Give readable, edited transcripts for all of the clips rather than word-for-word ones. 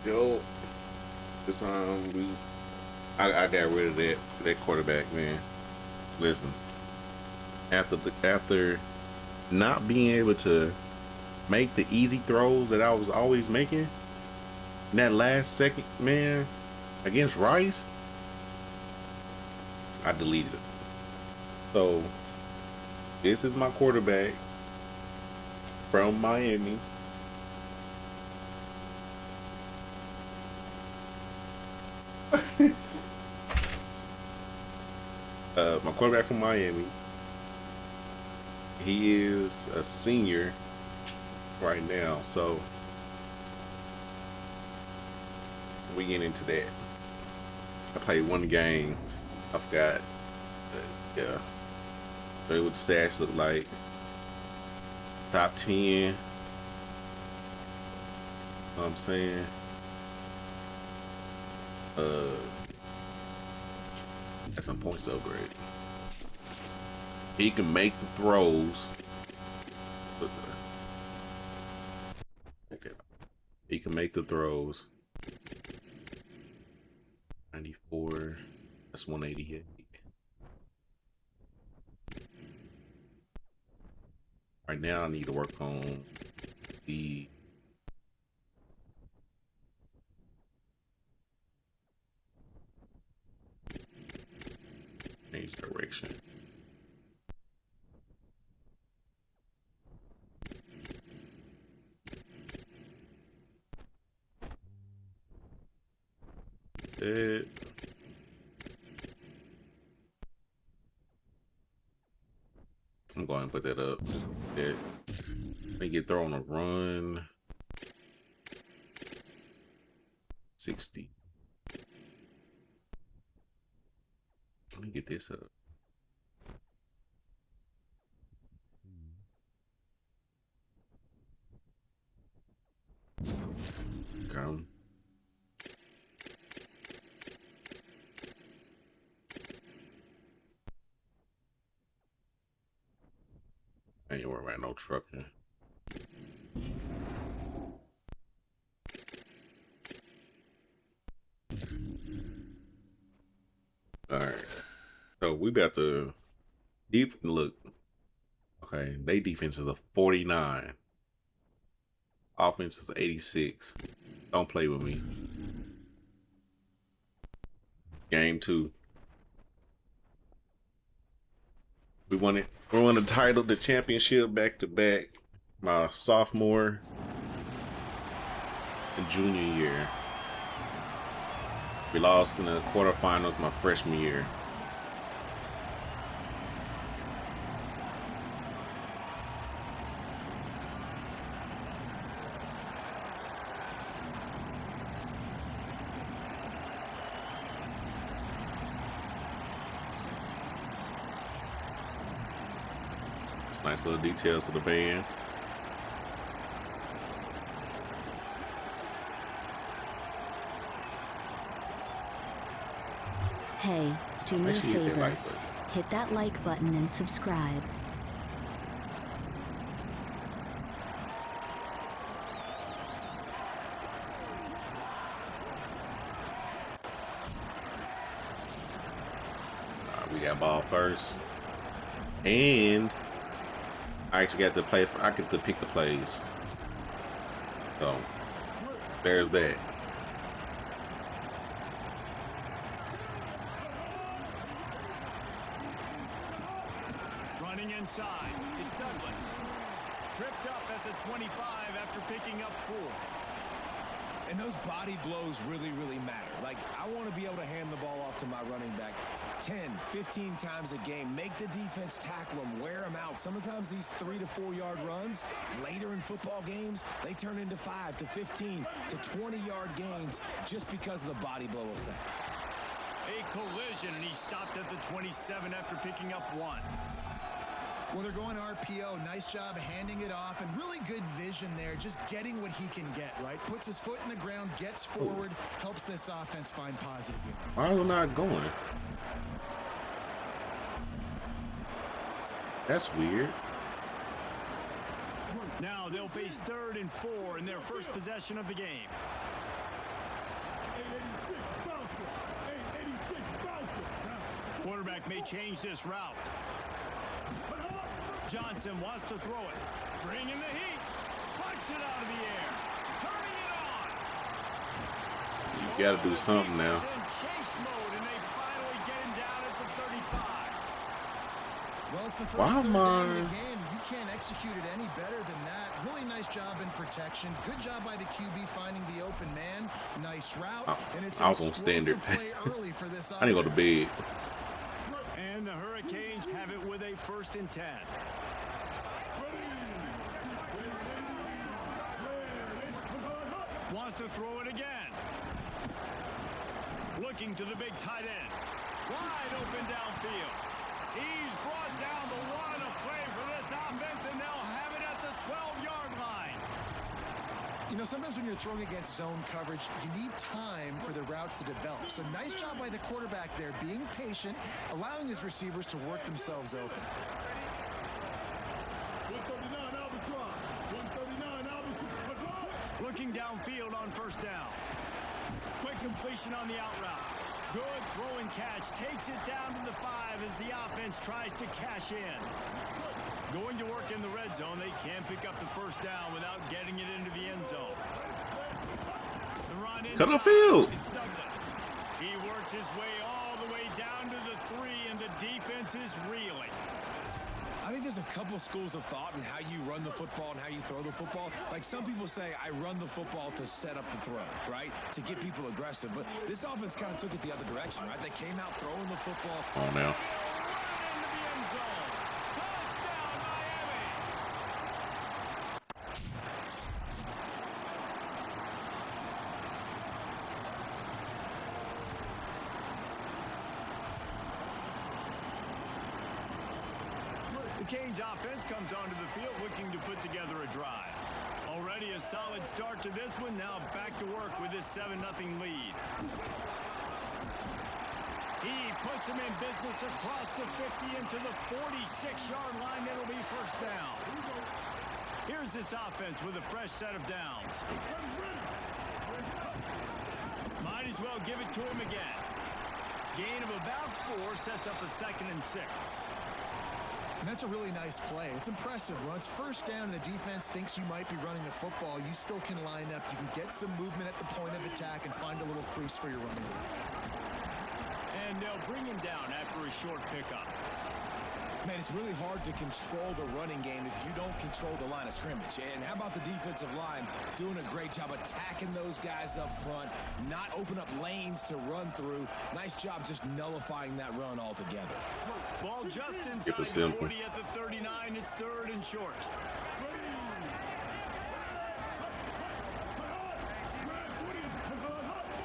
Yo, this I got rid of that quarterback, man. Listen, after not being able to make the easy throws that I was always making, in that last second, man, against Rice, I deleted it. So this is my quarterback from Miami. My quarterback from Miami. He is a senior right now, so we get into that. I played one game. I forgot. Yeah. So what the stats look like. Top 10. You know what I'm saying? That's some points upgrade. He can make the throws. He can make the throws. 94. That's 188. Right now I need to work on the change direction. That. I'm going to put that up just like that. They get thrown a run. 60. Let me get this up. Come. I ain't worried about no trucking. Alright. So we about to look. Okay, they defense is a 49. Offense is 86. Don't play with me. Game 2. We won the title, the championship back to back. My sophomore and junior year. We lost in the quarterfinals my freshman year. Just nice little details to the band. Hey, do me a favor. Hit that like button and subscribe. We got ball first. And I actually got to play I get to pick the plays. So there's that. Running inside, it's Douglas. Tripped up at the 25 after picking up 4. And those body blows really, really matter. Like, I want to be able to hand the ball off to my running back 10, 15 times a game. Make the defense tackle them, wear them out. Sometimes these 3 to 4 yard runs, later in football games, they turn into 5 to 15 to 20 yard gains just because of the body blow effect. A collision, and he stopped at the 27 after picking up 1. Well, they're going RPO. Nice job handing it off, and really good vision there, just getting what he can get, right? Puts his foot in the ground, gets forward, helps this offense find positive units. Why are they not going? That's weird. Now they'll face 3rd and 4 in their first possession of the game. quarterback may change this route. Johnson wants to throw it. Bringing the heat. Punch it out of the air. Turning it on. You got to do something now. Chase mode, and they finally get him down at the 35. Well, it's the first Why third am down I- of the game. You can't execute it any better than that. Really nice job in protection. Good job by the QB finding the open man. Nice route. And it's I was on standard. play early for this I didn't go to bed. And the Hurricanes have it with a 1st and 10. Wants to throw it again. Looking to the big tight end. Wide open downfield. He's brought down the one, a play for this offense, and they'll have it at the 12-yard line. You know, sometimes when you're throwing against zone coverage, you need time for the routes to develop. So nice job by the quarterback there, being patient, allowing his receivers to work themselves open. 139 Albatross. 139 Albatross. Looking downfield on 1st down. Quick completion on the out route. Good throw and catch. Takes it down to the 5 as the offense tries to cash in. Going to work in the red zone. They can pick up the 1st down without getting it into the end zone. The run inside. Cut the field. It's Douglas. He works his way all the way down to the 3, and the defense is reeling. I think there's a couple schools of thought in how you run the football and how you throw the football. Like some people say, I run the football to set up the throw, right? To get people aggressive. But this offense kind of took it the other direction, right? They came out throwing the football. Oh, now. Into the end zone. Touchdown, Miami. The Canes offense comes onto the field looking to put together a drive. Already a solid start to this one. Now back to work with this 7-0 lead. He puts him in business across the 50 into the 46-yard line. That'll be 1st down. Here's this offense with a fresh set of downs. Might as well give it to him again. Gain of about 4 sets up a 2nd and 6. And that's a really nice play. It's impressive. When it's 1st down and the defense thinks you might be running the football, you still can line up. You can get some movement at the point of attack and find a little crease for your running back. And they'll bring him down after a short pickup. Man, it's really hard to control the running game if you don't control the line of scrimmage. And how about the defensive line doing a great job attacking those guys up front, not open up lanes to run through. Nice job just nullifying that run altogether. Ball just inside the 40 at the 39. It's 3rd and short.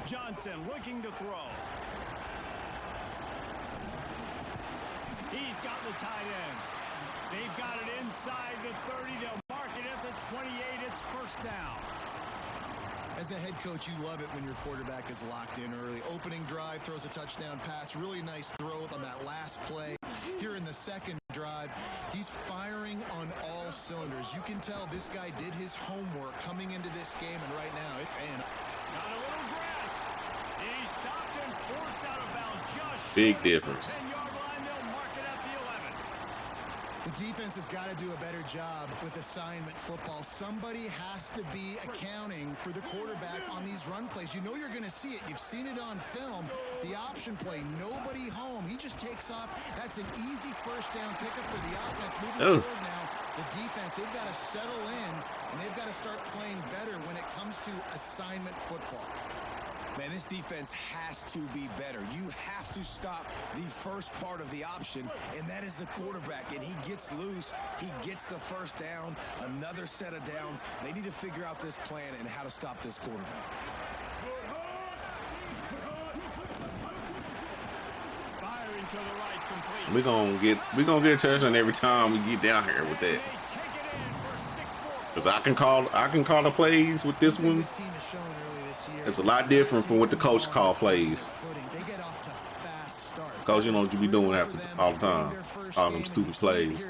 Johnson looking to throw. He's got the tight end. They've got it inside the 30. They'll mark it at the 28. It's 1st down. As a head coach, you love it when your quarterback is locked in early. Opening drive, throws a touchdown pass. Really nice throw on that last play. Here in the 2nd drive, he's firing on all cylinders. You can tell this guy did his homework coming into this game, and right now it's paying. Got a little grass. He stopped and forced out of bounds. Just Big difference. 10-yard line. They'll mark it at the 11. The defense has got to do a better job with assignment football. Somebody has to be accounting for the quarterback on these run plays. You know you're going to see it. You've seen it on film. The option play, nobody home. He just takes off. That's an easy 1st down pickup for the offense. Moving forward now, the defense, they've got to settle in, and they've got to start playing better when it comes to assignment football. Man, this defense has to be better. You have to stop the first part of the option, and that is the quarterback. And he gets loose. He gets the 1st down, another set of downs. They need to figure out this plan and how to stop this quarterback. Firing to the right, complete. We gonna get a touchdown every time we get down here with that. They take it in for 6 more. Cause I can call the plays with this one. This team has shown early this year. It's a lot different from what the coach call plays. They get off to fast starts. Cause you know what you be doing after all the time, all them stupid plays.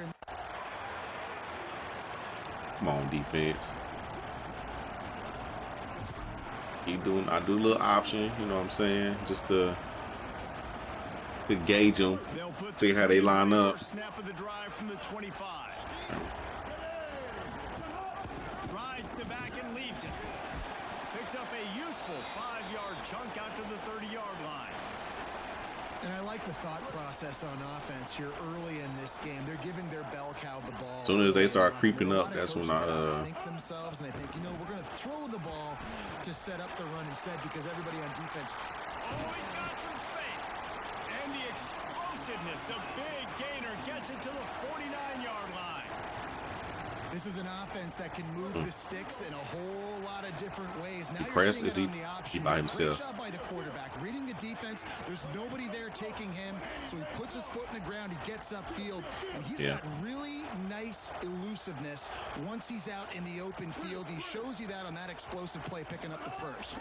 Come on, defense. I do a little option, you know what I'm saying? Just to to gauge them, see how they line up. Snap of the drive from the 25. Rides to back and leaves it. Picks up a useful 5-yard chunk out to the 30-yard line. And I like the thought process on offense here early in this game. They're giving their bell cow the ball. As soon as they start creeping up, that's when I think themselves and they think, you know, we're going to throw the ball to set up the run instead because everybody on defense. Oh, he's got some space. And the explosiveness, the big gainer gets it to the 49-yard line. This is an offense that can move the sticks in a whole lot of different ways. Now Press, you're is seeing he, it on the option. he by himself? Great job by the quarterback. Reading the defense, there's nobody there taking him, so he puts his foot in the ground, he gets upfield, and he's got really nice elusiveness once he's out in the open field. He shows you that on that explosive play, picking up the first.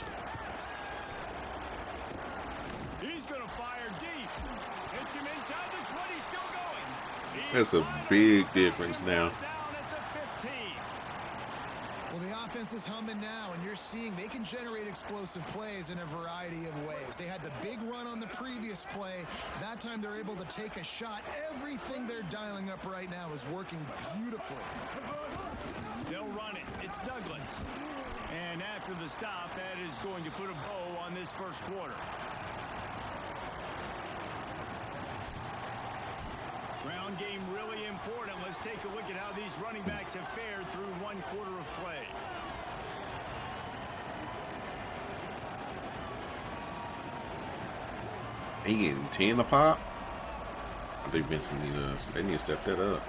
He's going to fire deep. Hits him inside the 20, still going. That's a big difference now. Well, the offense is humming now, and you're seeing they can generate explosive plays in a variety of ways. They had the big run on the previous play. That time they're able to take a shot. Everything they're dialing up right now is working beautifully. They'll run it. It's Douglas. And after the stop, that is going to put a bow on this first quarter. Ground game really important. Let's take a look at how these running backs have fared through one quarter of play. They getting 10 a pop. I think Vincent they need to step that up.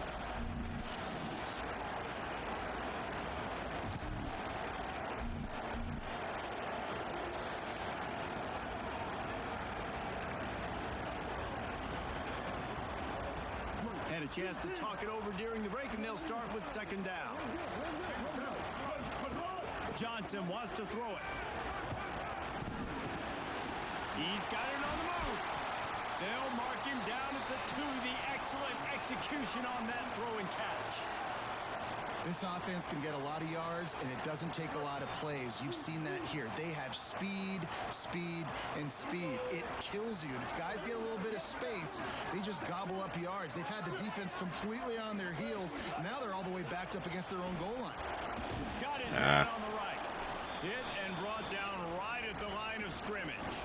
Had a chance to talk it over during the break, and they'll start with second down. Johnson wants to throw it. He's got it on the move. They'll mark him down at the 2. The excellent execution on that throw and catch. This offense can get a lot of yards, and it doesn't take a lot of plays. You've seen that here. They have speed, speed, and speed. It kills you. And if guys get a little bit of space, they just gobble up yards. They've had the defense completely on their heels. Now they're all the way backed up against their own goal line. Got his man on the right. Hit and brought down right at the line of scrimmage.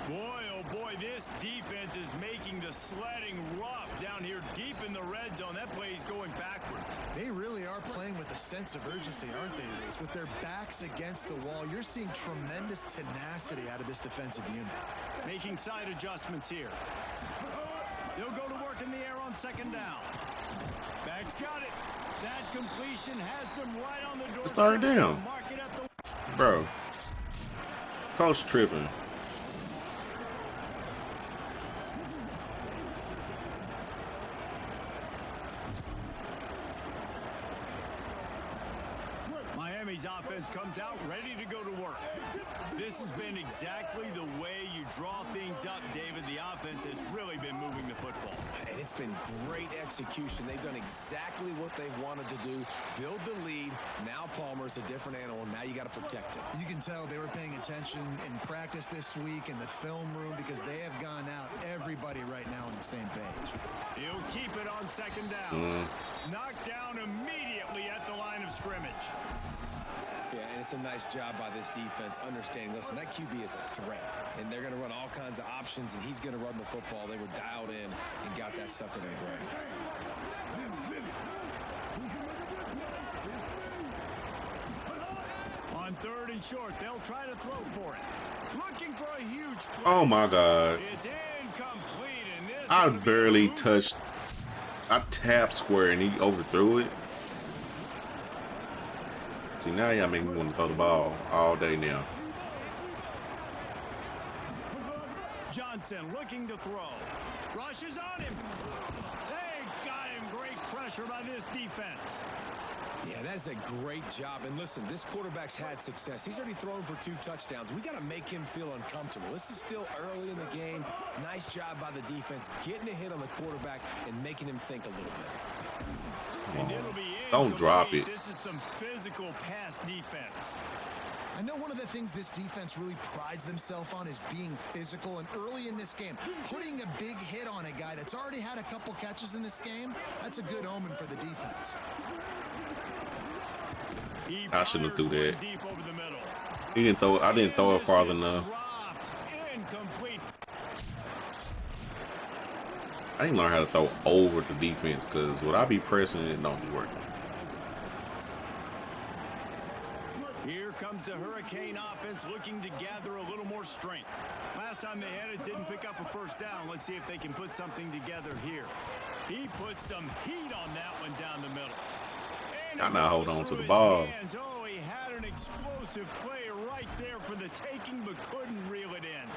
Boy, oh boy, this defense is making the sledding rough down here deep in the red zone. That play is going backwards. They really are playing with a sense of urgency, aren't they, Reese? With their backs against the wall, you're seeing tremendous tenacity out of this defensive unit. Making side adjustments here. They'll go to work in the air on second down. Back's got it. That completion has them right on the door. Start down. Bro. Coach tripping. Miami's offense comes out ready to go to work. This has been exactly the way you draw things up, David. The offense has really been moving the football. And it's been great execution. They've done exactly what they've wanted to do. Build the lead. Now Palmer's a different animal. Now you got to protect it. You can tell they were paying attention in practice this week in the film room because they have gone out, everybody right now on the same page. He'll keep it on second down. Knocked down immediately at the line of scrimmage. Yeah, and it's a nice job by this defense understanding, listen, that QB is a threat, and they're going to run all kinds of options, and he's going to run the football. They were dialed in and got that sucker to the ground. On third and short, they'll try to throw for it. Looking for a huge play. Oh, my God. It's incomplete, and this I barely touched. I tapped square, and he overthrew it. See, now y'all make me want to throw the ball all day now. Johnson looking to throw. Rushes on him. They got him. Great pressure by this defense. Yeah, that is a great job. And listen, this quarterback's had success. He's already thrown for 2 touchdowns. We got to make him feel uncomfortable. This is still early in the game. Nice job by the defense, getting a hit on the quarterback and making him think a little bit. And it'll be Don't drop it. This is some physical pass defense. I know one of the things this defense really prides themselves on is being physical, and early in this game, putting a big hit on a guy that's already had a couple catches in this game, that's a good omen for the defense. I shouldn't have threw that. Deep over the middle. He didn't throw it. I didn't throw it far enough. Incomplete. I didn't learn how to throw over the defense because would I be pressing it don't be working. Here comes the Hurricane offense looking to gather a little more strength. Last time they had it, didn't pick up a first down. Let's see if they can put something together here. He put some heat on that one down the middle. I now hold on to the ball. Oh, he had an explosive play right there for the taking, but couldn't reel it in.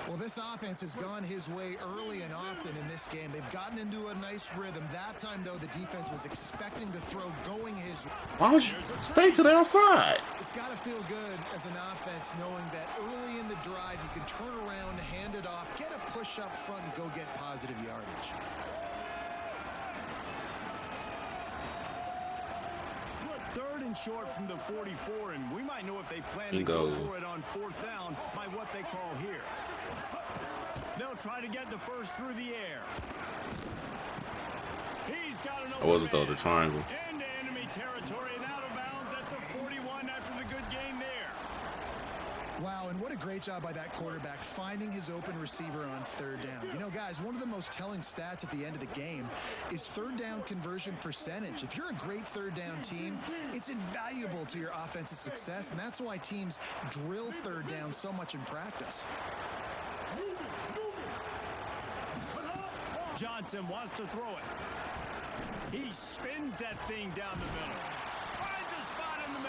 Well, this offense has gone his way early and often in this game. They've gotten into a nice rhythm. That time, though, the defense was expecting to throw going his... Why would you stay to the outside? It's got to feel good as an offense knowing that early in the drive, you can turn around, hand it off, get a push up front, and go get positive yardage. Third and short from the 44, and we might know if they plan to go for it on fourth down by what they call here. They'll try to get the first through the air. He's got an open wasn't though the triangle. into enemy territory and out of bounds at the 41 after the good game there. Wow, and what a great job by that quarterback finding his open receiver on third down. You know, guys, one of the most telling stats at the end of the game is third down conversion percentage. If you're a great third down team, it's invaluable to your offensive success, and that's why teams drill third down so much in practice. Johnson wants to throw it. He spins that thing down the middle. Finds a spot in the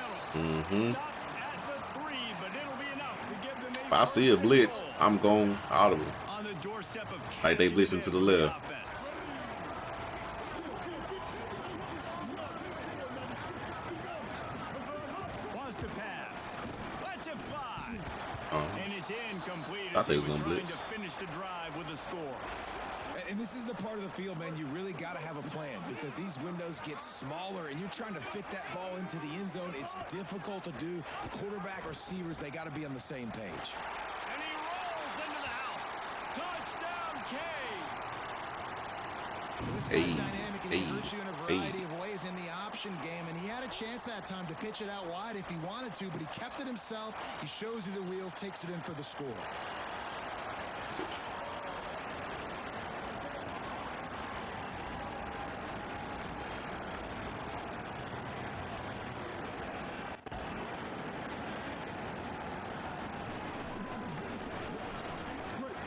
middle. Stopped at the 3, but it'll be enough to give them If I see a blitz, I'm going audible. on the doorstep of Like they blitzing to the left. offense. Wants to pass. Lets it fly. And it's incomplete. I as thought he he was was gonna trying blitz. to finish the drive with a score. And this is the part of the field, man, you really got to have a plan because these windows get smaller and you're trying to fit that ball into the end zone. It's difficult to do. Quarterback, receivers, they got to be on the same page. And he rolls into the house. Touchdown, Canes. This guy's dynamic and he hurts you in a variety of ways in the option game, and he had a chance that time to pitch it out wide if he wanted to, but he kept it himself. He shows you the wheels, takes it in for the score.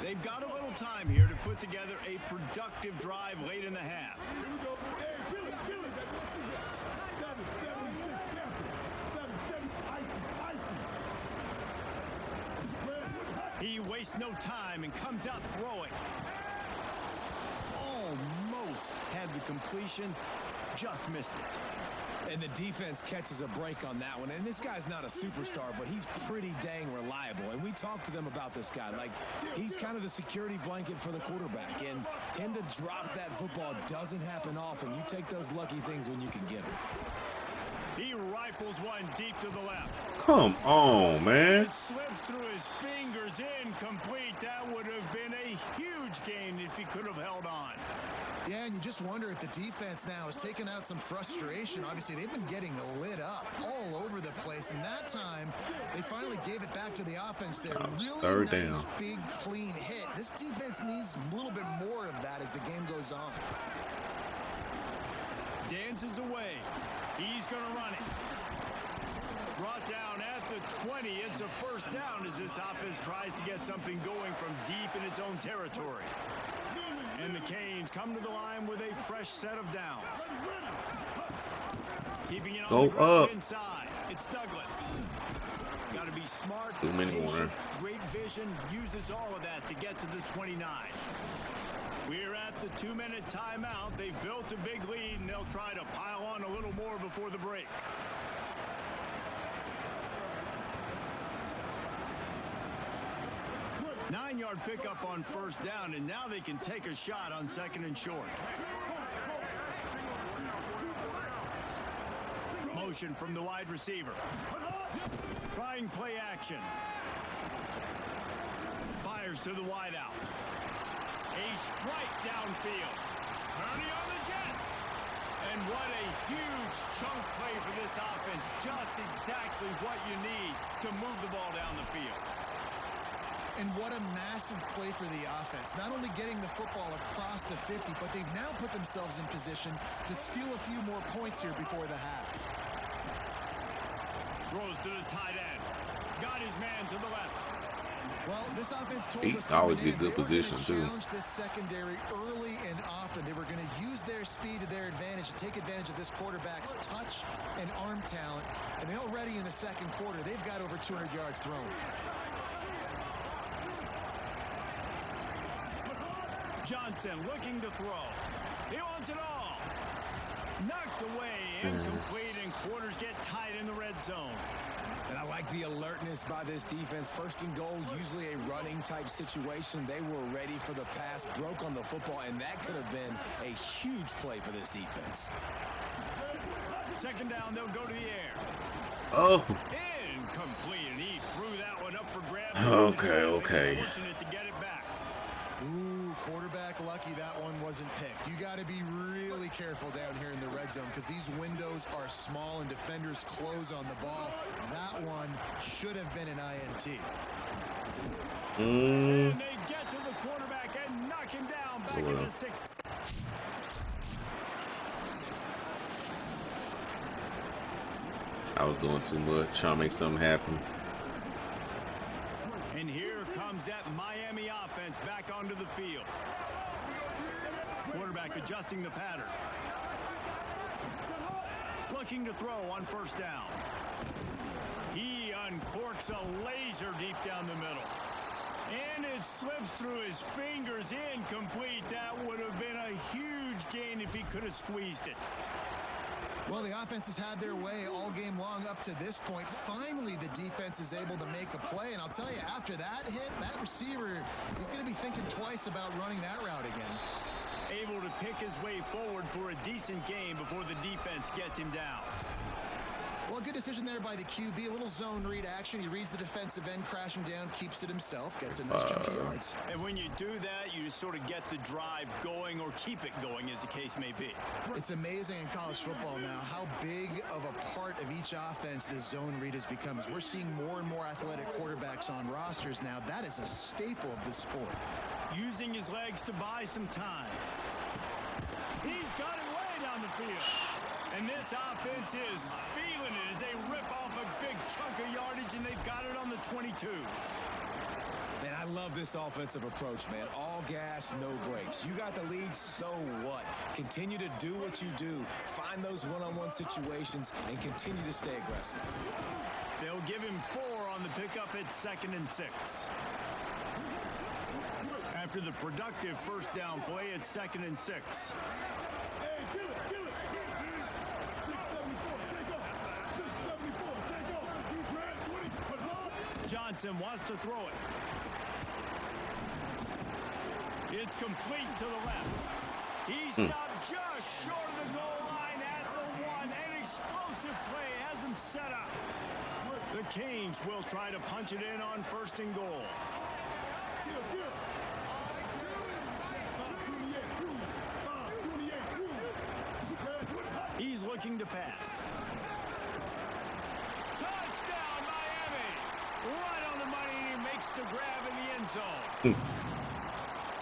They've got a little time here to put together a productive drive late in the half. He wastes no time and comes out throwing. Almost had the completion, just missed it. And the defense catches a break on that one. And this guy's not a superstar, but he's pretty dang reliable. And we talked to them about this guy. Like, he's kind of the security blanket for the quarterback. And him to drop that football doesn't happen often. You take those lucky things when you can get them. He rifles one deep to the left. Come on, man. It slips through his fingers, incomplete. That would have been a huge gain if he could have held on. Yeah, and you just wonder if the defense now has taken out some frustration. Obviously, they've been getting lit up all over the place, and that time, they finally gave it back to the offense there. Really third nice, down. big, clean hit. This defense needs a little bit more of that as the game goes on. Dances away. He's going to run it. Brought down at the 20. It's a first down as this offense tries to get something going from deep in its own territory. And the Canes come to the line with a fresh set of downs. Keeping it on the ground inside. It's Douglas. Got to be smart, patient, great vision, uses all of that to get to the 29. We're at the 2-minute timeout. They've built a big lead, and they'll try to pile on a little more before the break. Nine-yard pickup on first down, and now they can take a shot on second and short. motion from the wide receiver. Trying play action. Fires to the wideout. A strike downfield. Turning on the Jets. And what a huge chunk play for this offense. Just exactly what you need to move the ball down the field. And what a massive play for the offense. Not only getting the football across the 50, but they've now put themselves in position to steal a few more points here before the half. Throws to the tight end. Got his man to the left. Well, this offense told He us always coming get in, good they were position, gonna too. challenge this secondary early and often. They were going to use their speed to their advantage and take advantage of this quarterback's touch and arm talent. And they already in the second quarter, they've got over 200 yards thrown. Johnson looking to throw. He wants it all. Knocked away, incomplete, and quarters get tight in the red zone. And I like the alertness by this defense. First and goal, usually a running type situation. They were ready for the pass, broke on the football, and that could have been a huge play for this defense. Second down, they'll go to the air. Oh. Incomplete, and he threw that one up for grabs. Okay. Fortunate to get it back. Ooh, quarterback lucky that one wasn't picked. You got to be really careful down here in the red zone because these windows are small and defenders close on the ball. That one should have been an INT. And they get to the quarterback and knock him down back in the sixth. I was doing too much, trying to make something happen. And here comes that Miami offense back onto the field. Quarterback adjusting the pattern. Looking to throw on first down. He uncorks a laser deep down the middle. And it slips through his fingers, incomplete. That would have been a huge gain if he could have squeezed it. Well, the offense has had their way all game long up to this point. Finally, the defense is able to make a play. And I'll tell you, after that hit, that receiver, he's going to be thinking twice about running that route again. Able to pick his way forward for a decent game before the defense gets him down. Well, good decision there by the QB. A little zone read action. He reads the defensive end crashing down, keeps it himself, gets a nice chunk of yards. And when you do that, you just sort of get the drive going or keep it going, as the case may be. It's amazing in college football now how big of a part of each offense the zone read has become. As we're seeing more and more athletic quarterbacks on rosters now, that is a staple of the sport. Using his legs to buy some time. He's got it way down the field. And this offense is feeling it as they rip off a big chunk of yardage, and they've got it on the 22. Man, I love this offensive approach, man. All gas, no brakes. You got the lead, so what? Continue to do what you do. Find those one-on-one situations and continue to stay aggressive. They'll give him 4 on the pickup at 2nd and 6. After the productive first down play at 2nd and 6. Johnson wants to throw it. It's complete to the left. He stopped just short of the goal line at the 1. An explosive play has him set up. The Canes will try to punch it in on 1st and goal. He's looking to pass. Touchdown, Miami! Right on the money, and he makes the grab in the end zone.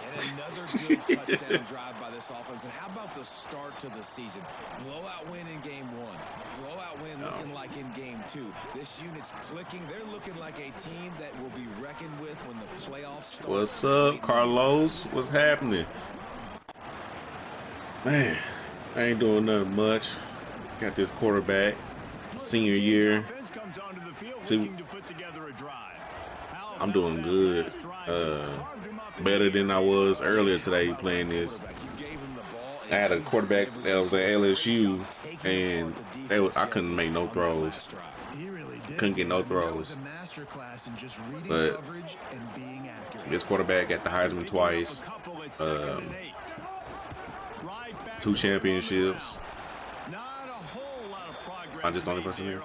And another good touchdown drive by this offense. And how about the start to the season? Blowout win in game 1. Blowout win looking like in game 2. This unit's clicking. They're looking like a team that will be reckoned with when the playoffs start. What's up, Carlos? What's happening? Man, I ain't doing nothing much. Got this quarterback, senior year. See, I'm doing good. Better than I was earlier today playing this. I had a quarterback that was at LSU, and I couldn't make no throws. Couldn't get no throws. But this quarterback got the Heisman twice. 2 championships. I'm just the only person here.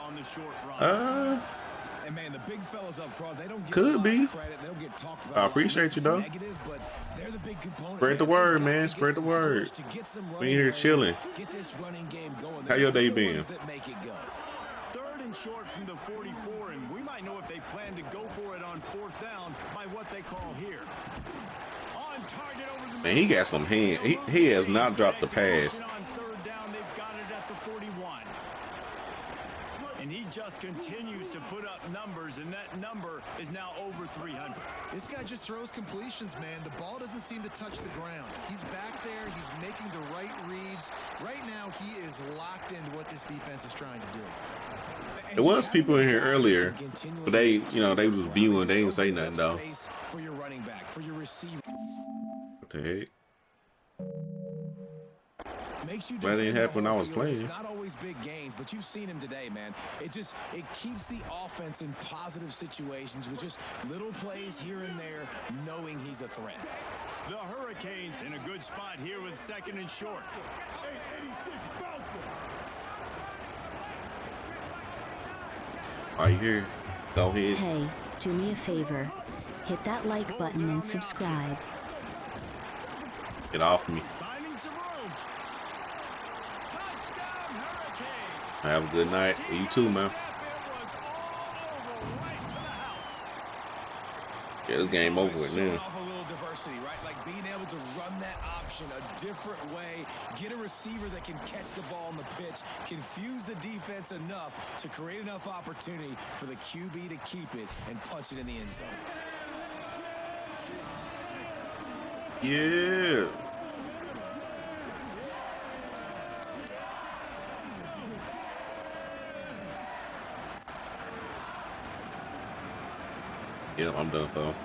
And man, the big fellas up front, they don't get Could be. credit. They don't get talked about. I appreciate you though. Negative, but they're the big component. Spread the word, man. Spread the word. We here chilling. Get this running game going. How your day been? That make it go. Third and short from the 44, and we might know if they plan to go for it on fourth down by what they call here. On target over the Man, he got some hand. He has not dropped the pass. on third down, they've got it at the 41. And he just continues to put up numbers, and that number is now over 300. This guy just throws completions, man. The ball doesn't seem to touch the ground. He's back there. He's making the right reads. Right now, he is locked into what this defense is trying to do. There was people in here earlier, but they, you know, they was viewing. They didn't say nothing though. For your running back, for your receiver. What the heck? Makes you That didn't happen when I was playing. It's not always big gains, but you've seen him today, man. It keeps the offense in positive situations with just little plays here and there, knowing he's a threat. The Hurricanes in a good spot here with second and short. 886 bouncing. Are you here? Go ahead. Hey, do me a favor. Hit that like button and subscribe. Get off me. Finding some room. Touchdown Hurricane. Have a good night. You too, man. It was all over right to the house. Yeah, this game over with Showing now. off a little diversity, right? Like being able to run that option a different way, get a receiver that can catch the ball on the pitch, confuse the defense enough to create enough opportunity for the QB to keep it and punch it in the end zone. Yeah. Yeah, I'm done, though.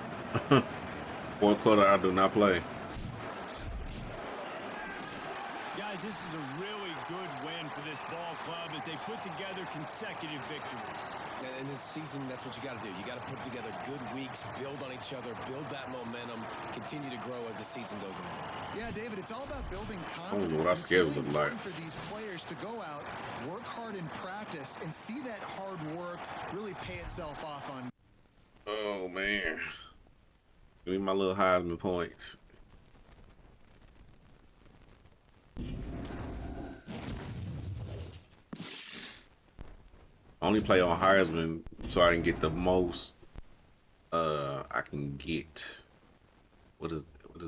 Fourth quarter, I do not play. Guys, this is a really good win for this ball club as they put together consecutive victories. In this season, that's what you got to do. You got to put together good weeks, build on each other, build that momentum, continue to grow as the season goes along. Yeah, David, it's all about building I confidence. don't know what our It's schedule really look like. important for these players to go out, work hard in practice, and see that hard work really pay itself off on. Oh, man. Give me my little Heisman points. I only play on Heisman so I can get the most I can get. What is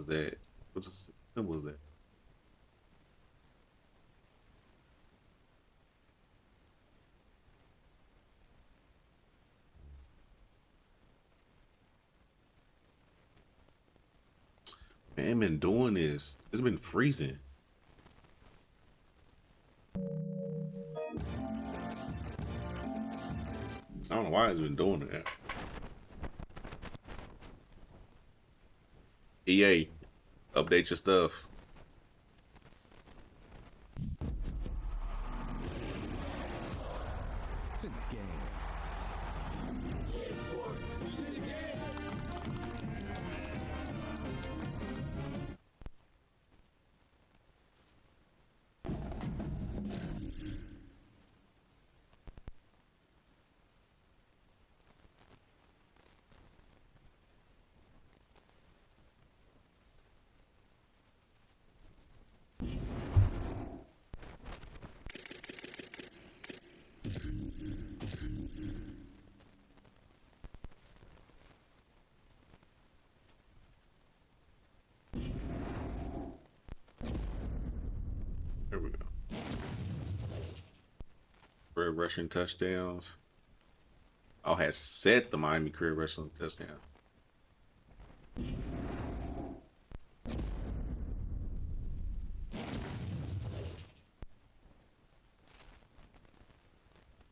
that? What was that? Man, I've been doing this. It's been freezing. I don't know why it's been doing that. EA, update your stuff. It's in the game. Here we go. Career rushing touchdowns. Oh, has set the Miami career rushing touchdown.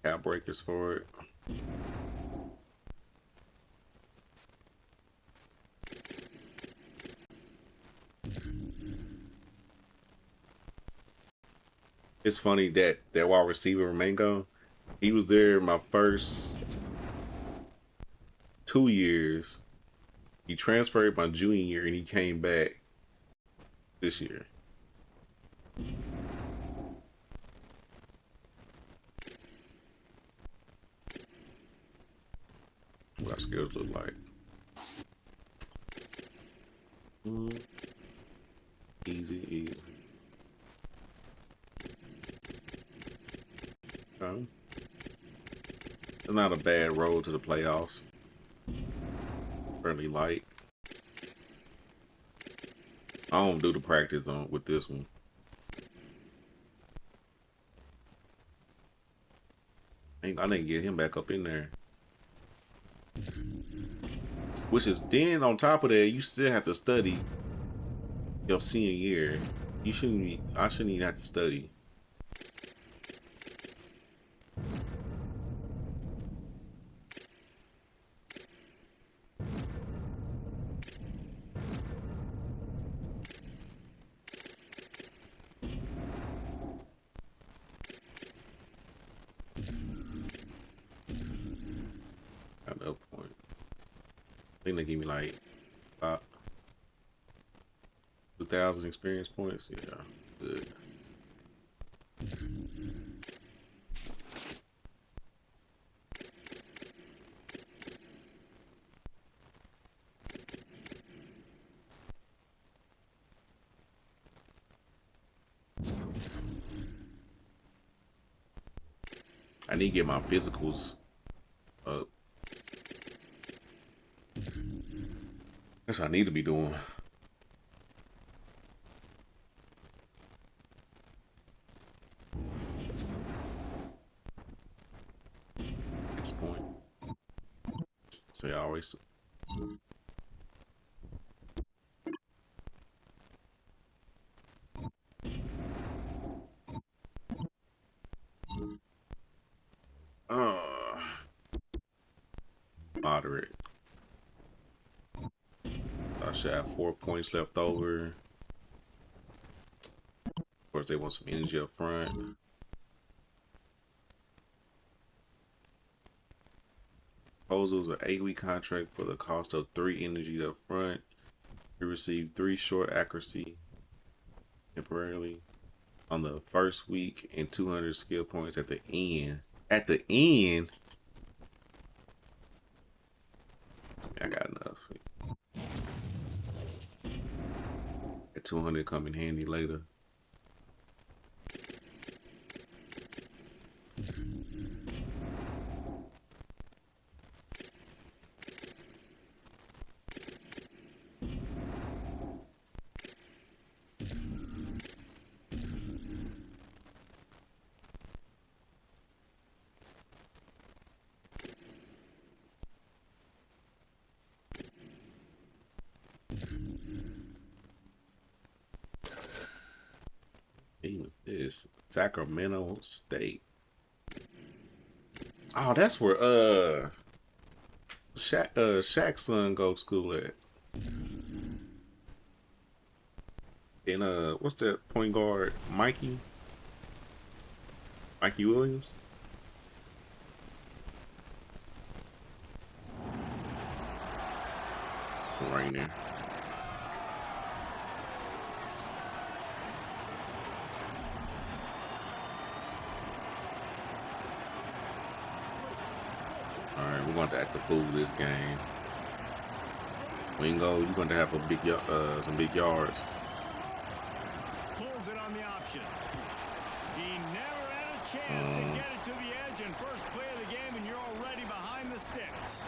Cap breakers for it. It's funny that wide receiver Mango, he was there my first 2 years. He transferred my junior year and he came back this year. What our skills look like. Easy. Okay. It's not a bad road to the playoffs. Fairly light. I don't do the practice on with this one. I didn't get him back up in there. Which is then on top of that, you still have to study your senior year. I shouldn't even have to study. Got no point. I think they give me like about 2,000 experience points. Yeah, good. I need to get my physicals up. That's what I need to be doing. Next point. Say I always. Moderate. I should have 4 points left over. Of course, they want some energy up front. Proposals an 8-week contract for the cost of 3 energy up front. You receive 3 short accuracy temporarily on the first week and 200 skill points at the end. At the end, I got enough. At 200 come in handy later. Was this Sacramento State? Oh, that's where Shaq's son go to school at. And what's that point guard? Mikey Williams. Right there. Alright, we're going to act the fool this game. Wingo, you're going to have some big yards. Pulls it on the option. He never had a chance to get it to the edge in first play of the game, and you're already behind the sticks.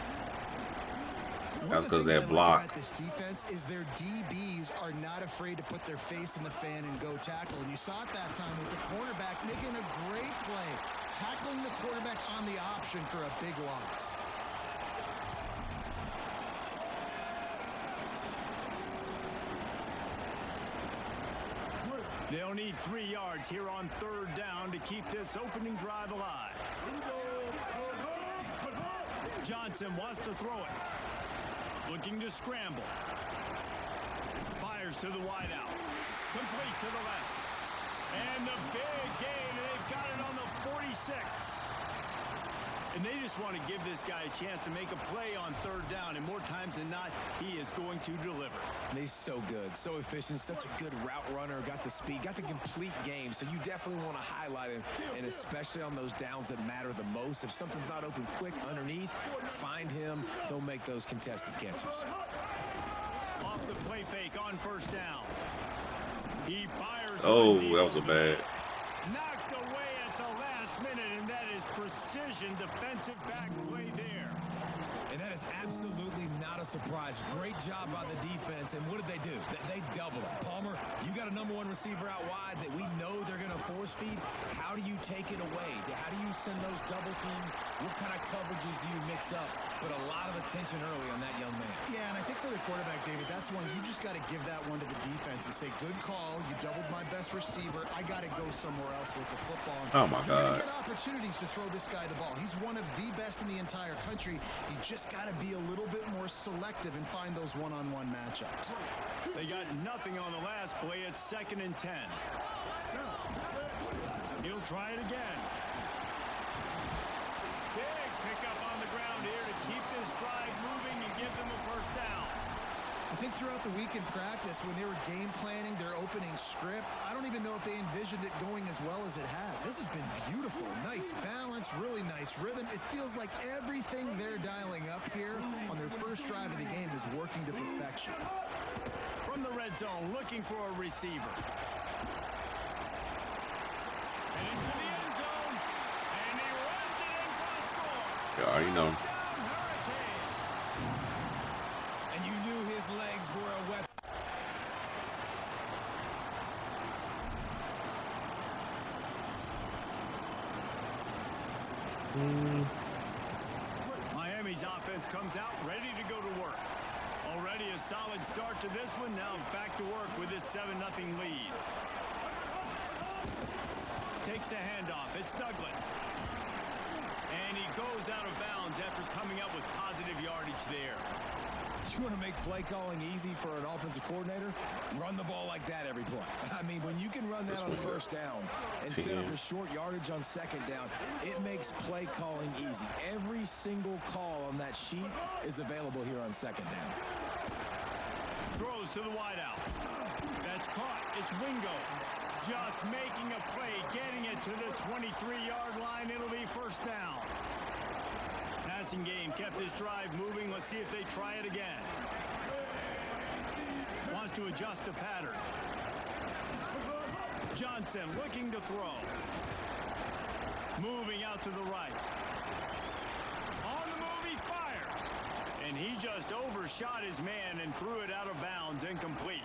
That's because that block. This defense is their DBs are not afraid to put their face in the fan and go tackle. And you saw it that time with the cornerback making a great play, tackling the quarterback on the option for a big loss. They'll need 3 yards here on 3rd down to keep this opening drive alive. Johnson wants to throw it. Looking to scramble. Fires to the wideout. Complete to the left. And the big gain, and they've got it on the 46. And they just want to give this guy a chance to make a play on third down, and more times than not, he is going to deliver. And he's so good, so efficient, such a good route runner, got the speed, got the complete game, so you definitely want to highlight him, and especially on those downs that matter the most. If something's not open quick underneath, find him, he'll make those contested catches. Off the play fake on first down. He fires. Oh, that was a bad. Knocked away at the last minute, and that is precision defensive back play there. And that is absolutely not a surprise. Great job by the defense. And what did they do? They doubled him. Palmer, you got a #1 receiver out wide that we know they're going to force feed. How do you take it away? How do you send those double teams? What kind of coverages do you mix up? But a lot of attention early on that young man. Yeah, and I think for the quarterback, David, that's one you just got to give that one to the defense and say, good call. You doubled my best receiver. I got to go somewhere else with the football. Oh, my God. You're going to get opportunities to throw this guy the ball. He's one of the best in the entire country. You just got to be a little bit more selective and find those one-on-one matchups. They got nothing on the last play. It's 2nd and 10. He'll try it again. Big pickup on the ground here to keep this drive moving and give them a first down. I think throughout the week in practice, when they were game planning their opening script, I don't even know if they envisioned it going as well as it has. This has been beautiful. Nice balance, really nice rhythm. It feels like everything they're dialing up here on their first drive of the game is working to perfection. From the red zone, looking for a receiver. And into the end zone. And he runs it in for the score. Yeah, you know. And you knew his legs were a weapon. Miami's offense comes out ready to go to work. Already a solid start to this one. Now back to work with this 7-0 lead. Takes the handoff. It's Douglas. And he goes out of bounds after coming up with positive yardage there. You want to make play calling easy for an offensive coordinator? Run the ball like that every play. I mean, when you can run that on first down and set up a short yardage on second down, it makes play calling easy. Every single call on that sheet is available here on second down. Throws to the wideout. That's caught. It's Wingo. Just making a play, getting it to the 23-yard line. It'll be first down. Passing game kept this drive moving. Let's see if they try it again. Wants to adjust the pattern. Johnson looking to throw. Moving out to the right. On the move, he fires. And he just overshot his man and threw it out of bounds, incomplete.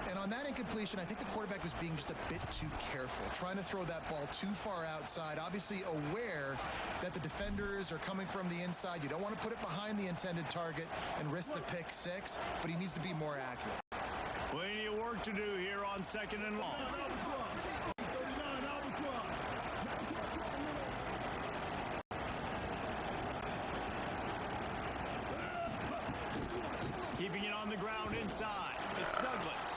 And on that incompletion, I think the quarterback was being just a bit too careful, trying to throw that ball too far outside, obviously aware that the defenders are coming from the inside. You don't want to put it behind the intended target and risk the pick six, but he needs to be more accurate. Plenty of work to do here on 2nd and long. Keeping it on the ground inside. It's Douglas.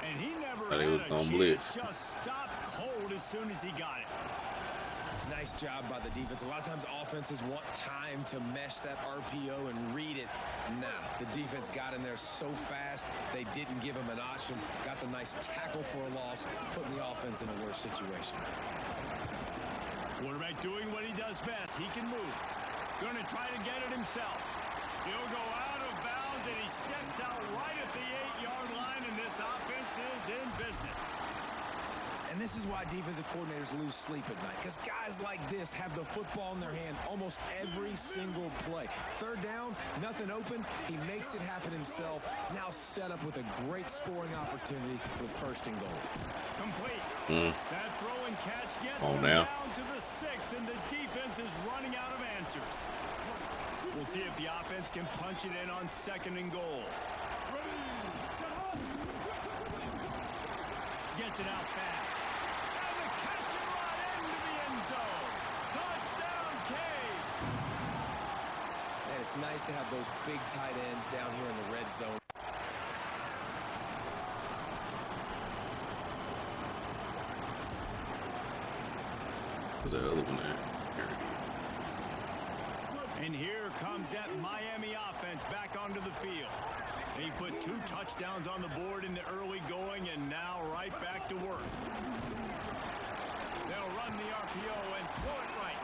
And he never had a chance. Blitz. Just stopped cold as soon as he got it. Nice job by the defense. A lot of times offenses want time to mesh that RPO and read it. Nah, the defense got in there so fast, they didn't give him an option. Got the nice tackle for a loss, putting the offense in a worse situation. Quarterback doing what he does best. He can move. Going to try to get it himself. He'll go out of bounds, and he steps out right at the 8-yard line, and this offense is in business. And this is why defensive coordinators lose sleep at night, because guys like this have the football in their hand almost every single play. Third down, nothing open. He makes it happen himself. Now set up with a great scoring opportunity with 1st and goal. Complete. That throw and catch gets them now. down to the 6, and the defense is running out of answers. We'll see if the offense can punch it in on 2nd and goal. Gets it out fast. And the catch and run into the end zone. Touchdown, Cade. And it's nice to have those big tight ends down here in the red zone. What's that other one there? Here it is. And here comes that Miami offense back onto the field. They put 2 touchdowns on the board in the early going and now right back to work. They'll run the RPO and throw it right.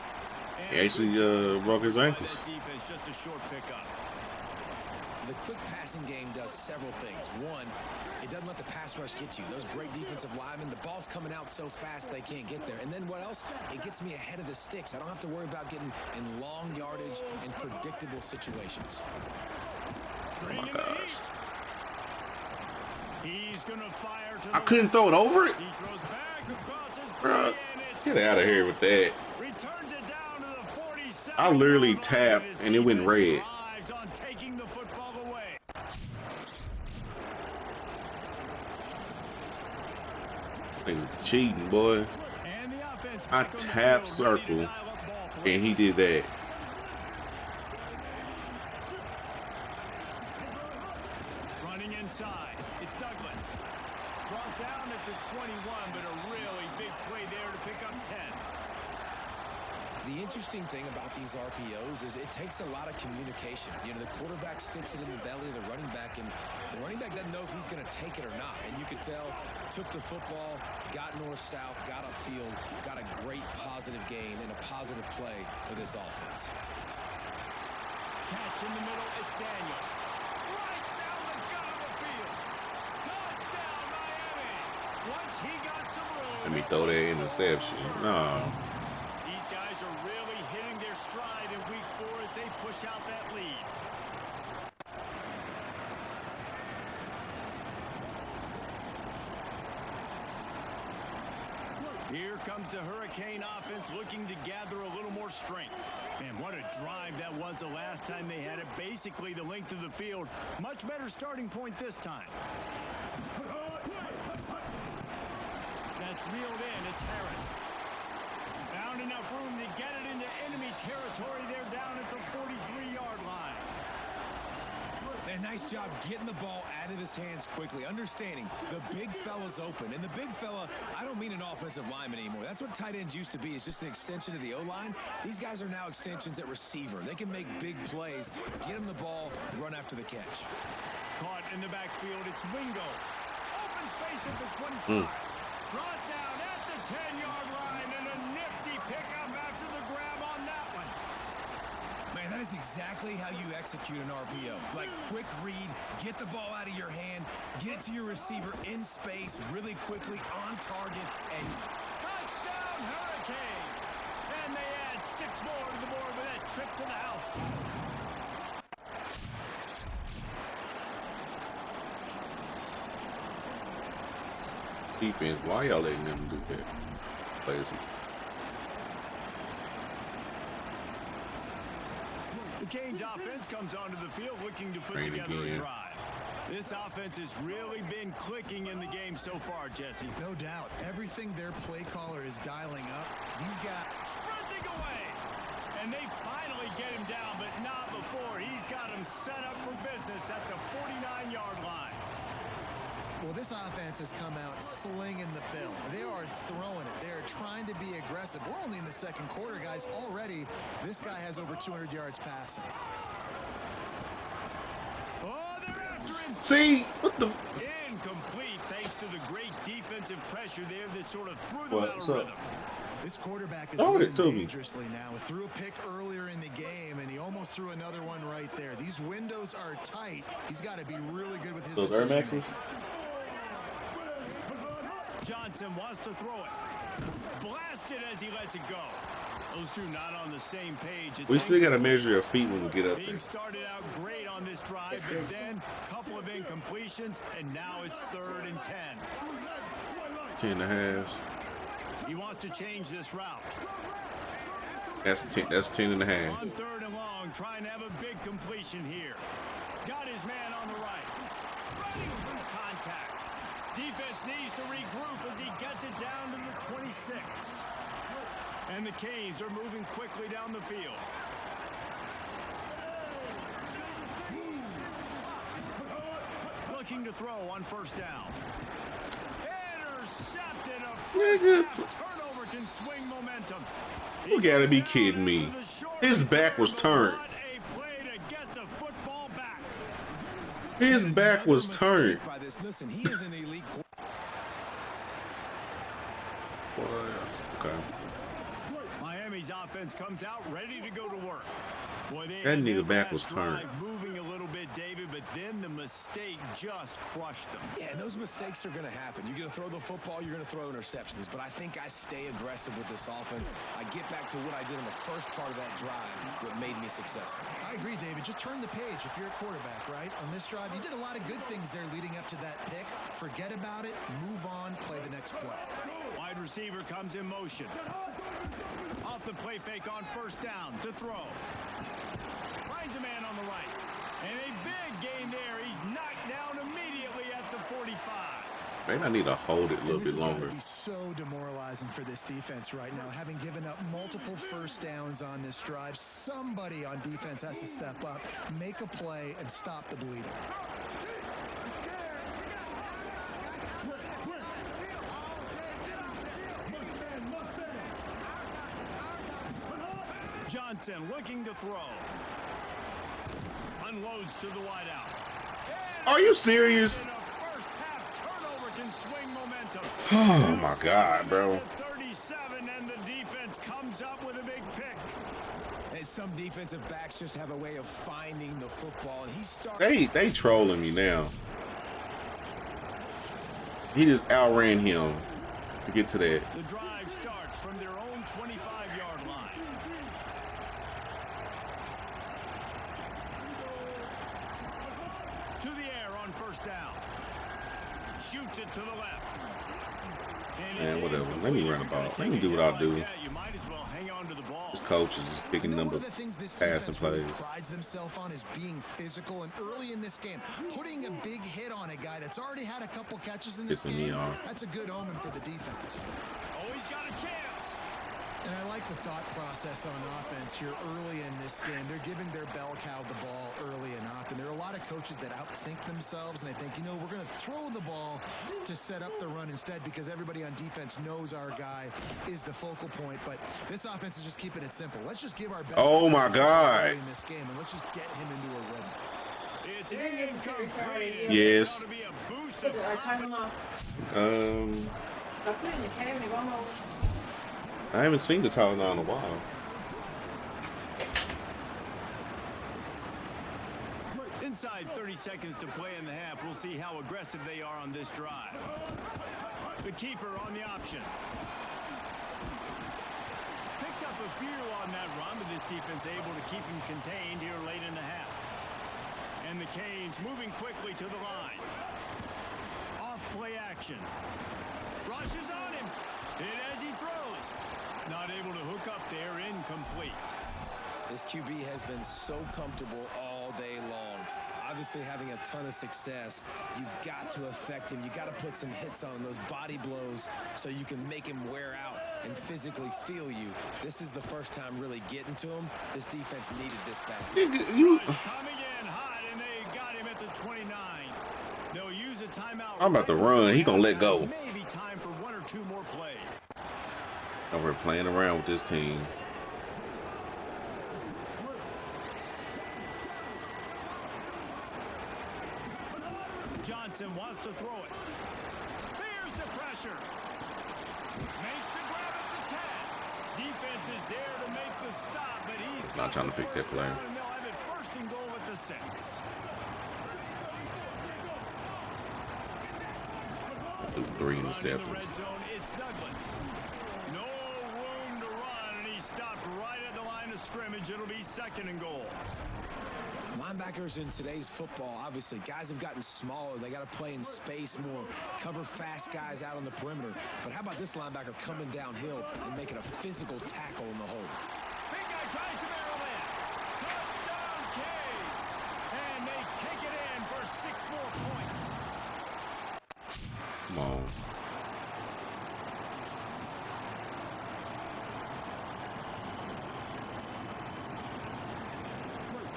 And He actually broke his ankles. Defense, just a short pickup. The quick passing game does several things. One, it doesn't let the pass rush get you. Those great defensive linemen, the ball's coming out so fast they can't get there. And then what else? It gets me ahead of the sticks. I don't have to worry about getting in long yardage and predictable situations. Bring in the heat. He's gonna fire to the I couldn't throw it over it. He throws back across his Bro, body and it's get out of here with that. returns it down to the 47. I literally tapped and it went red. On taking the football away. Niggas cheating, boy. And the offense I tapped circle and he did that. Running inside. It's Douglas. Brought down at the 21, but a really big play there to pick up 10. The interesting thing about these RPOs is it takes a lot of communication. You know, the quarterback sticks it in the belly of the running back, and the running back doesn't know if he's going to take it or not. And you could tell, took the football, got north-south, got upfield, got a great positive gain and a positive play for this offense. Catch in the middle, it's Daniels. Right down the gut of the field. Touchdown, Miami. Once he got some room. Let me throw that interception. No. These guys are really hitting their stride in week 4 as they push out that lead. Here comes the Hurricane offense looking to gather a little more strength. And what a drive that was the last time they had it. Basically the length of the field. Much better starting point this time. That's reeled in. It's Harris. Found enough room to get it into enemy territory. They're down at the 43-yard line. Man, nice job getting the ball out of his hands quickly, understanding the big fella's open. And the big fella, I don't mean an offensive lineman anymore. That's what tight ends used to be, is just an extension of the O-line. These guys are now extensions at receiver. They can make big plays, get him the ball, run after the catch. Caught in the backfield, it's Wingo. Open space at the 25. Brought down at the 10-yard line, and a nifty pickup after the grab on that one. Man, that is exactly how you execute an RPO. Like, quick read, get the ball out of your hand, get it to your receiver in space really quickly, on target, and Touchdown, Hurricane! And they add 6 more to the board with that trip to the house. Defense, why y'all letting them do that? Lazy. The Canes offense comes onto the field looking to put together a drive. This offense has really been clicking in the game so far, Jesse. No doubt. Everything their play caller is dialing up. These guys Sprinting away. And they finally get him down, but not before he's got him set up for business at the 49-yard line. Well, this offense has come out slinging the pill. They are throwing it. They are trying to be aggressive. We're only in the second quarter, guys. Already, this guy has over 200 yards passing. Oh, they're after him. See, what the? Incomplete, thanks to the great defensive pressure there that sort of threw them out of rhythm. This quarterback is Throw it moving to me. dangerously now. He threw a pick earlier in the game, and he almost threw another one right there. These windows are tight. He's got to be really good with his Those Air decision. Maxes? Johnson wants to throw it. Blasted as he lets it go. Those two not on the same page. We still got to measure your feet when we get up there. Being started out great on this drive, but then a couple of incompletions, and now it's 3rd and 10. 10 and a half. He wants to change this route. That's 10. That's 10 and a half. On 3rd and long, trying to have a big completion here. Got his man on the right. Running through contact. Defense needs to regroup as he gets it down to the 26. And the Canes are moving quickly down the field. Looking to throw on 1st down. intercepted. A Nigga, first half turnover can swing momentum. you gotta be kidding me. His back was turned. What a play to get the football back. His back was turned. By this. Listen, he is an elite Okay. Miami's offense comes out ready to go to work. Boy, they That had nigga their back was last turned. drive moving a little bit, David, but then the mistake just crushed them. Yeah, and those mistakes are going to happen. You're going to throw the football, you're going to throw interceptions. But I think I stay aggressive with this offense. I get back to what I did in the first part of that drive, what made me successful. I agree, David. Just turn the page if you're a quarterback, right? On this drive, you did a lot of good things there leading up to that pick. Forget about it, move on, play the next play. Wide receiver comes in motion. Off the play fake on first down to throw. Finds a man on the right. And a big gain there. He's knocked down immediately at the 45. Maybe I need to hold it a little bit longer. This is going to be so demoralizing for this defense right now. Having given up multiple first downs on this drive, somebody on defense has to step up, make a play, and stop the bleeding. Johnson looking to throw. Unloads to the wideout. Are you serious? And a first half turnover can swing momentum. Oh my God, bro. 37, and the defense comes up with a big pick. And some defensive backs just have a way of finding the football, and he started. They trolling me now. He just outran him to get to that. The drive starts from their own 25-yard line. To the air on first down. Shoots it to the left. Man, whatever. Let me run the ball. Let me do what I do. Yeah, you might as well hang on to the ball. This coach is just picking number passing plays. Prides themselves on is being physical, and early in this game, putting a big hit on a guy that's already had a couple catches in this Pissing me game. off. That's a good omen for the defense. Always got a chance. And I like the thought process on offense here early in this game. They're giving their bell cow the ball early and often. There are a lot of coaches that outthink themselves, and they think, you know, we're going to throw the ball to set up the run instead because everybody on defense knows our guy is the focal point. But this offense is just keeping it simple. Let's just give our best. Oh my God. In this game, and let's just get him into a rhythm. It's incomplete. Yes. Ought to be a boost of I haven't seen the Tylenol in a while. Inside 30 seconds to play in the half. We'll see how aggressive they are on this drive. The keeper on the option. Picked up a few on that run, but this defense able to keep him contained here late in the half. And the Canes moving quickly to the line. Off play action. Rushes on him. Hit as he throws. Not able to hook up there, incomplete. This QB has been so comfortable all day long. Obviously having a ton of success. You've got to affect him. You got to put some hits on him, those body blows, so you can make him wear out and physically feel you. This is the first time really getting to him. This defense needed this back. Coming in hot, and they got him at the 29. They'll use a timeout. I'm about to run. He gonna let go. Maybe time for one or two more plays. And we're playing around with this team. Johnson wants to throw it. Here's the pressure. Makes the grab at the 10. Defense is there to make the stop, but he's Not trying to pick that player. And they'll have it first and goal at the 6. Threw 3 In the interceptions. red zone, it's Douglas. No room to run, and he stopped right at the line of scrimmage. It'll be second and goal. Linebackers in today's football, obviously, guys have gotten smaller. They got to play in space more, cover fast guys out on the perimeter. But how about this linebacker coming downhill and making a physical tackle in the hole? Big guy tries to barrel in. Touchdown, Canes. And they take it in for 6 more points. Come on.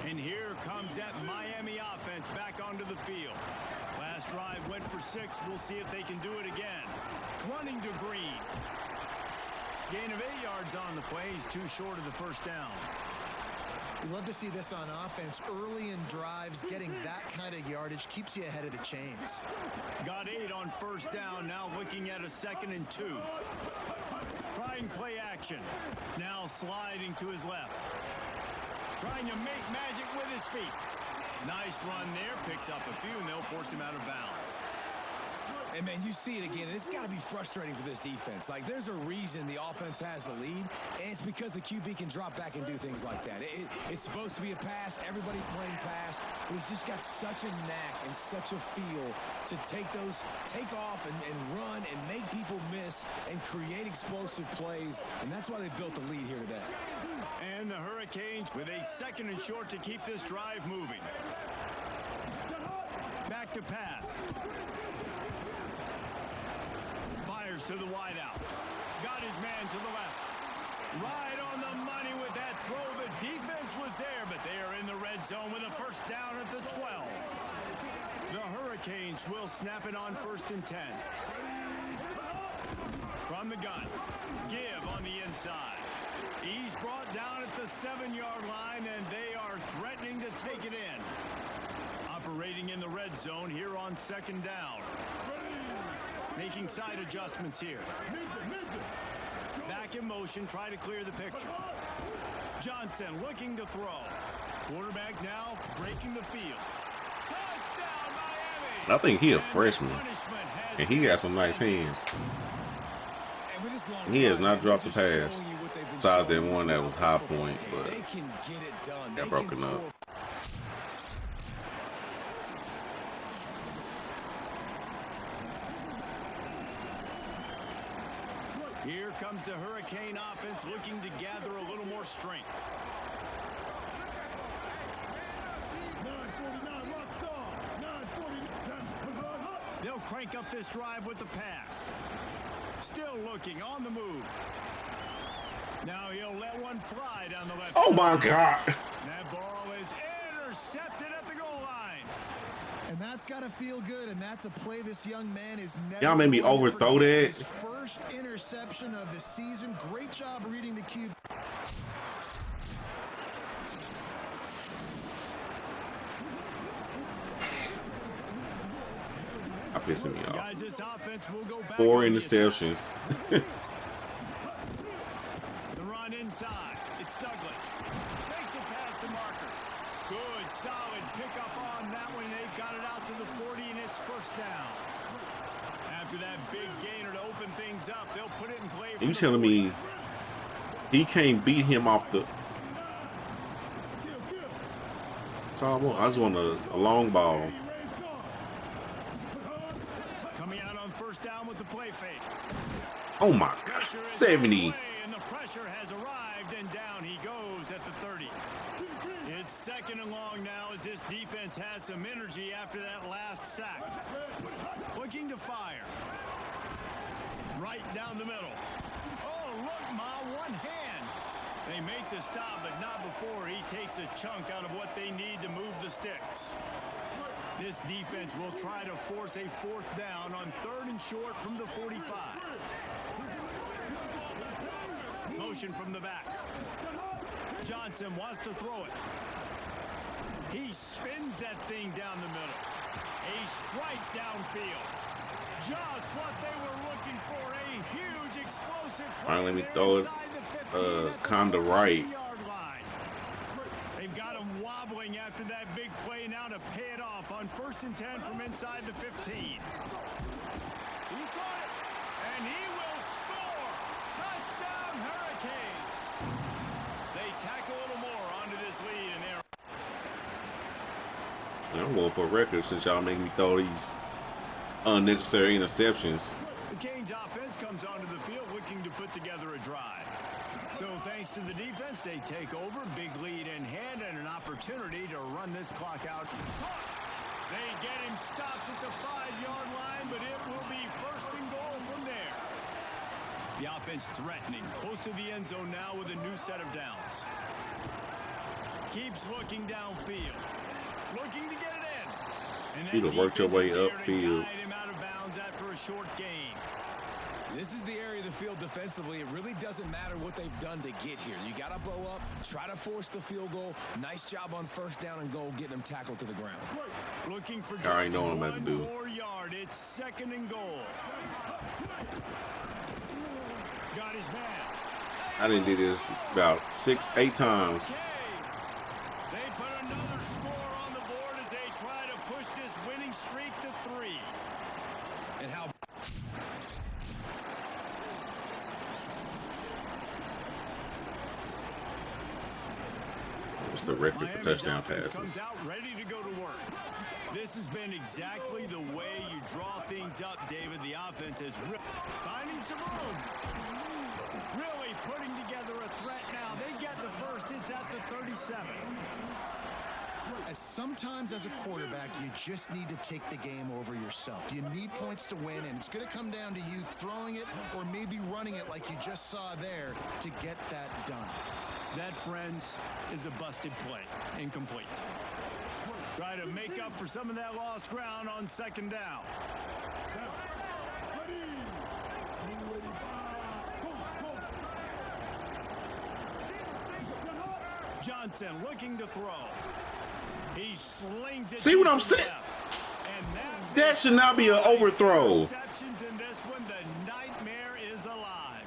And here comes that Miami offense back onto the field. Last drive went for 6. We'll see if they can do it again. running to Green. Gain of 8 yards on the play. He's too short of the first down. You love to see this on offense. Early in drives, getting that kind of yardage keeps you ahead of the chains. Got 8 on first down. Now looking at a 2nd and 2. Trying play action. Now sliding to his left. Trying to make magic with his feet. Nice run there. Picks up a few, and they'll force him out of bounds. And, man, you see it again. It's got to be frustrating for this defense. Like, there's a reason the offense has the lead, and it's because the QB can drop back and do things like that. It's supposed to be a pass, everybody playing pass, but he's just got such a knack and such a feel to take off and run and make people miss and create explosive plays, and that's why they built the lead here today. And the Hurricanes with a 2nd and short to keep this drive moving. Back to pass. Fires to the wideout. Got his man to the left. Right on the money with that throw. The defense was there, but they are in the red zone with a first down at the 12. The Hurricanes will snap it on 1st and 10. From the gun. Give on the inside. He's brought down at the 7-yard line, and they are threatening to take it in. Operating in the red zone here on 2nd down. Making side adjustments here. Back in motion, try to clear the picture. Johnson looking to throw. Quarterback now breaking the field. Touchdown, Miami! I think he a freshman, and he got some nice hands. He has not dropped a pass, besides that one that was high point, but got broken up. Here comes the Hurricane offense looking to gather a little more strength. 949, rock star. 949. They'll crank up this drive with the pass. Still looking on the move. Now he'll let one fly down the left Oh side. my God. That ball is intercepted at the goal line. And that's got to feel good, and that's a play this young man is never. Y'all made me going to overthrow forget. that. His first interception of the season. Great job reading the cue. I'm pissing me off. Guys, this offense will go back 4 on the interceptions. The run inside. It's Douglas. Makes it past the marker. Good, solid pickup on that one. They've got it out to the 40, and it's first down. After that big gainer to open things up, they'll put it in play. You telling me he can't beat him off the... That's all I want. I just want a long ball. Coming out on first down with the play fake. Oh my God. 70. And the pressure has arrived, and down he goes at the 30. It's 2nd and long now as this defense has some energy after that last sack. Looking to fire. Right down the middle. Oh, look, Ma, one hand. They make the stop, but not before he takes a chunk out of what they need to move the sticks. This defense will try to force a 4th down on 3rd and short from the 45. Motion from the back. Johnson wants to throw it. He spins that thing down the middle. A strike downfield. Just what they were looking for. A huge explosive play. All right, let me throw it kind of right. They've got him wobbling after that big play now to pay it off on 1st and 10 from inside the 15. He caught it, and he will score. Touchdown, Hurricanes. They tack a little more onto this lead, and they're... I'm going for a record since y'all make me throw these unnecessary interceptions. The Canes offense comes onto the field looking to put together a drive. So thanks to the defense, they take over, big lead in hand, and an opportunity to run this clock out. They get him stopped at the 5-yard line, but it will be 1st and goal from there. The offense threatening, close to the end zone now with a new set of downs. Keeps looking downfield, looking to get it in. And You'd have worked your way upfield. Guide him out of bounds after a short gain. This is the area of the field defensively. It really doesn't matter what they've done to get here. You got to bow up, try to force the field goal. Nice job on first down and goal, getting them tackled to the ground. Looking for I already know what I'm about to do. 1 more yard. It's 2nd and goal. Got his man. I didn't do this about 6, 8 times. Okay. They put another score on the board as they try to push this winning streak to 3. And how... What's the record for touchdown passes? Comes out ready to go to work. This has been exactly the way you draw things up, David. The offense is finding some room. Really putting together a threat now. They get the first. It's at the 37. Sometimes as a quarterback, you just need to take the game over yourself. You need points to win, and it's going to come down to you throwing it or maybe running it like you just saw there to get that done. That, friends, is a busted play. Incomplete. Try to make up for some of that lost ground on 2nd down. Johnson looking to throw. He slings it. See what I'm saying? That should not be an overthrow. Receptions in this one, the nightmare is alive.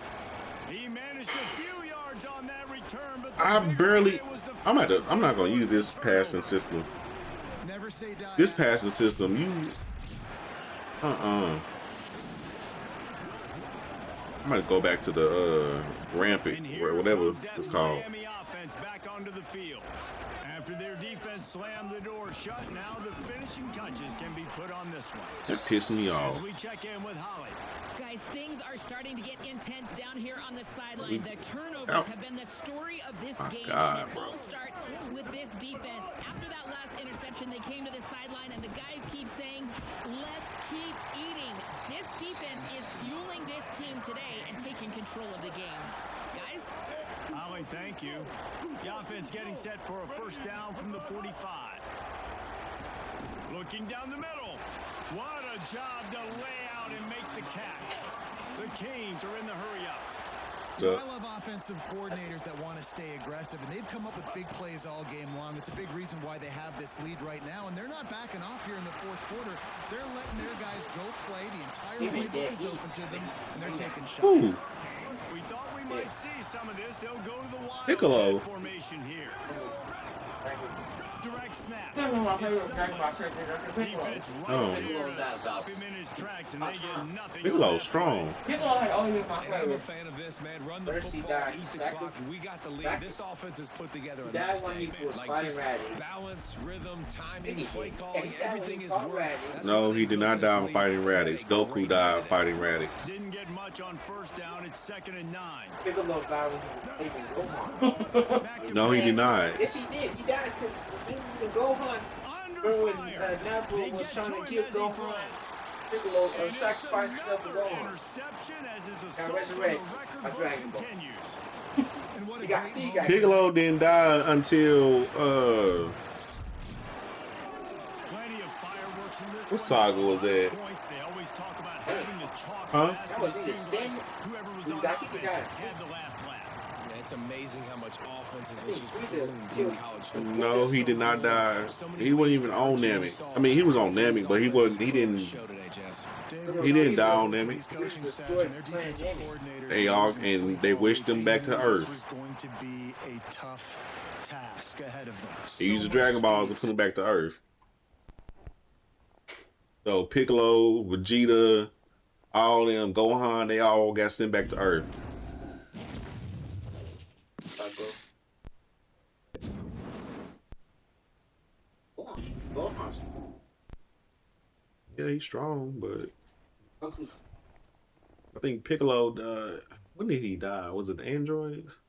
He managed a few yards on that return, but I'm not gonna use this passing system. Never say die. This passing system, I'm gonna go back to the rampant or whatever it's called. Miami offense back onto the field. After their defense slammed the door shut, now the finishing touches can be put on this one. That pissed me off. As we check in with Holly. Guys, things are starting to get intense down here on the sideline. The turnovers have been the story of this game. God, and it all starts with this defense. After that last interception, they came to the sideline, and the guys keep saying, let's keep eating. This defense is fueling this team today and taking control of the game. Guys? Holly, thank you. The offense getting set for a first down from the 45. Looking down the middle. What a job to lay out and make the catch. The Canes are in the hurry-up. I love offensive coordinators that want to stay aggressive, and they've come up with big plays all game long. It's a big reason why they have this lead right now, and they're not backing off here in the 4th quarter. They're letting their guys go play. The entire playbook is open to them, and they're taking shots. Ooh. We thought we might see some of this. They'll go to the Piccolo. wild formation here. Direct snap. Piccolo. Defense right there to stop him in his tracks, and they get nothing. Piccolo's strong. Piccolo like always my And I'm a favorite. fan of this, man. Run the First he football, died, eat the second- clock. We got the lead. second- This offense has put together a He died nice when day, he man. was Like fighting just Ratty. balance, rhythm, timing, He did. play Yeah, calling, he died when everything he is fought working. Ratty. That's No, why he they did built not this die league. fighting Radix. They Goku great died at it. fighting Radix. Didn't get much on first down. It's 2nd and 9. Piccolo died when he was Gohan. Back to No, he back. did not. Yes, he did. He died because when Gohan, Under remember when fire. They Nabu was get trying to to him kill as he Gohan? throws. Piccolo And it's sacrificed himself to another Gohan. interception as his Got assault on the resurrected record by book Dragon Ball. continues. And what a He got- great he moment. got- Piccolo didn't die until Plenty of fireworks in this what one. saga was that? Points, they always talk about having the chalk Huh? pass, That and was it either seems Sin- like whoever was he on got- he offense got- had the last laugh. Man, it's amazing how much offense think is Frieza just killed- in college football. No, he did not die. He wasn't even on Namek. I mean, he was on Namek, but he wasn't. He didn't. He didn't die on them. These coaching staff and their defensive coordinators They all losing and Super they Bowl wished them back to routine. Earth. This was going to be a tough task ahead of them. He used the So Dragon much Balls to space. put them back to Earth. So Piccolo, Vegeta, all them, Gohan, they all got sent back to Earth. Gohan's Yeah, he's strong, but Goku's I think Piccolo died. When did he die? Was it the androids?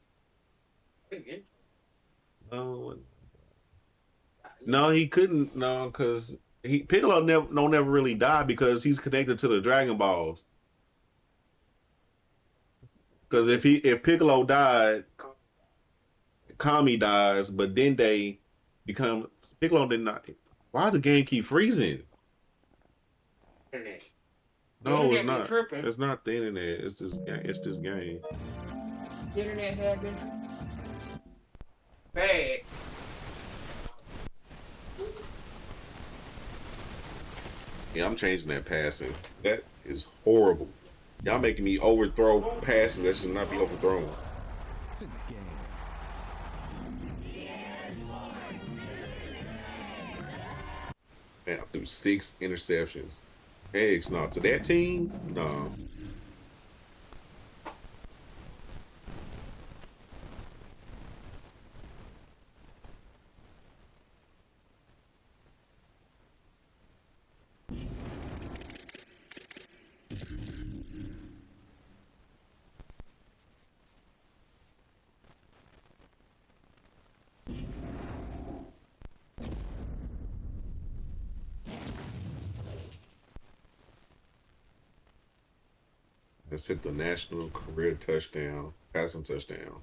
No, he couldn't. No, because Piccolo never really died because he's connected to the Dragon Balls. Because if Piccolo died, Kami dies, but then they become Piccolo did not. Why does the game keep freezing? internet. No, it's not. Tripping. It's not the internet. It's this. It's this game. The internet had been bad. Yeah, I'm changing that passing. That is horrible. Y'all making me overthrow passes that should not be overthrown. It's in the game. Man, I threw 6 interceptions. Eggs, no. To that team, no. Let's hit the national career touchdown, passing touchdown.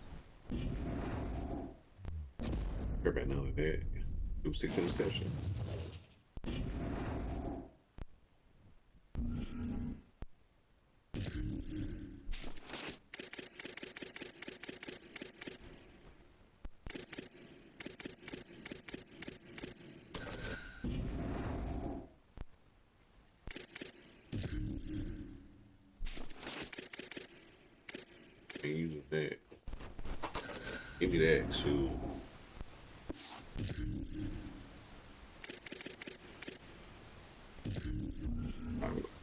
Care about none of that. Do 6 interceptions. Using that. Give me that, shoot.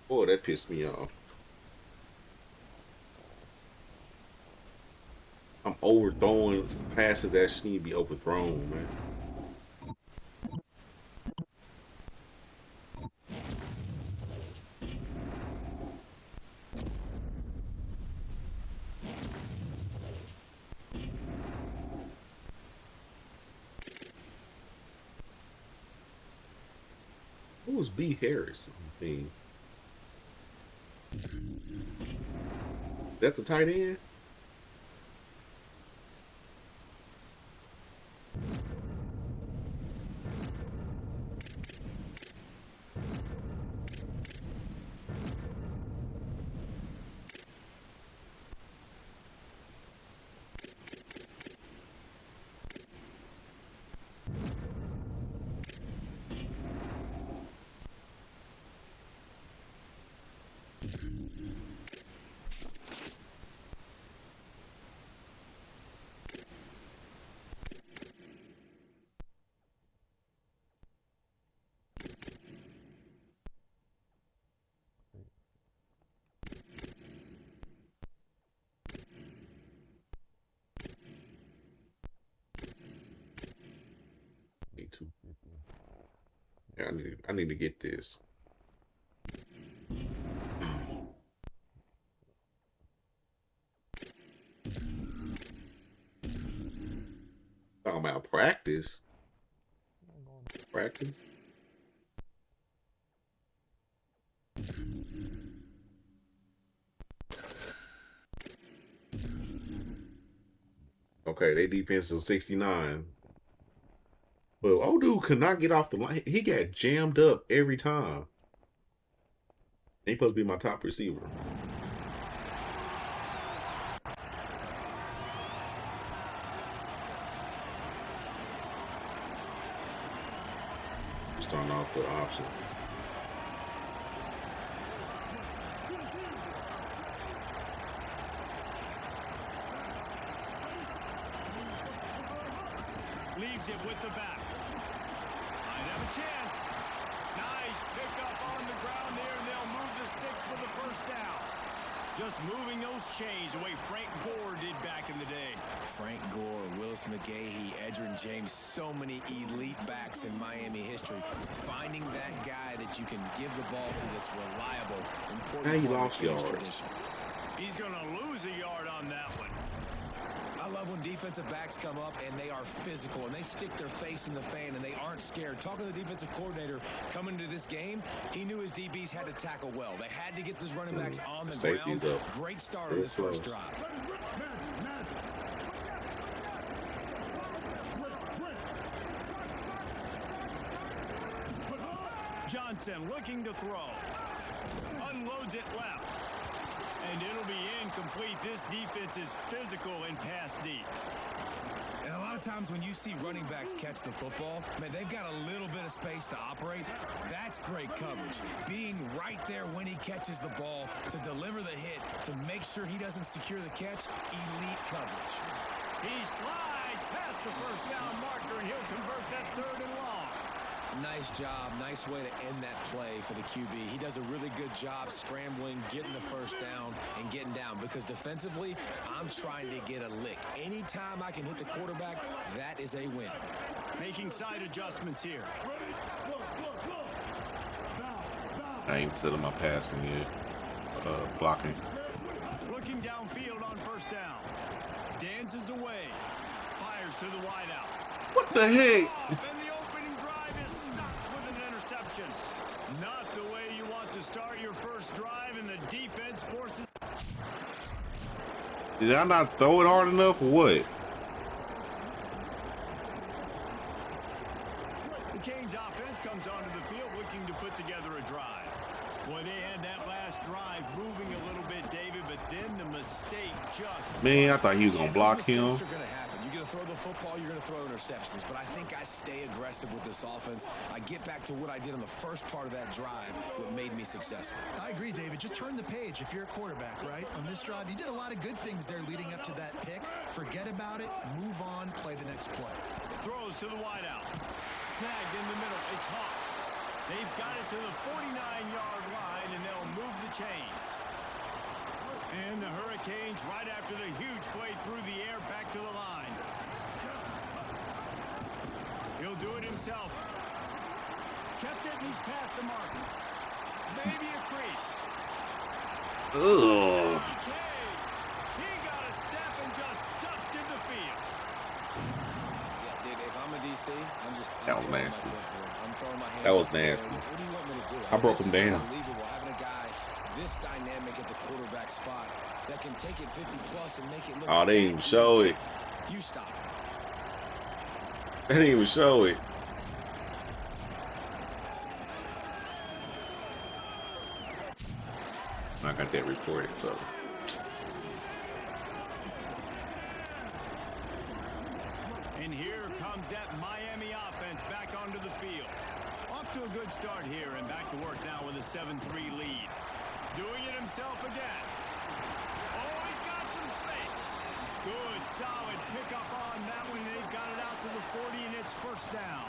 Boy, that pissed me off. I'm overthrowing passes that should need to be overthrown, man. Who was B. Harris? I mean, that's the tight end? Yeah, I need to get this. Talking about practice. Practice. Okay, they defense is 69. But old dude could not get off the line. He got jammed up every time. He supposed to be my top receiver. Starting off the options. Leaves it with the back. Might have a chance. Nice pickup on the ground there, and they'll move the sticks for the first down. Just moving those chains the way Frank Gore did back in the day. Frank Gore, Willis McGahee, Edgerrin James, so many elite backs in Miami history. Finding that guy that you can give the ball to that's reliable, important. Now he lost yards. He's going to lose a yard on that one. I love when defensive backs come up and they are physical and they stick their face in the fan and they aren't scared. Talking to the defensive coordinator coming into this game, he knew his DBs had to tackle well. They had to get those running backs on the Safety's ground. up. Great start on this first drive. Johnson looking to throw. unloads it left. And it'll be incomplete. This defense is physical and pass deep. And a lot of times when you see running backs catch the football, man, they've got a little bit of space to operate. That's great coverage. Being right there when he catches the ball to deliver the hit, to make sure he doesn't secure the catch, elite coverage. He slides past the first down marker, and he'll convert that 3rd and long. Nice job. Nice way to end that play for the QB. He does a really good job scrambling, getting the first down, and getting down. Because defensively, I'm trying to get a lick. Anytime I can hit the quarterback, that is a win. Making side adjustments here. I ain't setting my passing yet. Blocking. Looking downfield on first down. Dances away. Fires to the wideout. What the heck? And the opening drive is stopped with an interception. Not the way you want to start your first drive, and the defense forces. Did I not throw it hard enough or what? The Canes offense comes onto the field looking to put together a drive. Boy, they had that last drive moving a little bit, David, but then the mistake just... Man, I thought he was going to block him. Mistakes are going to happen. You're going to throw the football, you're going to throw interceptions. But I think I stay aggressive with this offense. I get back to what I did on the first part of that drive, what made me successful. I agree, David. Just turn the page if you're a quarterback, right? On this drive, you did a lot of good things there leading up to that pick. Forget about it, move on, play the next play. Throws to the wideout. Snagged in the middle. It's Hawk. They've got it to the 49-yard line, and they'll move the chains. And the Hurricanes, right after the huge play through the air, back to the line. He'll do it himself. Kept it, and he's past the mark. Maybe a crease. Ugh. He got a step and just dusted the field. Yeah, dude, if I'm a DC, That was nasty. I'm throwing my hands That was up in the air. nasty. What do you want me to do? I broke him This is down. Unbelievable having a guy this dynamic at the quarterback spot that can take it 50 plus and make it look. Oh, they didn't even show it. You stop it. They didn't even show it. I got that recorded, so. And here comes that Miami offense back onto the field. Off to a good start here and back to work now with a 7-3 lead. Doing it himself again. Oh, he's got some space. Good, solid pickup on that one. They've got it out to the 40, and it's first down.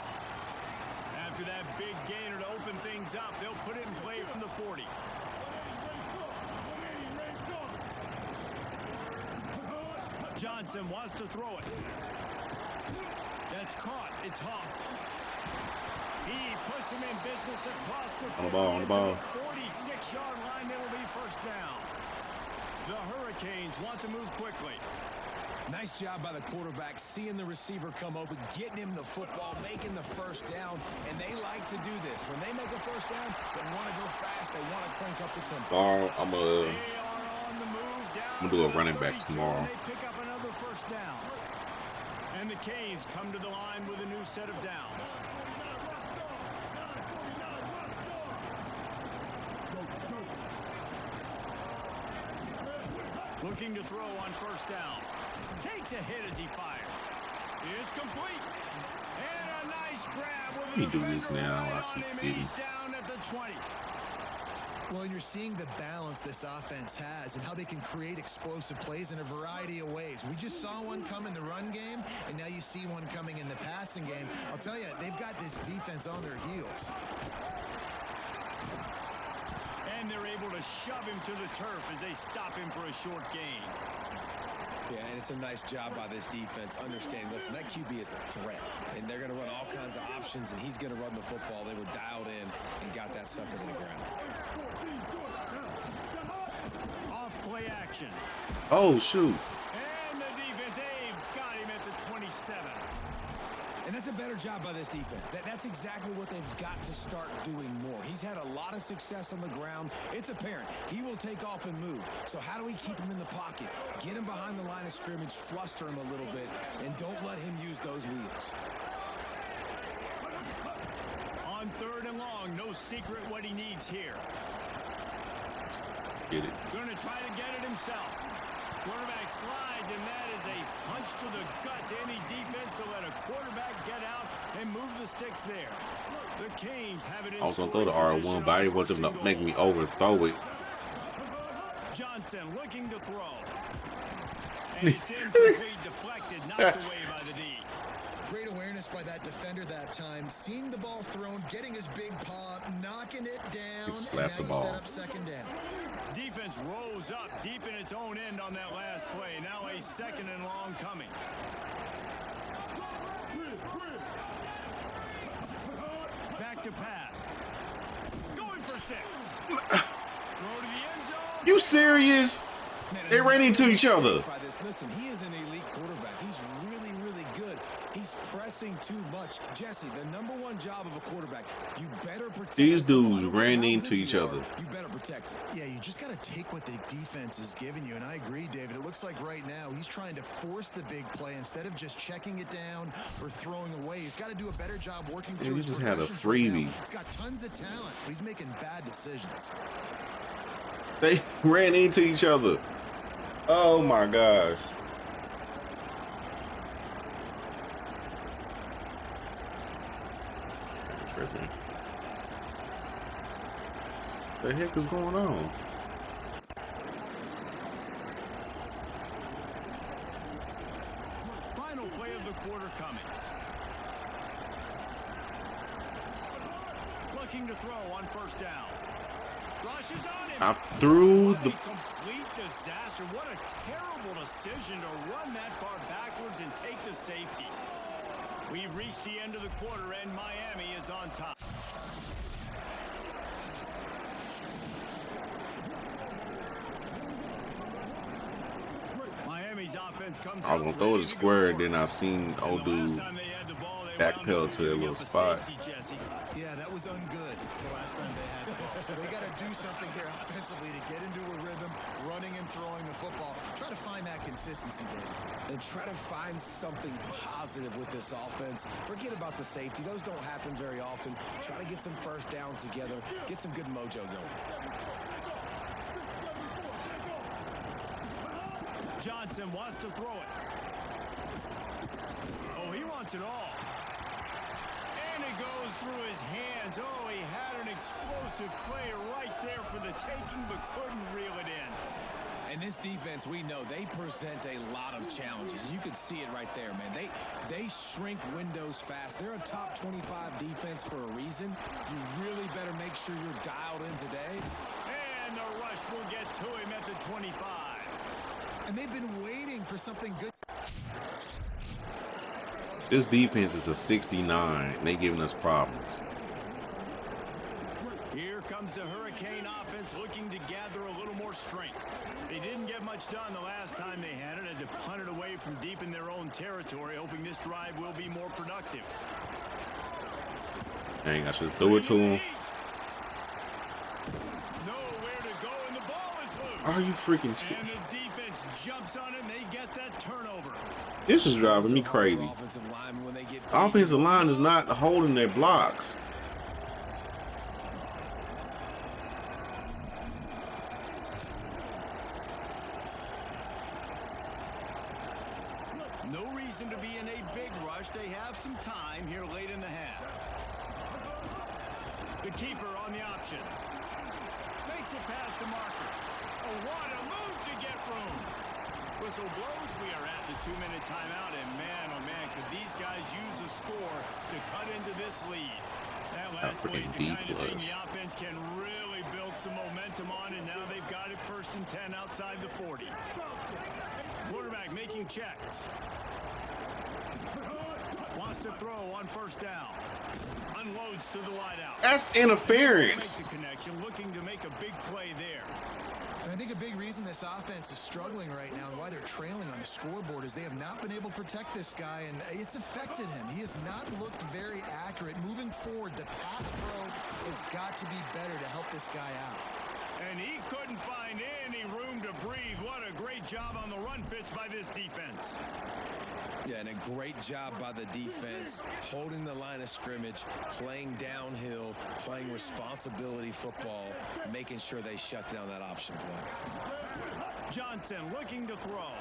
After that big gainer to open things up, they'll put it in play from the 40. Johnson wants to throw it. That's caught. It's Hawk. He puts him in business across the 40. On the ball. 46-yard line. They will be first down. The Hurricanes want to move quickly. Nice job by the quarterback, seeing the receiver come open, getting him the football, making the first down, and they like to do this. When they make a first down, they want to go fast. They want to crank up the tempo. Tomorrow, I'm They are on the move down. gonna do a running back 32, tomorrow. and they pick up another first down. And the Canes come to the line with a new set of downs. Looking to throw on first down. Takes a hit as he fires. It's complete. And a nice grab with Let me an do this defender now. right I on keep him, and getting- he's down at the 20. Well, and you're seeing the balance this offense has and how they can create explosive plays in a variety of ways. We just saw one come in the run game, and now you see one coming in the passing game. I'll tell you, they've got this defense on their heels. And they're able to shove him to the turf as they stop him for a short gain. Yeah, and it's a nice job by this defense understanding, listen, that QB is a threat, and they're going to run all kinds of options, and he's going to run the football. They were dialed in and got that sucker to the ground. Off play action. Oh, shoot. And the defense, they've got him at the 27. And that's a better job by this defense. That's exactly what they've got to start doing more. He's had a lot of success on the ground. It's apparent. He will take off and move. So how do we keep him in the pocket? Get him behind the line of scrimmage, fluster him a little bit, and don't let him use those wheels. On 3rd and long, no secret what he needs here. Get it. Going to try to get it himself. Quarterback slides, and that is a punch to the gut to any defense to let a quarterback get out and move the sticks there. The Canes have it in. I was gonna throw the R1, but I didn't want them to make me overthrow it. Johnson looking to throw. And it's incomplete, deflected, knocked away by the D. Great awareness by that defender that time. Seeing the ball thrown, getting his big paw, knocking it down, Slap and the now you ball. set up second down. Defense rose up deep in its own end on that last play. Now a second and long coming. Back to pass. Going for 6. Throw to the end zone. You serious? They ran into each other. Listen, he is an elite quarterback. He's really, really good. He's pressing too much. Jesse, the #1 job of a quarterback, you better protect. These dudes the ran ball. into each other. You better protect it. Yeah, you just got to take what the defense is giving you, and I agree, David. It looks like right now he's trying to force the big play instead of just checking it down or throwing away. He's got to do a better job working through he his just had a progressions right now. freebie. He's got tons of talent, but he's making bad decisions. They ran into each other. Oh my gosh. Tripping. The heck is going on? Final play of the quarter coming. Looking to throw on first down. Rushes on him. I threw What the. a complete disaster. What a terrible decision to run that far backwards and take the safety. We've reached the end of the quarter, and Miami is on top. Miami's offense comes I was gonna throw it to square, then I seen old dude backpedal to their little spot. Yeah, that was ungood the last time they had the ball. So they got to do something here offensively to get into a rhythm, running and throwing the football. Try to find that consistency, David. And try to find something positive with this offense. Forget about the safety. Those don't happen very often. Try to get some first downs together. Get some good mojo going. Johnson wants to throw it. Oh, he wants it all. And it goes through his hands. Oh, he had an explosive play right there for the taking, but couldn't reel it in. And this defense, we know, they present a lot of challenges. And you can see it right there, man. They shrink windows fast. They're a top 25 defense for a reason. You really better make sure you're dialed in today. And the rush will get to him at the 25. And they've been waiting for something good. This defense is a 69. And they giving us problems. Here comes the Hurricane offense looking to gather a little more strength. They didn't get much done the last time they had it to punt it away from deep in their own territory, hoping this drive will be more productive. Dang, I should have threw it to him. Nowhere to go, and the ball is loose. Are you freaking And sick? the defense jumps on it, and they get that turnover. This is driving me crazy. Offensive line is not holding their blocks. No reason to be in a big rush. They have some time here late in the half. The keeper on the option. Makes it past the marker. Oh, what a move to get room. Whistle blows. We are at the 2-minute timeout. And man, oh man, could these guys use a score to cut into this lead. That last play is the kind of thing the offense can really build some momentum on. And now they've got it 1st and 10 outside the 40. Quarterback making checks. Wants to throw on 1st down. Unloads to the wideout. That's interference. Makes the connection, looking to make a big play there. And I think a big reason this offense is struggling right now and why they're trailing on the scoreboard is they have not been able to protect this guy, and it's affected him. He has not looked very accurate. Moving forward, the pass pro has got to be better to help this guy out. And he couldn't find any room to breathe. What a great job on the run fits by this defense. Yeah, and a great job by the defense, holding the line of scrimmage, playing downhill, playing responsibility football, making sure they shut down that option play. Johnson looking to throw.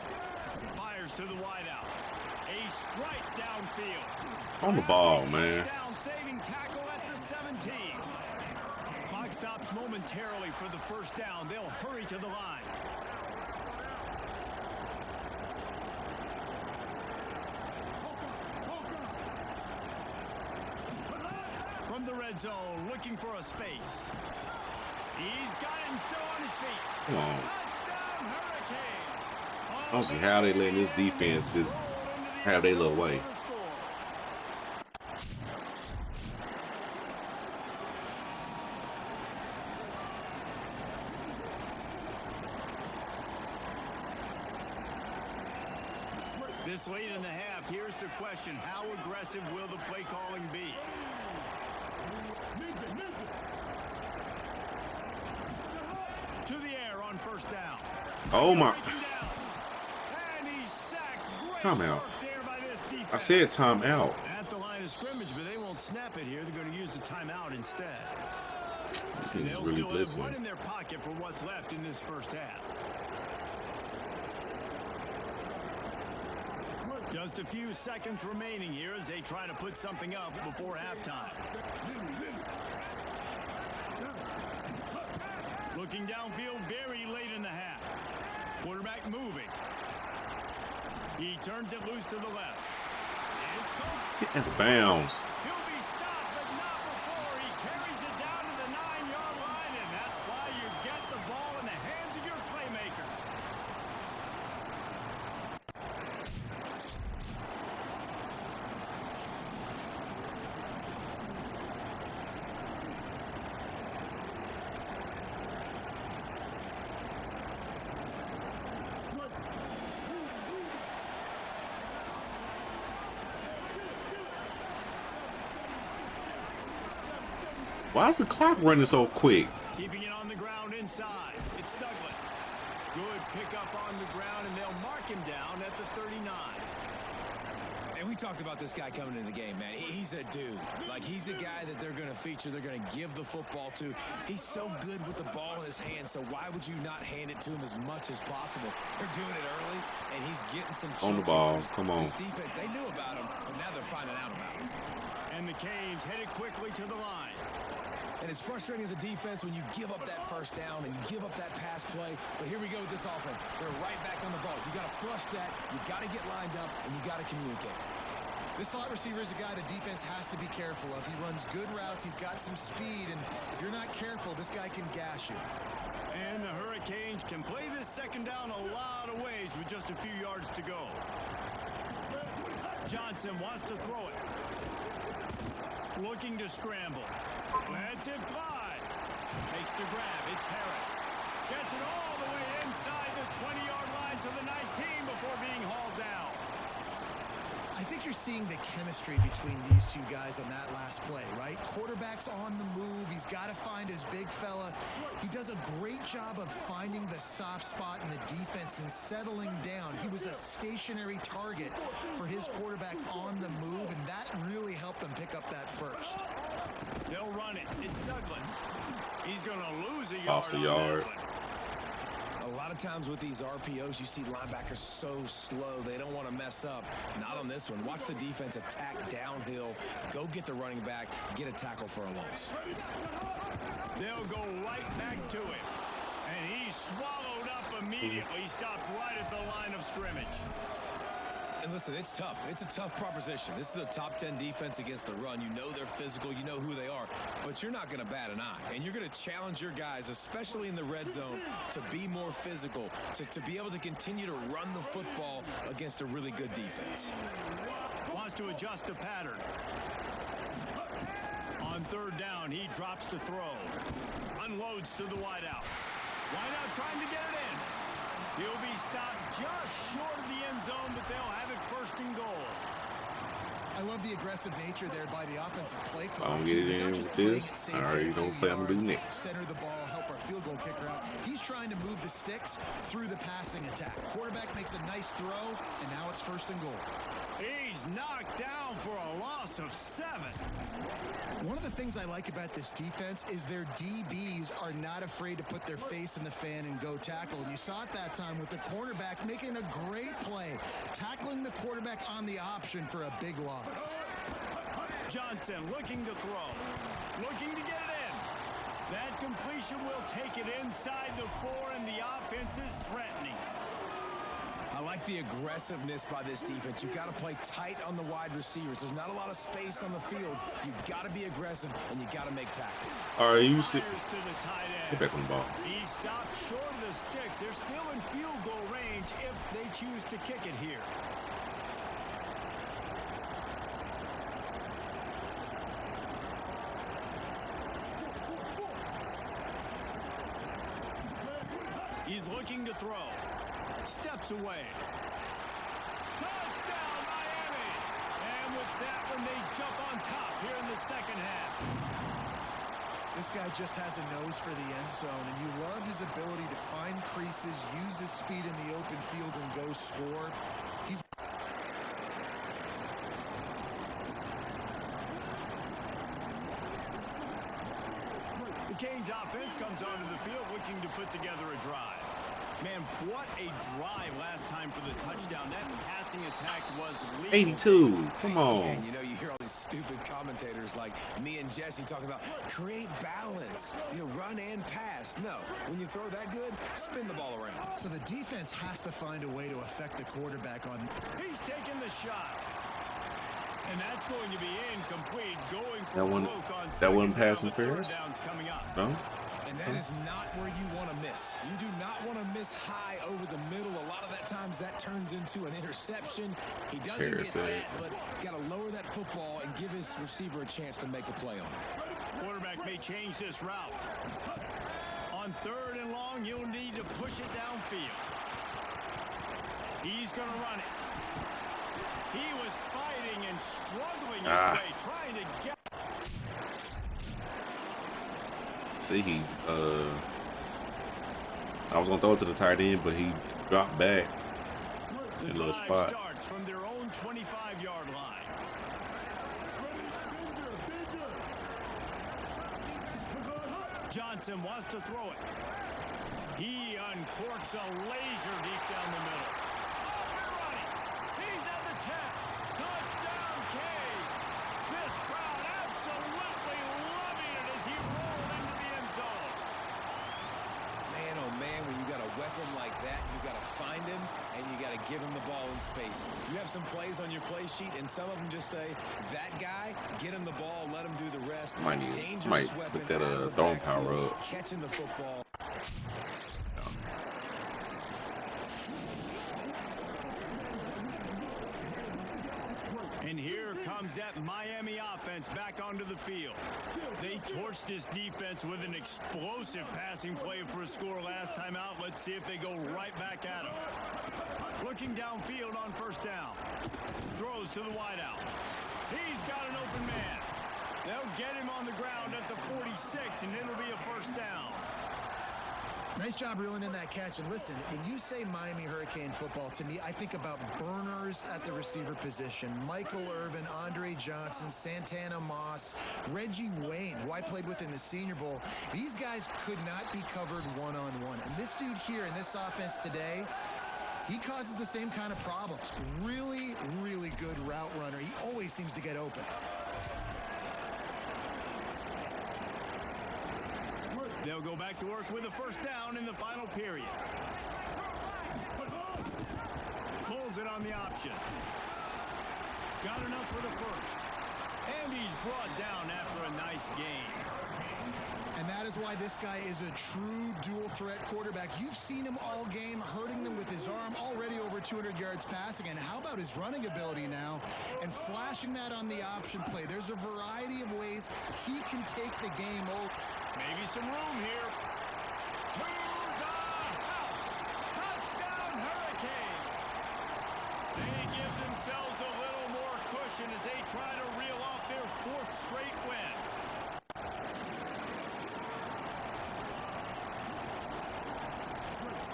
Fires to the wideout. A strike downfield. On the ball, man. Down, saving tackle at the 17. Clock stops momentarily for the first down. They'll hurry to the line. From the red zone, looking for a space. He's got it and still on his feet. Come on. Touchdown, Hurricanes. I don't see how they letting this defense just have their little way. This late in the half, here's the question. How aggressive will the play calling be? To the air on first down. Oh my. And he's sacked. Great Timeout. work there by this defense. I said timeout. At the line of scrimmage, but they won't snap it here. They're going to use a timeout instead. This And nigga's they'll really still have blitzing. one in their pocket for what's left in this first half. Just a few seconds remaining here as they try to put something up before halftime. Looking downfield very late in the half. Quarterback moving. He turns it loose to the left. It's caught. Get out of bounds. He'll be stopped, but not before he carries it down to the 9-yard line, and that's why you get the ball in the hands of your playmakers. Why is the clock running so quick? Keeping it on the ground inside. It's Douglas. Good pickup on the ground, and they'll mark him down at the 39. And we talked about this guy coming into the game, man. He's a dude. Like, he's a guy that they're going to feature, they're going to give the football to. He's so good with the ball in his hands, so why would you not hand it to him as much as possible? They're doing it early, and he's getting some On the ball. yards. Come on. This defense, they knew about him, but now they're finding out about him. And the Canes headed quickly to the line. And it's frustrating as a defense when you give up that first down and you give up that pass play. But here we go with this offense. They're right back on the ball. You got to flush that. You got to get lined up, and you got to communicate. This slot receiver is a guy the defense has to be careful of. He runs good routes. He's got some speed, and if you're not careful, this guy can gash you. And the Hurricanes can play this second down a lot of ways with just a few yards to go. Johnson wants to throw it. Looking to scramble. Lets it fly. Makes the grab. It's Harris. Gets it all the way inside the 20-yard line to the 19 before being hauled down. I think you're seeing the chemistry between these two guys on that last play, right? Quarterback's on the move. He's got to find his big fella. He does a great job of finding the soft spot in the defense and settling down. He was a stationary target for his quarterback on the move, and that really helped them pick up that first. They'll run it. It's Douglas. He's going to lose a yard. Lost a yard. A lot of times with these RPOs, you see linebackers so slow, they don't want to mess up. Not on this one. Watch the defense attack downhill, go get the running back, get a tackle for a loss. They'll go right back to him. And he's swallowed up immediately. Stopped right at the line of scrimmage. And listen, it's tough. It's a tough proposition. This is a top 10 defense against the run. You know they're physical. You know who they are. But you're not going to bat an eye. And you're going to challenge your guys, especially in the red zone, to be more physical, to be able to continue to run the football against a really good defense. Wants to adjust the pattern. On third down, he drops to throw. Unloads to the wideout. Wideout trying to get it in. He'll be stopped just short of the end zone, but they'll have it first and goal. I love the aggressive nature there by the offensive play call. I'll get it in with this. I already know what I'm gonna do next. Center the ball, help our field goal kicker out. He's trying to move the sticks through the passing attack. Quarterback makes a nice throw, and now it's 1st and goal. He's knocked down for a loss of 7. One of the things I like about this defense is their DBs are not afraid to put their face in the fan and go tackle. And you saw it that time with the cornerback making a great play, tackling the quarterback on the option for a big loss. Johnson looking to throw, looking to get it in. That completion will take it inside the 4, and the offense is threatening. I like the aggressiveness by this defense. You've got to play tight on the wide receivers. There's not a lot of space on the field. You've got to be aggressive, and you got to make tackles. All right, you sit. Fires to the tight end. Get back on the ball. He stopped short of the sticks. They're still in field goal range if they choose to kick it here. He's looking to throw. Steps away. Touchdown, Miami! And with that one, they jump on top here in the 2nd half. This guy just has a nose for the end zone, and you love his ability to find creases, use his speed in the open field, and go score. He's The Canes offense comes onto the field looking to put together a drive. Man, what a drive last time for the touchdown. That passing attack was lethal. 82. Come on. And you know, you hear all these stupid commentators like me and Jesse talking about create balance, run and pass. No, when you throw that good, spin the ball around. So the defense has to find a way to affect the quarterback on. He's taking the shot. And that's going to be incomplete. Going for That one- broke on that one second pass down with interference? 3rd downs coming up. No? And that is not where you want to miss. You do not want to miss high over the middle. A lot of that times that turns into an interception. He doesn't Terror get said. that, but he's got to lower that football and give his receiver a chance to make a play on it. Quarterback may change this route. On 3rd and long, you'll need to push it downfield. He's going to run it. He was fighting and struggling his way, trying to get. See, I was gonna throw it to the tight end, but he dropped back The in a little drive spot. starts from their own 25-yard line. Johnson wants to throw it. He uncorks a laser deep down the middle. Off and running. He's at the 10. Touchdown, Canes. This crowd absolutely loving it as he rolled into the end zone. Man, oh man, when you got a weapon like that, you got to find him and you got to give him the ball in space. You have some plays on your play sheet, and some of them just say, that guy, get him the ball, let him do the rest. Might Dangerous weapon put that out of the throwing backfield, power up. catching the football. And here comes that Miami offense back onto the field. They torched this defense with an explosive passing play for a score last time out. Let's see if they go right back at them. Looking downfield on 1st down. Throws to the wideout. He's got an open man. They'll get him on the ground at the 46, and it'll be a 1st down. Nice job reeling in that catch. And listen, when you say Miami Hurricane football, to me, I think about burners at the receiver position. Michael Irvin, Andre Johnson, Santana Moss, Reggie Wayne, who I played with in the Senior Bowl. These guys could not be covered one-on-one. And this dude here in this offense today, he causes the same kind of problems. Really, really good route runner. He always seems to get open. They'll go back to work with a 1st down in the final period. Pulls it on the option. Got enough for the 1st. And he's brought down after a nice gain. And that is why this guy is a true dual-threat quarterback. You've seen him all game, hurting them with his arm, already over 200 yards passing. And how about his running ability now? And flashing that on the option play. There's a variety of ways he can take the game over. Maybe some room here. To the house. Touchdown, Hurricanes. They give themselves a little more cushion possession as they try to reel off their 4th straight win.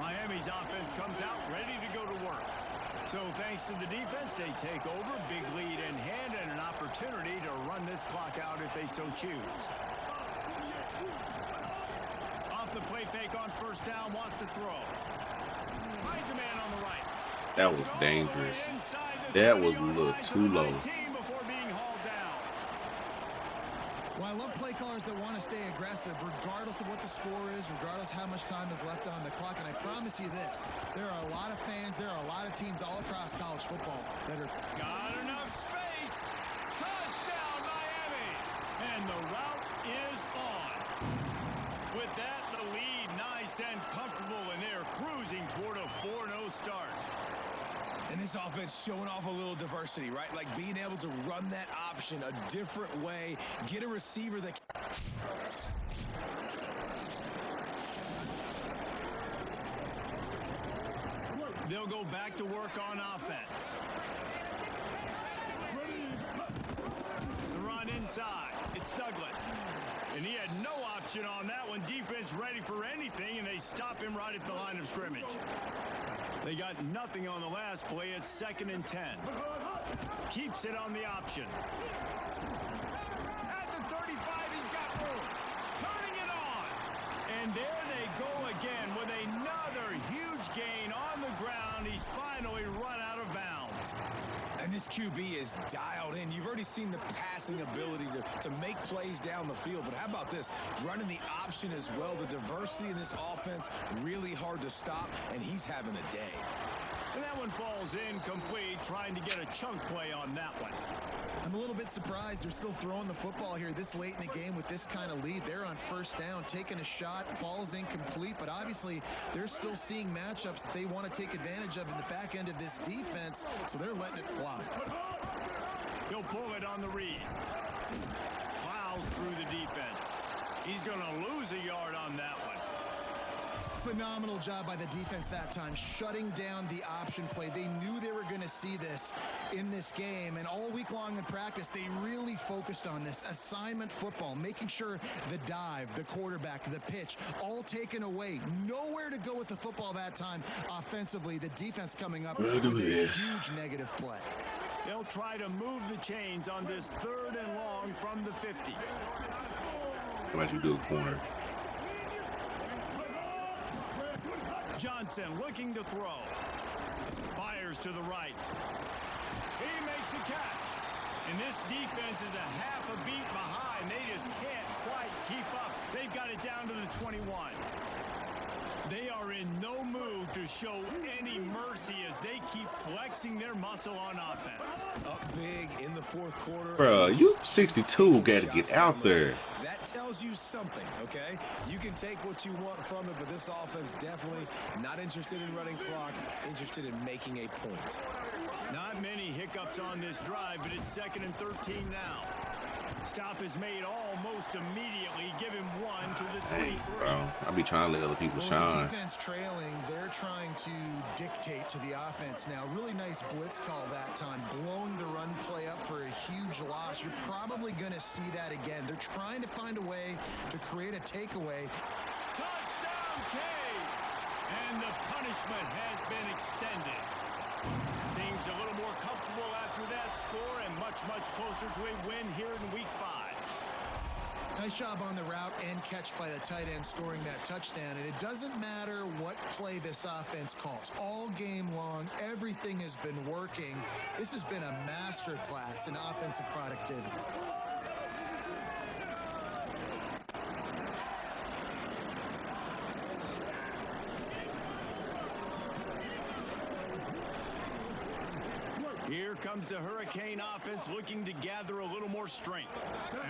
Miami's offense comes out ready to go to work. So thanks to the defense, they take over, big lead in hand, and an opportunity to run this clock out if they so choose. Off the play fake on 1st down, wants to throw. Finds a man on the right. That was dangerous. That was a little too low. Well, I love play callers that want to stay aggressive, regardless of what the score is, regardless how much time is left on the clock. And I promise you this, there are a lot of fans, there are a lot of teams all across college football that are... Got enough space. Touchdown, Miami. And the route is on. With that, the lead nice and comfortable, and they're cruising toward a 4-0 start. And this offense showing off a little diversity, right? Like being able to run that option a different way, get a receiver that... They'll go back to work on offense. The run inside. It's Douglas. And he had no option on that one. Defense ready for anything, and they stop him right at the line of scrimmage. They got nothing on the last play. It's 2nd and 10. Keeps it on the option. At the 35, he's got room. Turning it on. And there they go again with another huge gain on the ground. He's finally run out of bounds. And this QB is dialed in. You've already seen the passing ability to make plays down the field. But how about this? Running the option as well. The diversity in this offense, really hard to stop, and he's having a day. And that one falls incomplete, trying to get a chunk play on that one. I'm a little bit surprised they're still throwing the football here this late in the game with this kind of lead. They're on 1st down, taking a shot, falls incomplete, but obviously they're still seeing matchups that they want to take advantage of in the back end of this defense, so they're letting it fly. He'll pull it on the read. Plows through the defense. He's going to lose a yard on that one. Phenomenal job by the defense that time, shutting down the option play. They knew they were going to see this in this game, and all week long in practice, they really focused on this assignment football, making sure the dive, the quarterback, the pitch, all taken away. Nowhere to go with the football that time offensively. The defense coming up with a huge negative play. They'll try to move the chains on this 3rd and long from the 50. How about you do a corner? Johnson looking to throw. Fires to the right. He makes the catch. And this defense is a half a beat behind. They just can't quite keep up. They've got it down to the 21. They are in no mood to show any mercy as they keep flexing their muscle on offense. Up big in the 4th quarter. Bro, you 62 got to get out there. That tells you something, okay? You can take what you want from it, but this offense definitely not interested in running clock, interested in making a point. Not many hiccups on this drive, but it's 2nd and 13 now. Stop is made almost immediately. Give him one to the 23. Hey, bro, I be trying to let other people shine. The defense trailing, they're trying to dictate to the offense now. Really nice blitz call that time, blowing the run play up for a huge loss. You're probably going to see that again. They're trying to find a way to create a takeaway. Touchdown, Caves! And the punishment has been extended. Things a little more comfortable after that score and much, much closer to a win here in Week 5. Nice job on the route and catch by the tight end scoring that touchdown. And it doesn't matter what play this offense calls. All game long, everything has been working. This has been a master class in offensive productivity. Here comes the Hurricane offense looking to gather a little more strength.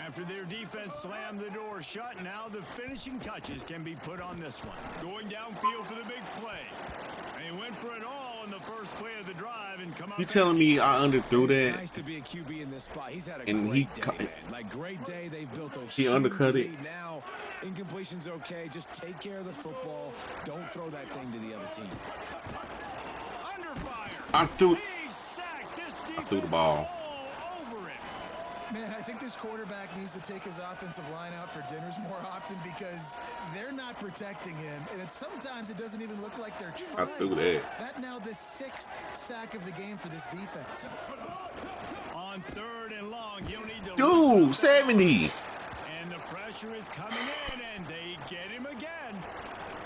After their defense slammed the door shut, now the finishing touches can be put on this one. Going downfield for the big play. They went for it all in the first play of the drive and come out. You telling me I underthrew that? It's nice to be a QB in this spot. He's had a and great day, man. Like, great day. They've built a he undercut it. Now, incompletion's okay. Just take care of the football. Don't throw that thing to the other team. Under fire. I threw the ball. All Man, I think this quarterback needs to take his offensive line out for dinners more often because they're not protecting him. And sometimes it doesn't even look like they're I trying. threw that. That now the 6th sack of the game for this defense. On 3rd and long, you'll need to Dude, 70. And the pressure is coming in, and they get him again.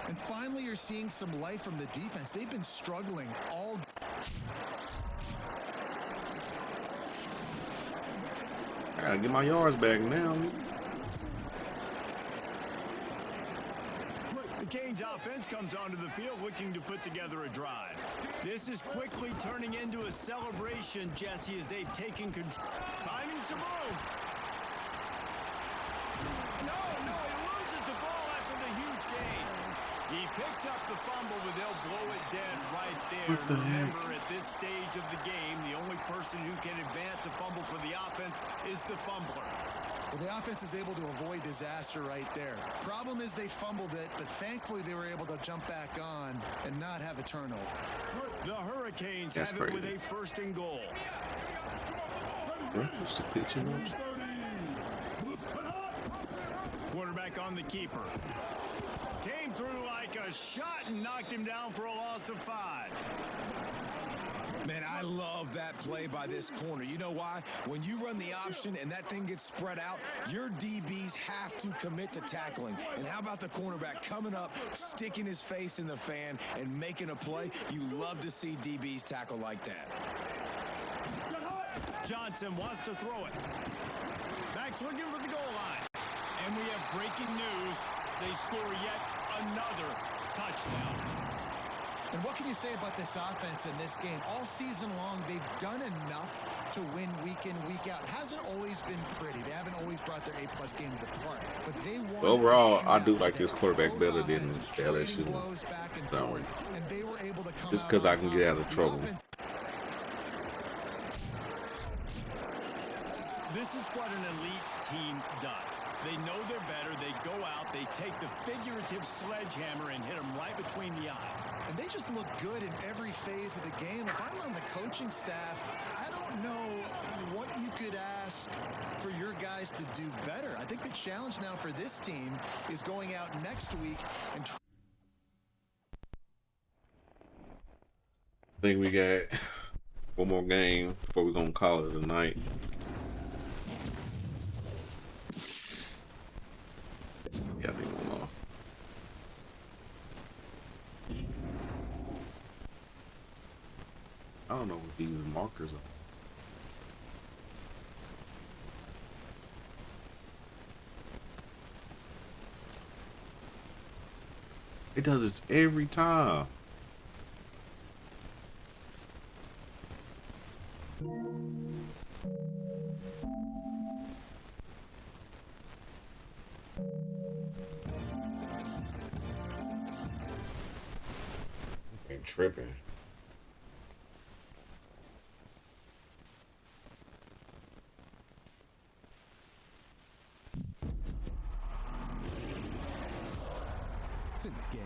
And finally, you're seeing some life from the defense. They've been struggling all. I gotta get my yards back now. The Canes offense comes onto the field looking to put together a drive. This is quickly turning into a celebration, Jesse, as they've taken control. Finding some room. No, he loses the ball after the huge gain. He picks up the fumble, but they'll blow it dead right there. What the Remember, at this stage of the game, the only person who can advance a fumble for the offense is the fumbler. Well, the offense is able to avoid disaster right there. Problem is they fumbled it, but thankfully they were able to jump back on and not have a turnover. The Hurricanes That's have it with crazy. a 1st and goal. What's the picture notes? Quarterback on the keeper. Came through like a shot and knocked him down for a loss of 5. Man, I love that play by this corner. You know why? When you run the option and that thing gets spread out, your DBs have to commit to tackling. And how about the cornerback coming up, sticking his face in the fan, and making a play? You love to see DBs tackle like that. Johnson wants to throw it. Back's looking for the goal line. And we have breaking news. They score yet another touchdown. And what can you say about this offense in this game? All season long, they've done enough to win week in, week out. It hasn't always been pretty. They haven't always brought their A-plus game to the park. But they won. Overall, I do like this quarterback better than LSU. So, just because I can get out of trouble. This is what an elite team does. They know they're better. They go out. They take the figurative sledgehammer and hit them right between the eyes. And they just look good in every phase of the game. If I'm on the coaching staff, I don't know what you could ask for your guys to do better. I think the challenge now for this team is going out next week and I think we got one more game before we're going to call it a night. Yeah, I think one more. I don't know what these markers are. It does this every time. I'm tripping. It's in the game.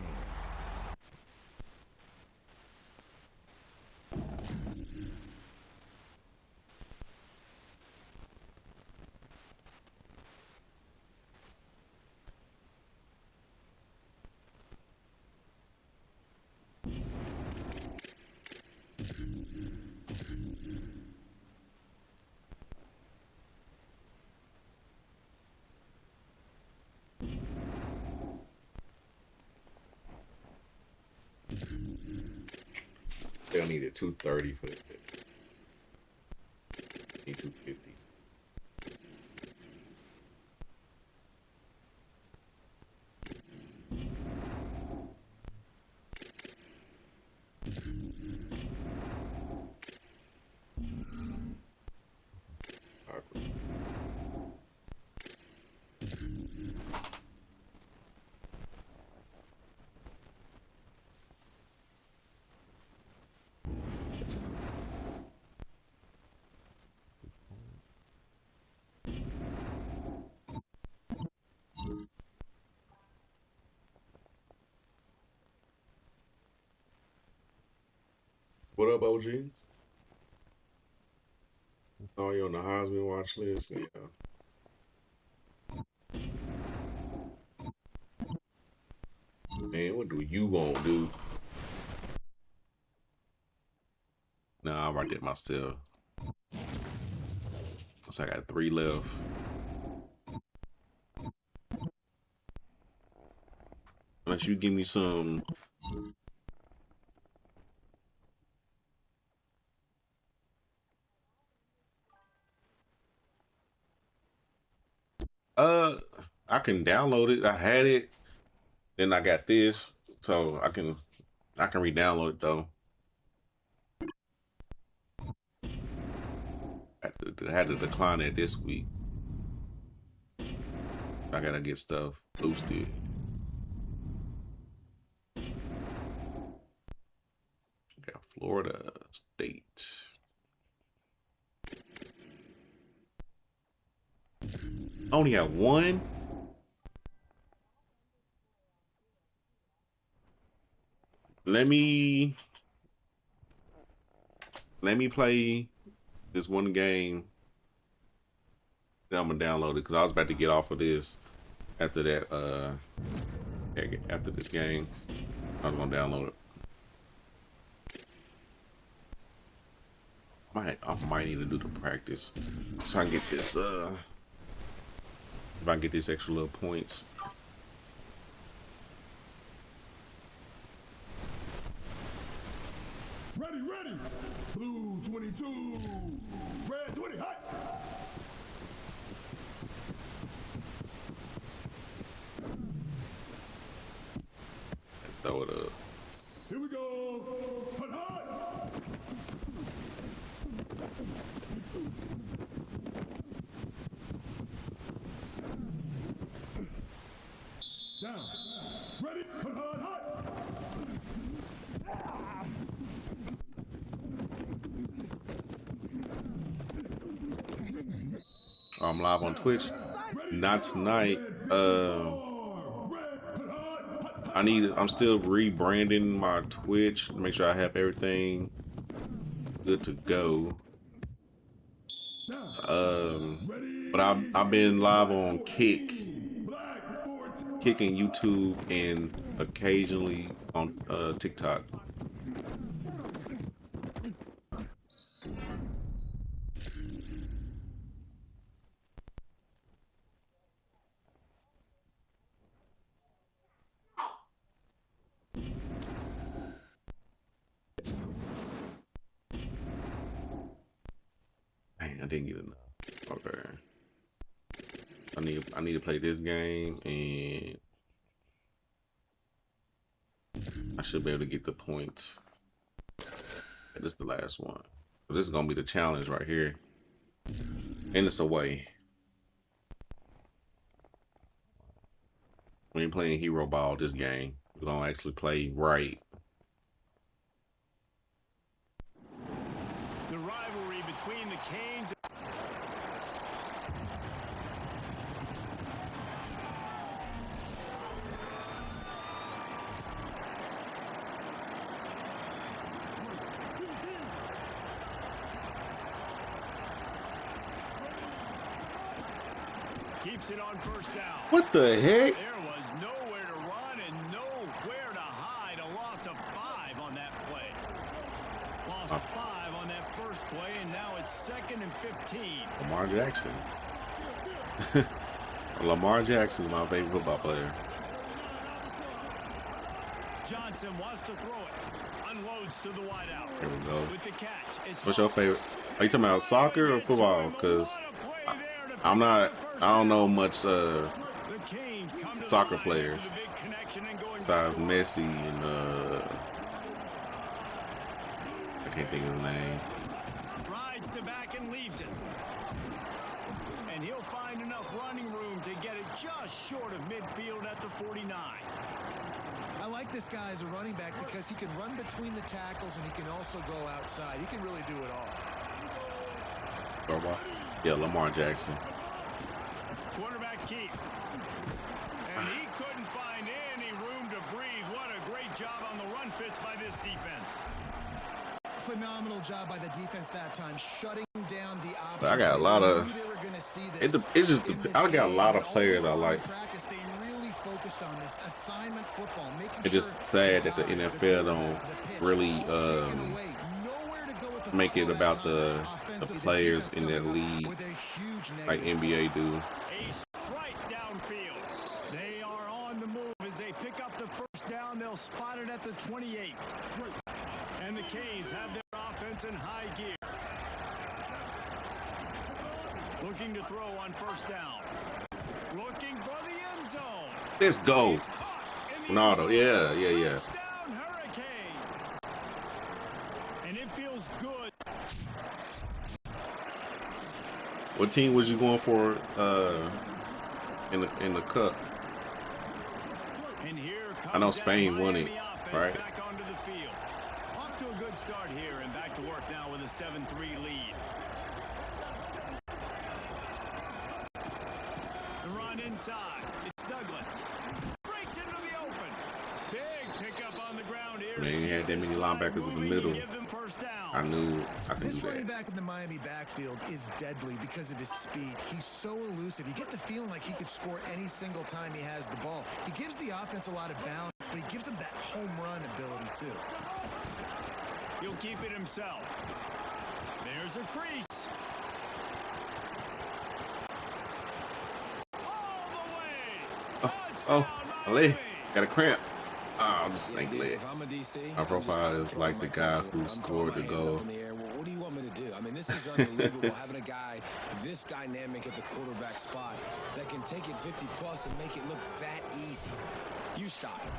They'll need a 230 for it. Need 250. What up, OG? Oh, you on the Heisman watch list? Yeah. Man, what do you want to do? Nah, I'll write that myself. So I got 3 left. Unless you give me some. I can download it. I had it. Then I got this, so I can re-download it though. I had to decline it this week. I gotta get stuff boosted. Got Florida State. Only got 1. Let me play this one game. Then I'm gonna download it because I was about to get off of this after that. After this game, I was gonna download it. I might need to do the practice so I can get this. If I can get these extra little points. Ready, ready. Blue 22. Red 20. Hot. Throw it up. Here we go. Hot, hot. Down. Ready. Hot, hot, hot. I'm live on Twitch. Not tonight. I'm still rebranding my Twitch to make sure I have everything good to go. But I've been live on Kick and YouTube, and occasionally on TikTok. Dang, I didn't get enough. Okay. I need to play this game, and I should be able to get the points. This is the last one. So this is gonna be the challenge right here, and it's away. We ain't playing hero ball this game. We're gonna actually play right. The rivalry between the Canes. Keeps it on first down. What the heck? There was nowhere to run and nowhere to hide. A loss of 5 on that play. Lost 5 on that first play, and now it's 2nd and 15. Lamar Jackson. Lamar Jackson is my favorite football player. Johnson wants to throw it. Unloads to the wideout. Here we go. With the catch. What's your favorite? Are you talking about soccer or football? Because I don't know much soccer players besides Messi and I can't think of his name. Rides to back and leaves it. And he'll find enough running room to get it just short of midfield at the 49. I like this guy as a running back because he can run between the tackles and he can also go outside. He can really do it all. Yeah, Lamar Jackson. Quarterback keep. And he couldn't find any room to breathe. What a great job on the run fits by this defense. Phenomenal job by the defense that time, shutting down the the option. But I got a lot of. It's just I got a lot of players I like. They really focused on this assignment football. It's just sad that the NFL don't really make it about the players in that league like NBA do. A strike downfield. They are on the move as they pick up the first down. They'll spot it at the 28. And the Canes have their offense in high gear. Looking to throw on first down. Looking for the end zone. Let's go. Ronaldo. Yeah. Touchdown, Hurricanes. And it feels good. What team was you going for in the cup? And here comes I know Spain won it, right? Back onto the field. Off to a good start here and back to work now with a 7-3 lead. The run inside. It's Douglas. Breaks into the open. Big pickup on the ground here. They ain't had that many linebackers in the middle. I knew I could This do running that. back in the Miami backfield is deadly because of his speed. He's so elusive. You get the feeling like he could score any single time he has the ball. He gives the offense a lot of balance, but he gives them that home run ability too. He'll keep it himself. There's a crease. All the way. My leg got a cramp. Oh, I'm just snake leg. If I'm a DC, My profile is like the guy who scored the goal. What do you want me to do? I mean, this is unbelievable having a guy this dynamic at the quarterback spot that can take it 50 plus and make it look that easy. You stop it.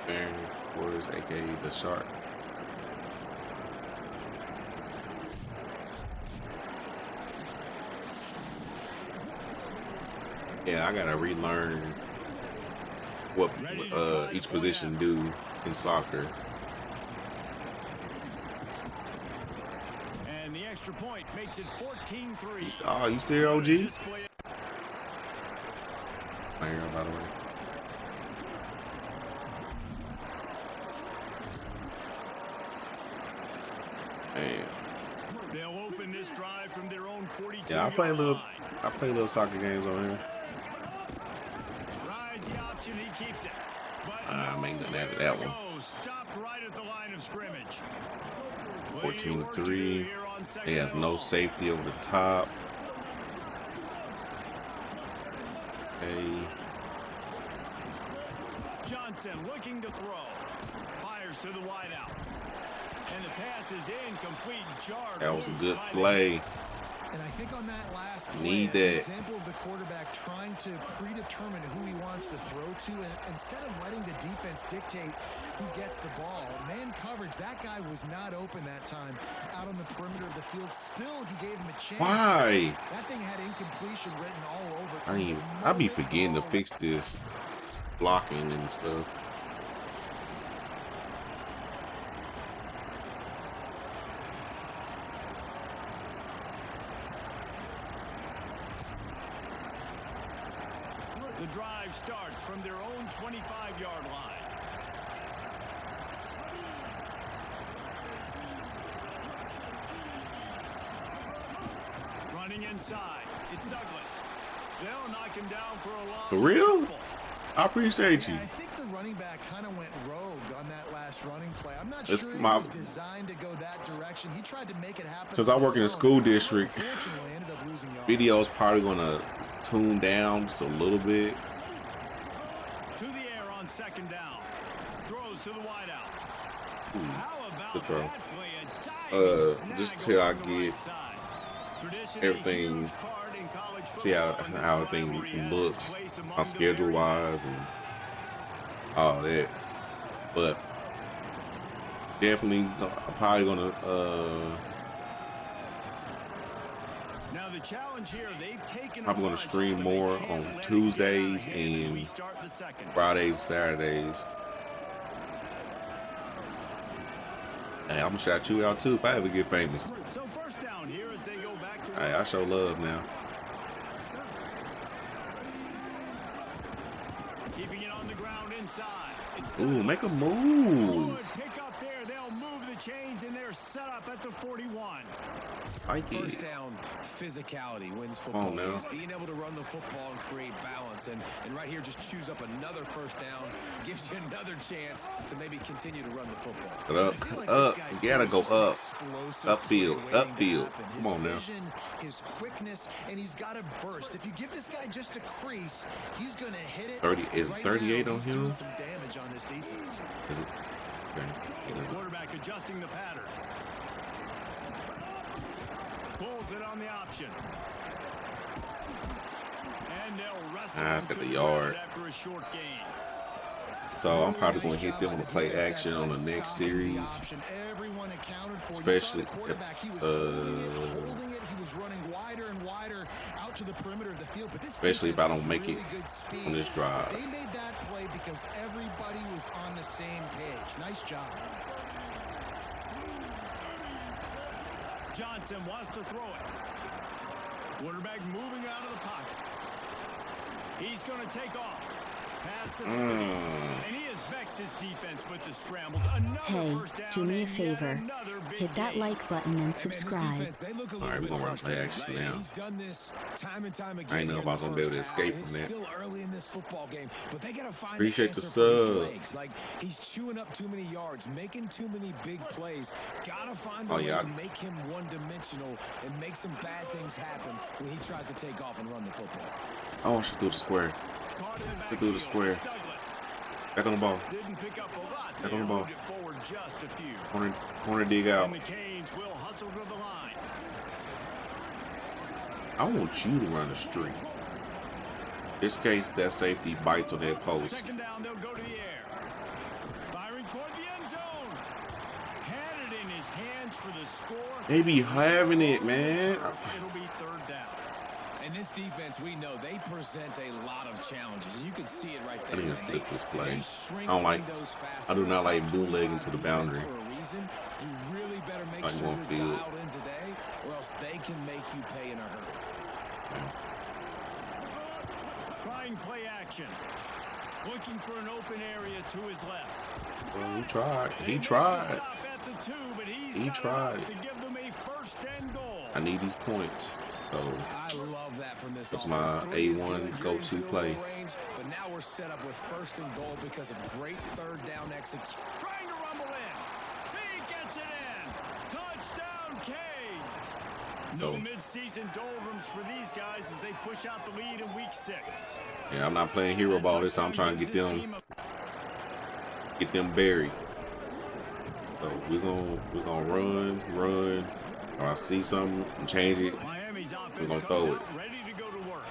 Aaron Warriors, aka the Shark. Yeah, I gotta relearn what each position do in soccer. And the extra point makes it 14-3. Oh, you still OG? Player, by the way. Man. They'll open this drive from their own 42. Yeah, I play little soccer games on here. Rides the option, he keeps it. But I ain't nothing out of that one. Stopped right at the line of scrimmage. 14-3. He has no safety over the top. Hey. Johnson looking to throw. Fires to the wideout. And the pass is incomplete. Jarred. That was a good play. And I think on that last play, Need it's an that. example of the quarterback trying to predetermine who he wants to throw to, and instead of letting the defense dictate who gets the ball. Man coverage, that guy was not open that time out on the perimeter of the field. Still, he gave him a chance. Why? That thing had incompletion written all over. I be forgetting to fix this blocking and stuff. The drive starts from their own 25-yard line. Running inside. It's Douglas. They'll knock him down for a loss. For real? I appreciate you. I think the running back kind of went rogue on that last running play. I'm not It's sure he my- was designed to go that direction. He tried to make it happen. Since I work in a school district, Unfortunately, ended up losing yards. video's probably gonna tune down just a little bit. To the air on second down. Throws to the wideout. How about Good throw. that play? A diving snag Just till I over the right get side. Traditionally, everything, huge part in college see how football, and this everything rivalry has looks, its place among my the schedule very wise and all that. But definitely, I'm probably gonna Now the challenge here, they've taken I'm gonna stream more on Tuesdays and Fridays, Saturdays. Hey, I'm gonna shout you out too if I ever get famous. So first down here as they go back to Hey, I show love now. keeping it on the ground inside. It's Ooh, make a move. good pick up there. They'll move the change, and they're set up at the 41. First down, physicality wins football games. Being able to run the football and create balance. And right here, just choose up another first down. Gives you another chance to maybe continue to run the football. Up. You gotta go up. Upfield. Come on now. His quickness, and he's got to burst. If you give this guy just a crease, he's going to hit it. 30 is 38 on him. Doing some damage on this defense. Is it? Okay. The quarterback adjusting the pattern. Pulls it on the option. And they'll wrestle it's got the yard. after a short gain. So I'm probably going to hit them on the play action on the next series, especially if I don't make it on this drive. They made that play because everybody was on the same page. Nice job. Johnson wants to throw it. Quarterback moving out of the pocket. He's going to take off. Pass the and he has vexed his defense with the scrambles. Hey, do me a favor. Hit that like button and subscribe. All right, we're going to run play action now. He's done this time and time again. I ain't know if I was going to be able to escape from that. Still early in this football game, but they got to find Appreciate the sub. Like he's chewing up too many yards, making too many big plays. Got to find a way to make him one-dimensional and make some bad things happen when he tries to take off and run the football. Oh, she threw the square. She threw the square. Back on the ball. Back on the ball. Corner dig out. I want you to run the street. In this case, that safety bites on that post. Second down, they'll go to the air. Firing toward the end zone. Had it in his hands for the score. They be having it, man. It'll be third down. And this defense, we know they present a lot of challenges, and you can see it right there. I need to flip this play. I do not like bootlegging to the boundary. You really better make sure you're dialed in today, or else they can make you pay in a hurry. Okay. Trying play action. Looking for an open area to his left. Well, he tried. He tried. He tried. To give them a first and goal. I need these points. So I love that from this. That's my A1 go-to play. But now we're set up with first and goal because of great third down execution. Trying to rumble in. He gets it in. Touchdown, Canes. No mid-season doldrums for these guys as they push out the lead in week 6. Yeah, I'm not playing hero ball this time. I'm trying to get them buried. So we're gonna run. Or I see something and change it. We're gonna throw it. Ready to go to work.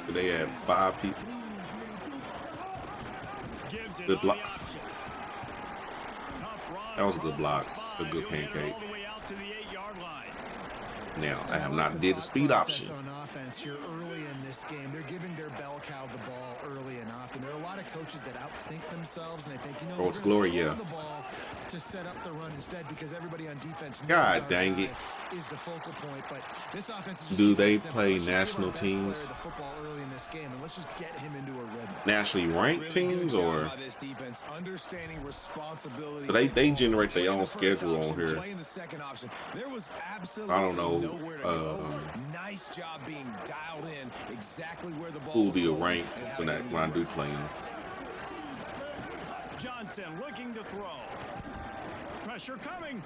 They had 5 people. Good block. That was a good block. A good pancake. Now I have not did the speed option. On offense here early in this game, they're giving their bell cow the ball early and often. There are a lot of coaches that outthink themselves and they think, Oh, it's glory, yeah. The ball to set up the run instead because everybody on defense God dang it. Is the focal point, but this offense is just do they play national teams? The football early in this game, and let's just get him into a rhythm. Nationally ranked teams, or they generate their own schedule on here. I don't know. Nice job being dialed in exactly where the ball who will be a rank when I do play him. Johnson looking to throw. Pressure coming.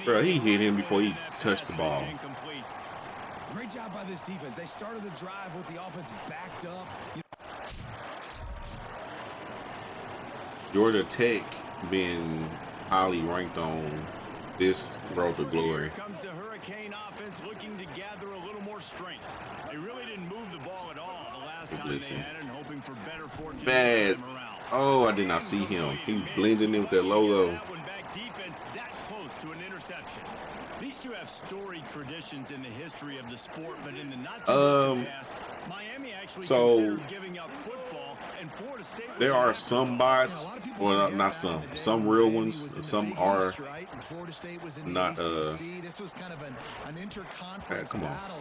Bro, he hit him before he touched the ball. Great job by this defense. They started the drive with the offense backed up. Georgia Tech being highly ranked on this road to glory. Here comes the Hurricane offense looking to gather a little more strength. They really didn't move the ball at all the last time they had it, and hoping for better fortune. Bad. Oh, I did not see him. He blended in with that logo. Defense that close to an interception. These two have storied traditions in the history of the sport, but in the not too distant past, Miami actually considered giving up football there are some bots, well, not some real ones, and some are not. This was kind of an interconference come on. battle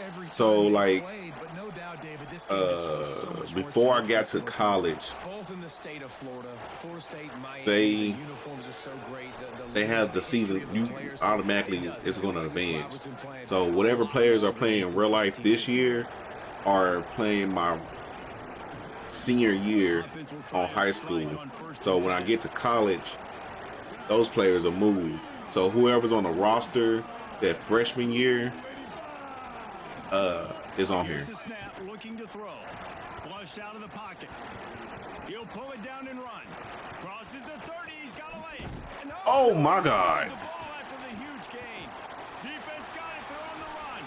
every time So they like, played, but no doubt, David, this game is so much more before I got to significant. college, Both in the state of Florida, Florida State, Miami, they the uniforms are so great. they have the season. You automatically it's going to advance. So whatever players are playing in real life this year are playing my senior year on high school. So when I get to college, those players are moved. So whoever's on the roster that freshman year is on here. Snap, looking to throw. Flushed out of the pocket. He'll pull it down and run. Crosses the 30. He's got a lane. Oh my God! The ball after the huge gain. Defense got it. They're on the run.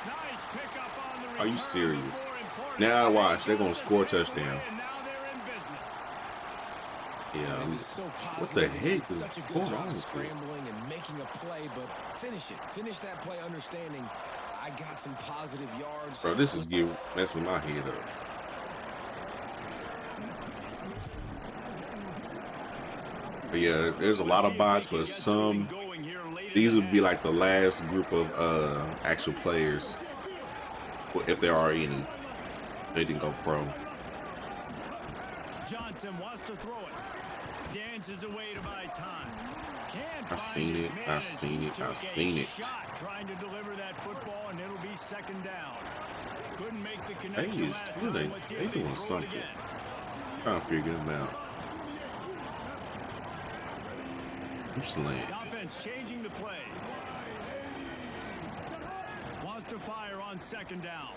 Nice pickup on the return. Are you serious? More important, Now watch, they're gonna score a touchdown. and now they're in business. Yeah. This is so What the positive. He heck did is such a good going job on with this? scrambling and making a play, but finish it. Finish that play understanding I got some positive yards. Bro, this is messing my head up. But yeah, there's a lot of bots, but some these would be like the last group of actual players, if there are any. They didn't go pro. Johnson wants to throw it. Dances away to buy time. Can't I seen it. I seen it. I seen it. Trying to deliver that football, and it'll be second down. Couldn't make the They connection is last what time. Let's see they if they doing throw it something. again. Trying to figure them out. I'm slaying. The offense changing the play. Wants to fire on second down.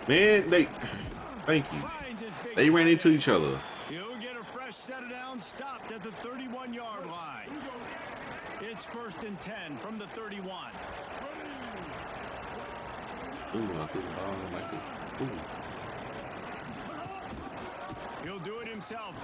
Man, thank you. Finds his big They ran target. into each other. He'll get a fresh set of downs, stopped at the 31-yard line. It's 1st and 10 from the 31. Ooh, I threw the ball like it. Ooh. He'll do it himself.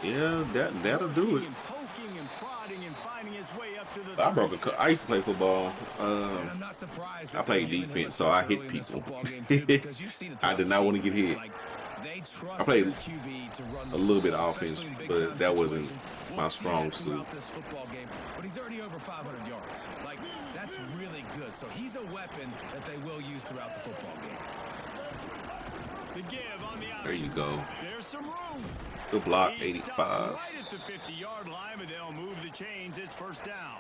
Yeah, that'll do it. And poking and prodding and finding his way up to the I broke a. I used to play football. And I'm not surprised I that played they're giving him defense, a so touch I early hit in this people. football game, too, because you've seen it I did not want to throughout get the hit. season. Like, they trust I played their QB to run the a little bit of football, offense, especially in but big-time that wasn't situations. my We'll see strong that suit. throughout this football game, but he's already over 500 yards. Like, that's really good. So he's a weapon that they will use throughout the football game. The give on the option. There you go. There's some room. Good block, He's 85. stopped right at the 50-yard line, but they'll move the chains. It's 1st down.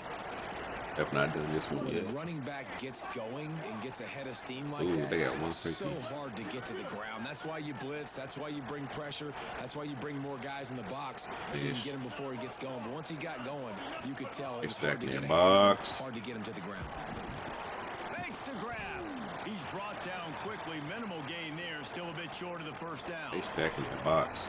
Have not done this one When yet. the running back gets going and gets ahead of steam like Ooh, that, they got it's 160. so hard to get to the ground. That's why you blitz. That's why you bring pressure. That's why you bring more guys in the box so you can get him before he gets going. But once he got going, you could tell it was hard to Stacking get that ahead of him. box. Hard to get him to the ground. Makes the grab. He's brought down quickly. Minimal gain there. Still a bit short of the 1st down. They stacking the box.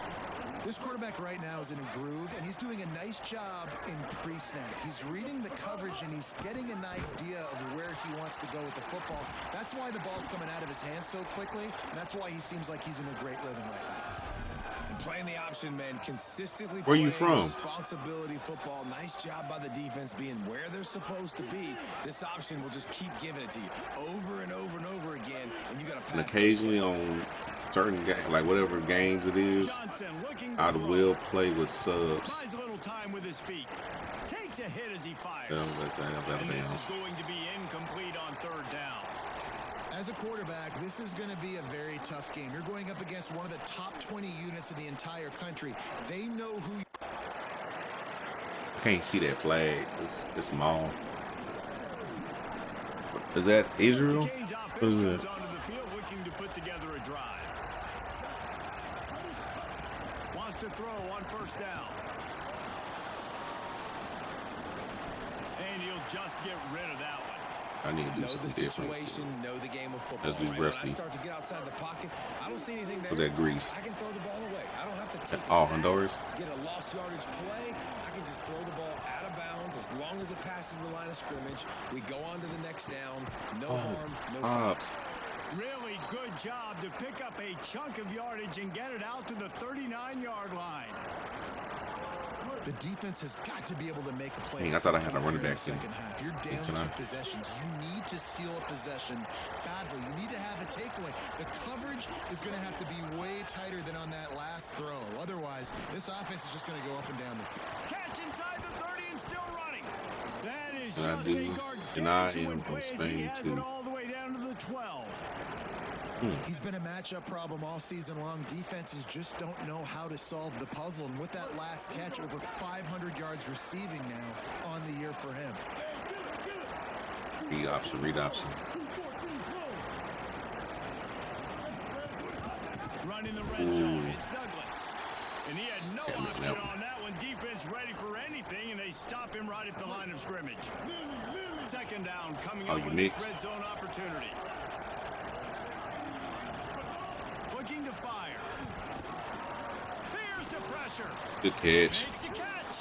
This quarterback right now is in a groove, and he's doing a nice job in pre-snap. He's reading the coverage, and he's getting an idea of where he wants to go with the football. That's why the ball's coming out of his hands so quickly, and that's why he seems like he's in a great rhythm right now. And playing the option, man, consistently Where you playing from? responsibility football. Nice job by the defense being where they're supposed to be. This option will just keep giving it to you over and over and over again, and you got to pass. And occasionally on certain games, like whatever games it is, Johnson looking to I throw. will play with subs. Buys a little time with his feet. Takes a hit as he fires. Yeah, let that And this bounce. is going to be incomplete on 3rd down. As a quarterback, this is going to be a very tough game. You're going up against one of the top 20 units in the entire country. They know who you I can't see that flag. It's small. Is that Israel? Canes offense What is comes it? onto the field looking to put together a drive. Wants to throw on 1st down. And he'll just get rid of that one. I need to do Know the something different. situation, know the game of football. Let's do right? When I wrestling. start to get outside the pocket, I don't see anything there. Was that Greece? I can throw the ball away. I don't have to take Oh, a sack, Honduras? get a lost yardage play. I can just throw the ball out of bounds as long as it passes the line of scrimmage. We go on to the next down. No harm, no foul. Pops. Really good job to pick up a chunk of yardage and get it out to the 39-yard line. The defense has got to be able to make a play. Dang, I thought I had a running in the back second half. You're down 2 possessions. You need to steal a possession badly. You need to have a takeaway. The coverage is going to have to be way tighter than on that last throw. Otherwise, this offense is just going to go up and down the field. Catch inside the 30 and still running. That is And I just do, a and I gargantuan am play from as he Spain has too. it all the way down to the 12. He's been a matchup problem all season long. Defenses just don't know how to solve the puzzle. And with that last catch, over 500 yards receiving now on the year for him. Read option, read option. Running the red zone, it's Douglas. And he had no option on that one. Defense ready for anything, and they stop him right at the line of scrimmage. Second down coming up with this red zone opportunity. Looking to fire. There's the pressure. Good catch. Makes the catch.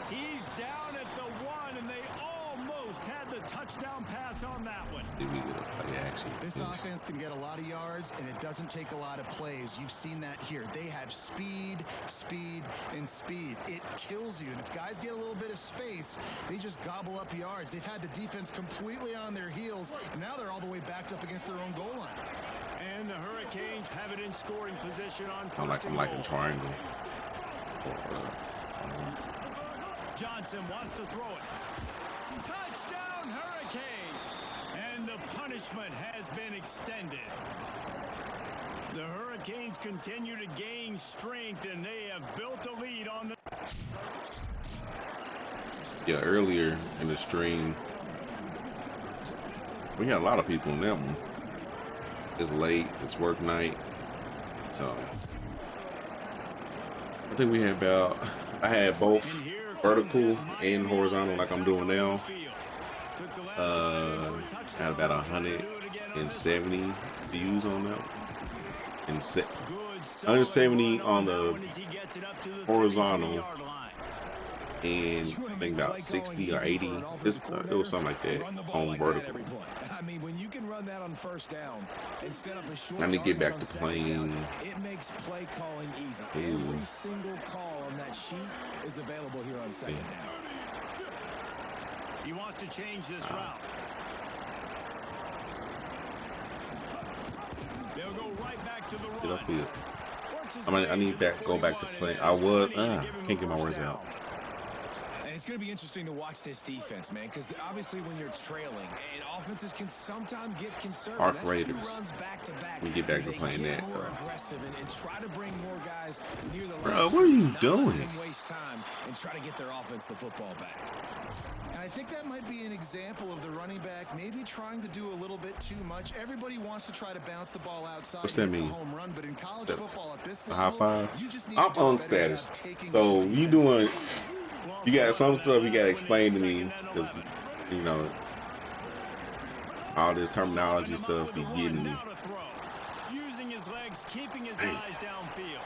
He's down at the 1, and they almost had the touchdown pass on that one. Did we get a play action? This offense can get a lot of yards, and it doesn't take a lot of plays. You've seen that here. They have speed, speed, and speed. It kills you. And if guys get a little bit of space, they just gobble up yards. They've had the defense completely on their heels, and now they're all the way backed up against their own goal line. And the Hurricanes have it in scoring position on first I'm like in triangle. Johnson wants to throw it. Touchdown Hurricanes! And the punishment has been extended. The Hurricanes continue to gain strength, and they have built a lead on the... Yeah, earlier in the stream, we had a lot of people in that one. It's late, it's work night, so I think we had about, I had both vertical and horizontal like I'm doing now. I had about 170 views on that, and 170 on the horizontal, and I think about 60 or 80. It was something like that on vertical. I mean, when you can run that on first down and set up a short I need to get back yardage to on second down, playing. it makes play calling easy. Ooh. Every single call on that sheet is available here on second down. He wants to change this route. They'll go right back to the run. Get up here. I need to go back to play. I would. Can't get my words out. And it's going to be interesting to watch this defense, man, because obviously when you're trailing, and offenses can sometimes get conservative. Arc That's Raiders. 2 runs back to back. We get back to playing get that, more though. aggressive and try to bring more guys near the Bro, line. what are you Not let doing? them waste time and try to get their offense the football back. And I think that might be an example of the running back maybe trying to do a little bit too much. Everybody wants to try to bounce the ball outside. What's that and hit mean? the home run, but in college The football at this high level, five? you just need I'm to do a on better status. job taking So over you defense. doing? You got some stuff you got to explain to me, because you know all this terminology stuff be getting me. Using his legs, keeping his eyes downfield.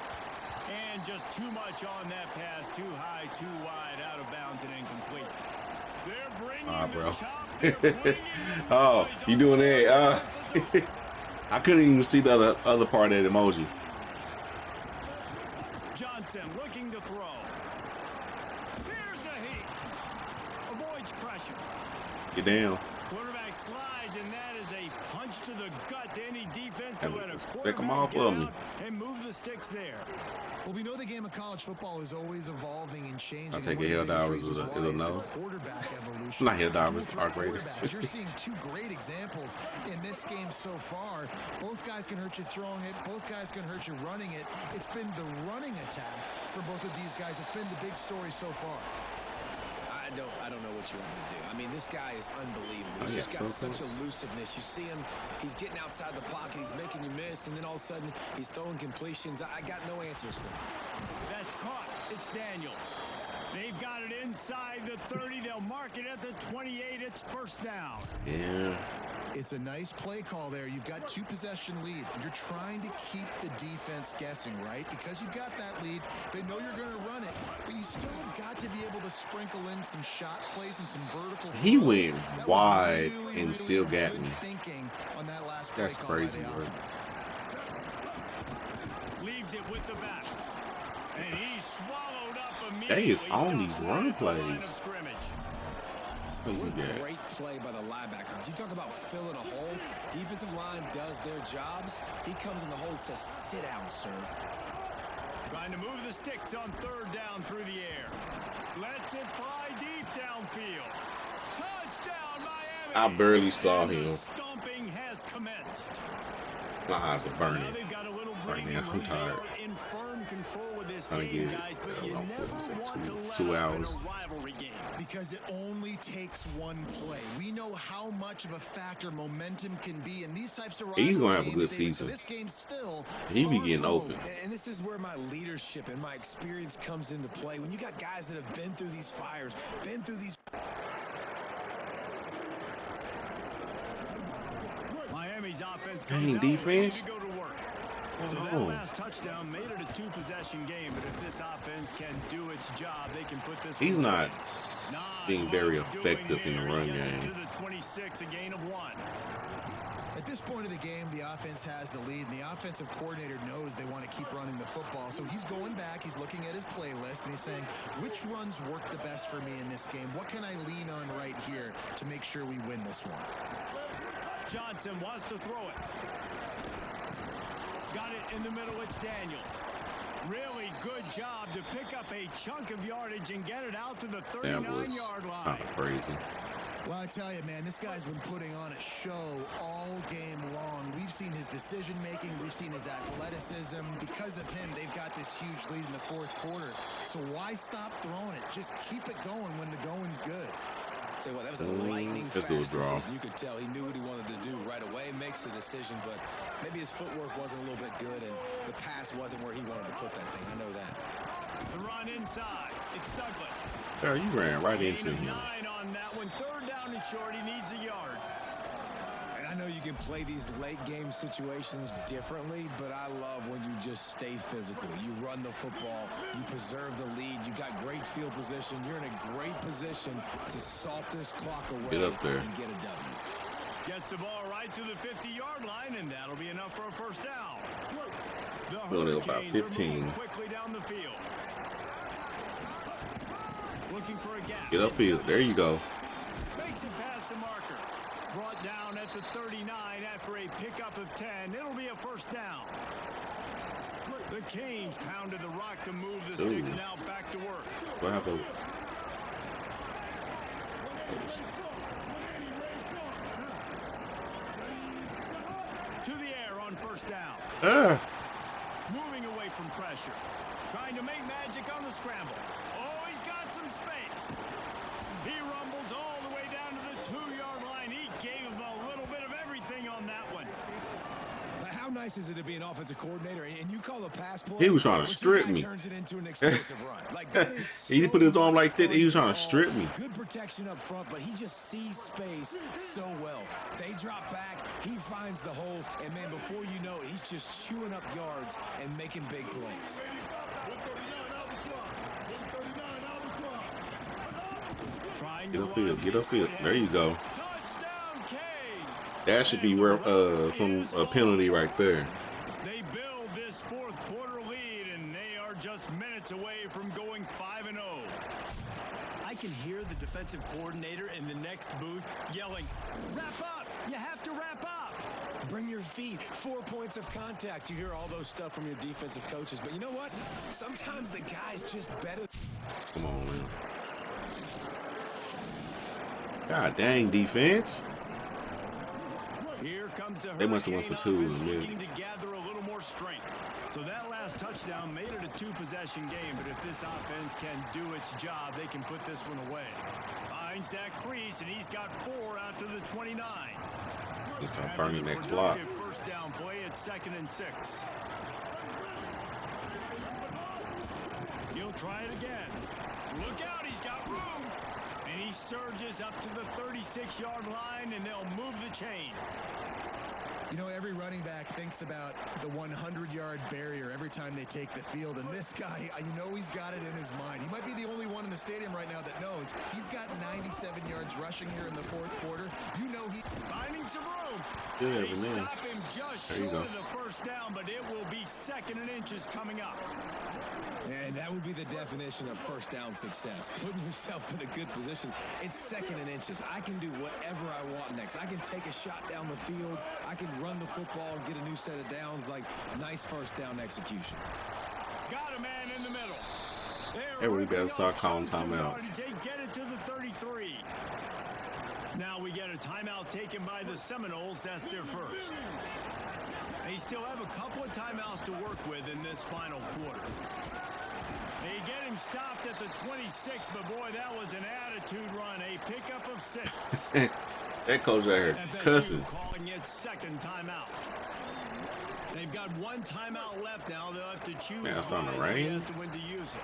And just too much on that pass. Too high, too wide, out of bounds and incomplete. They're bringing Bro. the chop. They're bringing it. Oh, you doing that? I couldn't even see the other part of that emoji. Johnson looking to throw. Here's a heat. Avoids pressure. Get down. Quarterback slides, and that is a punch to the gut to any defense to Gotta let a pick 'em quarterback off get of me. out and move the sticks there. Well, we know the game of college football is always evolving and changing. I'll take One a of Hell the biggest Divers reasons as a why is the no. quarterback evolution. Not Hell Divers, Dual Arc threat Raiders. quarterbacks. You're seeing 2 great examples in this game so far. Both guys can hurt you throwing it. Both guys can hurt you running it. It's been the running attack for both of these guys that's been the big story so far. I don't know what you want me to do. I mean, this guy is unbelievable. He's Oh, just yeah. got such elusiveness. You see him, he's getting outside the pocket, he's making you miss, and then all of a sudden, he's throwing completions. I got no answers for him. That's caught. It's Daniels. They've got it inside the 30. They'll mark it at the 28. It's first down. Yeah. It's a nice play call there. You've got 2 possession lead, and you're trying to keep the defense guessing, right? Because you've got that lead, they know you're going to run it, but you still have got to be able to sprinkle in some shot plays and some vertical He throws. went That was wide really, and still got good me. thinking on that last play That's call by crazy, the bro. Leaves it with the back. And he swallowed up They is immediately. on these run plays. What a great play by the linebacker. You talk about filling a hole. Defensive line does their jobs. He comes in the hole and says, sit down, sir. Trying to move the sticks on third down through the air. Lets it fly deep downfield. Touchdown, Miami! I barely saw And the him. stomping has commenced. My eyes are Now burning they've got a little right breathing now. I'm room. They tired. are in firm control of this Trying to game, get, guys, but I don't you know, never what was it, want to let 2 up hours. in a rivalry game. Because it only takes one play. We know how much of a factor momentum can be in these types of He's gonna have a games, good David, season. So this game's still He be far getting from open. over. And this is where my leadership and my experience comes into play. When you got guys that have been through these fires, been through these... Miami's offense Dang, comes out defense. ready to go to work. So that last touchdown made it a two-possession game, but if this offense can do its job, they can put this He's one not away. being very much doing effective in the there. run He gets it game. to the 26, a gain of 1. At this point of the game, the offense has the lead, and the offensive coordinator knows they want to keep running the football. So he's going back, he's looking at his playlist, and he's saying, which runs work the best for me in this game? What can I lean on right here to make sure we win this one? Johnson wants to throw it. Got it in the middle, it's Daniels. Really good job to pick up a chunk of yardage and get it out to the That was 39-yard line. kind of crazy. Well, I tell you, man, this guy's been putting on a show all game long. We've seen his decision-making. We've seen his athleticism. Because of him, they've got this huge lead in the fourth quarter. So why stop throwing it? Just keep it going when the going's good. Tell you what, that was a lightning Let's fast do a draw. decision. You could tell he knew what he wanted to do right away, makes the decision, but maybe his footwork wasn't a little bit good and the pass wasn't where he wanted to put that thing. I know that. The run inside. It's Douglas. There, you ran right Gain into of him. 9 on that one. Third down and short. He needs a yard. And I know you can play these late game situations differently, but I love when you just stay physical. You run the football, you preserve the lead, you got great field position. You're in a great position to salt this clock away Get up there. and get a W. Gets the ball right to the 50-yard line, and that'll be enough for a first down. The Only about Hurricanes are 15. moving quickly down the field. Looking for a gap. Get upfield. There you go. Makes it past the marker. Brought down at the 39 after a pickup of 10. It'll be a first down. The Canes pounded the rock to move the sticks. Ooh. Now back to work. We'll have to. To the air on first down. Moving away from pressure. Trying to make magic on the scramble. Oh, he's got some space. He rumbles all the way down to the 2-yard line. He gave him a little bit of everything on that one. How nice is it to be an offensive coordinator and you call a pass play? He was trying to but your strip guy me. turns it into an explosive run. Like that is He put his arm much like that. fun He was trying to call. strip me. Good protection up front, but he just sees space so well. They drop back, he finds the holes, and man, before you know it, he's just chewing up yards and making big plays. Trying Get to upfield. run. Get upfield. There you go. Touchdown, Canes. That should be where some penalty right there. They build this fourth quarter lead, and they are just minutes away from going 5-0. I can hear the defensive coordinator in the next booth yelling, "Wrap up! You have to wrap up!" Bring your feet, 4 points of contact. You hear all those stuff from your defensive coaches, but you know what? Sometimes the guy's just better. Come on, man. God dang, defense. Here comes the They must have went for two Hurricane in the offense looking to gather a little more strength. So that last touchdown made it a two-possession game, but if this offense can do its job, they can put this one away. Finds that crease, and he's got 4 out to the 29. Let's start After burning the that clock. productive first down play, it's 2nd and 6. He'll try it again. Look out, he's got room. And he surges up to the 36-yard line, and they'll move the chains. You know, every running back thinks about the 100-yard barrier every time they take the field, and this guy, you know he's got it in his mind. He might be the only one in the stadium right now that knows he's got 97 yards rushing here in the fourth quarter. You know he... Finding some room. Yeah, They man. stop him just There you short go. of the first down, but it will be 2nd and inches coming up. And that would be the definition of first down success. Putting yourself in a good position. It's 2nd and inches. I can do whatever I want next. I can take a shot down the field. I can run the football and get a new set of downs. Like, nice first down execution. Got a man in the middle. Hey, we better start calling timeout. Get it to the 33. Now we get a timeout taken by the Seminoles. That's their first. They still have a couple of timeouts to work with in this final quarter. They get him stopped at the 26, but boy, that was an attitude run. A pickup of 6. That coach out here FSU cussing. calling it 2nd timeout. They've got 1 timeout left now. They'll have to choose. Man, it's starting to wisely rain. as to when to use it.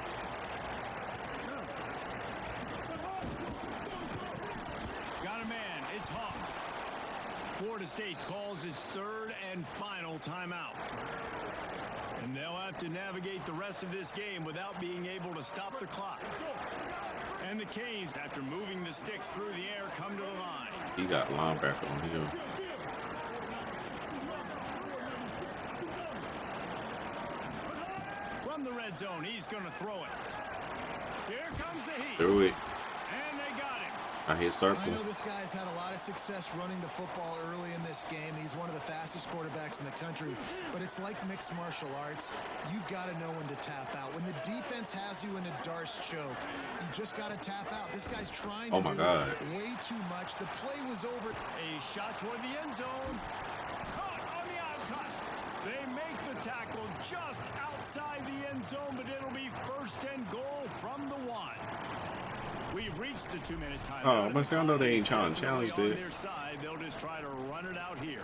Got a man. It's Hawk. Florida State calls its 3rd and final timeout. And they'll have to navigate the rest of this game without being able to stop the clock. And the Canes, after moving the sticks through the air, come to the line. He got linebacker on him. From the red zone, he's going to throw it. Here comes the heat. Threw it. And they got him. I hit I circle. know this guy's had a lot of success running the football early in this game. He's one of the fastest quarterbacks in the country, but it's like mixed martial arts. You've got to know when to tap out. When the defense has you in a Darce choke, you just got to tap out. This guy's trying to Oh my do God. way too much. The play was over. A shot toward the end zone. Caught on the outcut. They make the tackle just outside the end zone, but it'll be 1st and goal from the 1. We've reached the 2-minute timeout. Oh, but I know they ain't trying to challenge On it. their side, they'll just try to run it out here.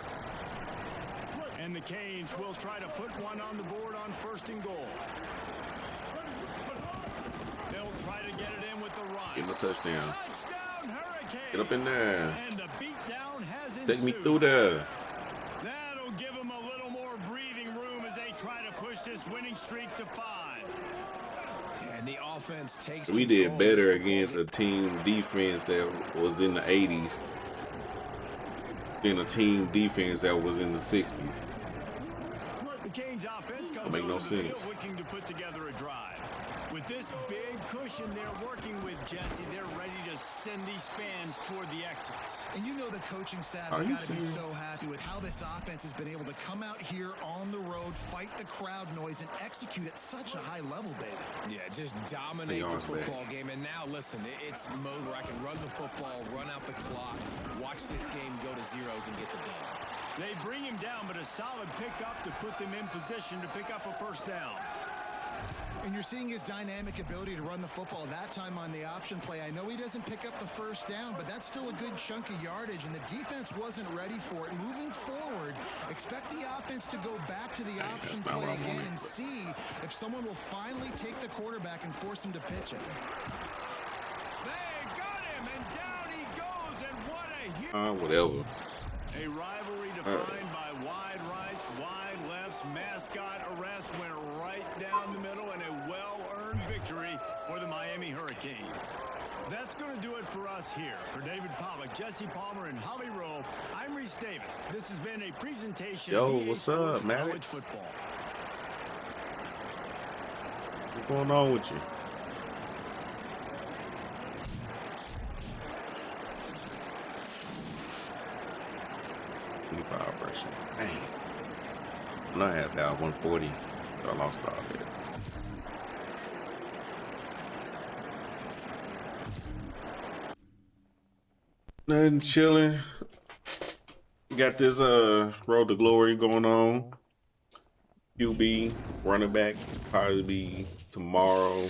And the Canes will try to put one on the board on 1st and goal. They'll try to get it in with the run. Get him a touchdown. Touchdown, Hurricane. Get up in there. And the beatdown has Take me ensued. through there. That'll give them a little more breathing room as they try to push this winning streak to 5. And the offense takes We control did better of this against a team defense that was in the 80s than a team defense that was in the 60s. The Canes offense comes Don't make no onto the sense. field looking to put together a drive. With this big cushion they're working with, Jesse, they're ready to send these fans toward the exits. And you know the coaching staff Are has you got to be serious? so happy with how this offense has been able to come out here on the road, fight the crowd noise, and execute at such a high level, David. Yeah, just dominate They the are football game. And now, listen, it's mode where I can run the football, run out the clock, watch this game go to zeros and get the dub. They bring him down, but a solid pickup to put them in position to pick up a 1st down. And you're seeing his dynamic ability to run the football that time on the option play. I know he doesn't pick up the 1st down, but that's still a good chunk of yardage, and the defense wasn't ready for it. Moving forward, expect the offense to go back to the option not what play I again wanted. and see if someone will finally take the quarterback and force him to pitch it. They got him, and down he goes, and what a huge... Whatever. A rivalry defined by wide rights, wide lefts, mascot arrest went right down the middle, and a well-earned victory for the Miami Hurricanes. That's going to do it for us here. For David Pollock, Jesse Palmer, and Holly Rowe, I'm Reese Davis. This has been a presentation Yo, of EA what's Sports up, College Maddox? Football. What's going on with you? Version. Dang. When I had that 140, I lost all that. Nothing, chilling. Got this Road to Glory going on. QB running back probably be tomorrow.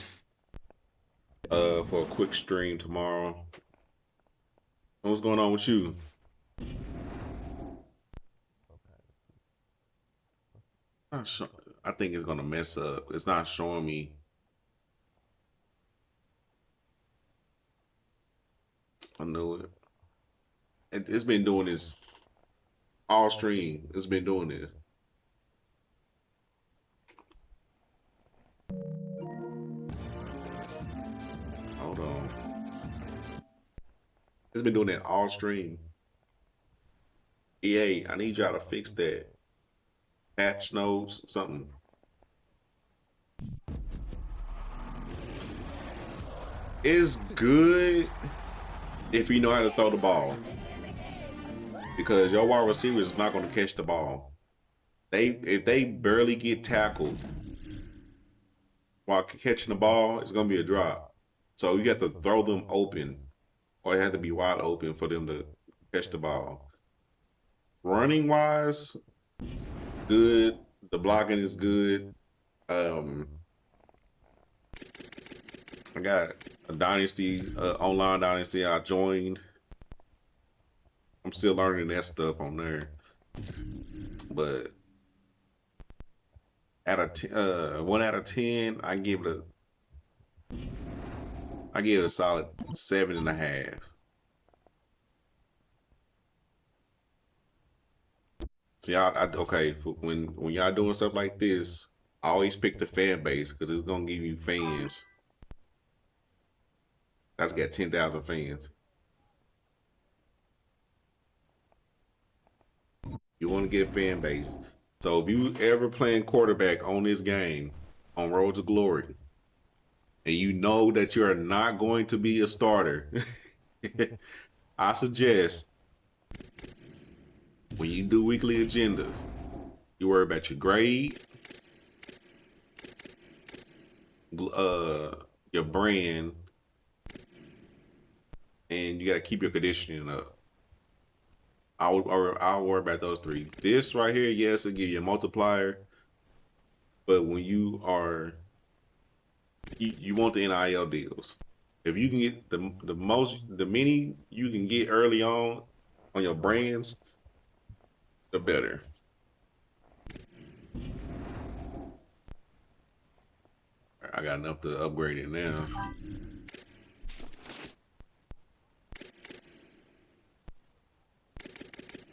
For a quick stream tomorrow. What's going on with you? Not sure. I think it's gonna mess up. It's not showing me. I know it. It's been doing this All stream has been doing this. Hold on. It's been doing that all stream. EA, I need y'all to fix that. Patch notes, something. It's good if you know how to throw the ball. Because your wide receiver is not going to catch the ball. If they barely get tackled while catching the ball, it's going to be a drop. So you have to throw them open, or it has to be wide open for them to catch the ball. Running wise, good. The blocking is good. I got a dynasty, online dynasty I joined. I'm still learning that stuff on there, but out of 1 out of 10, I give it a solid 7.5. See, okay. When y'all doing stuff like this, I always pick the fan base because it's gonna give you fans. That's got 10,000 fans. You want to get fan base. So if you ever playing quarterback on this game, on Road to Glory, and you know that you are not going to be a starter, I suggest when you do weekly agendas, you worry about your grade, your brand, and you got to keep your conditioning up. I'll worry about those 3. This right here, yes, it'll give you a multiplier, but when you are, you want the NIL deals. If you can get the many you can get early on your brands, the better. I got enough to upgrade it now.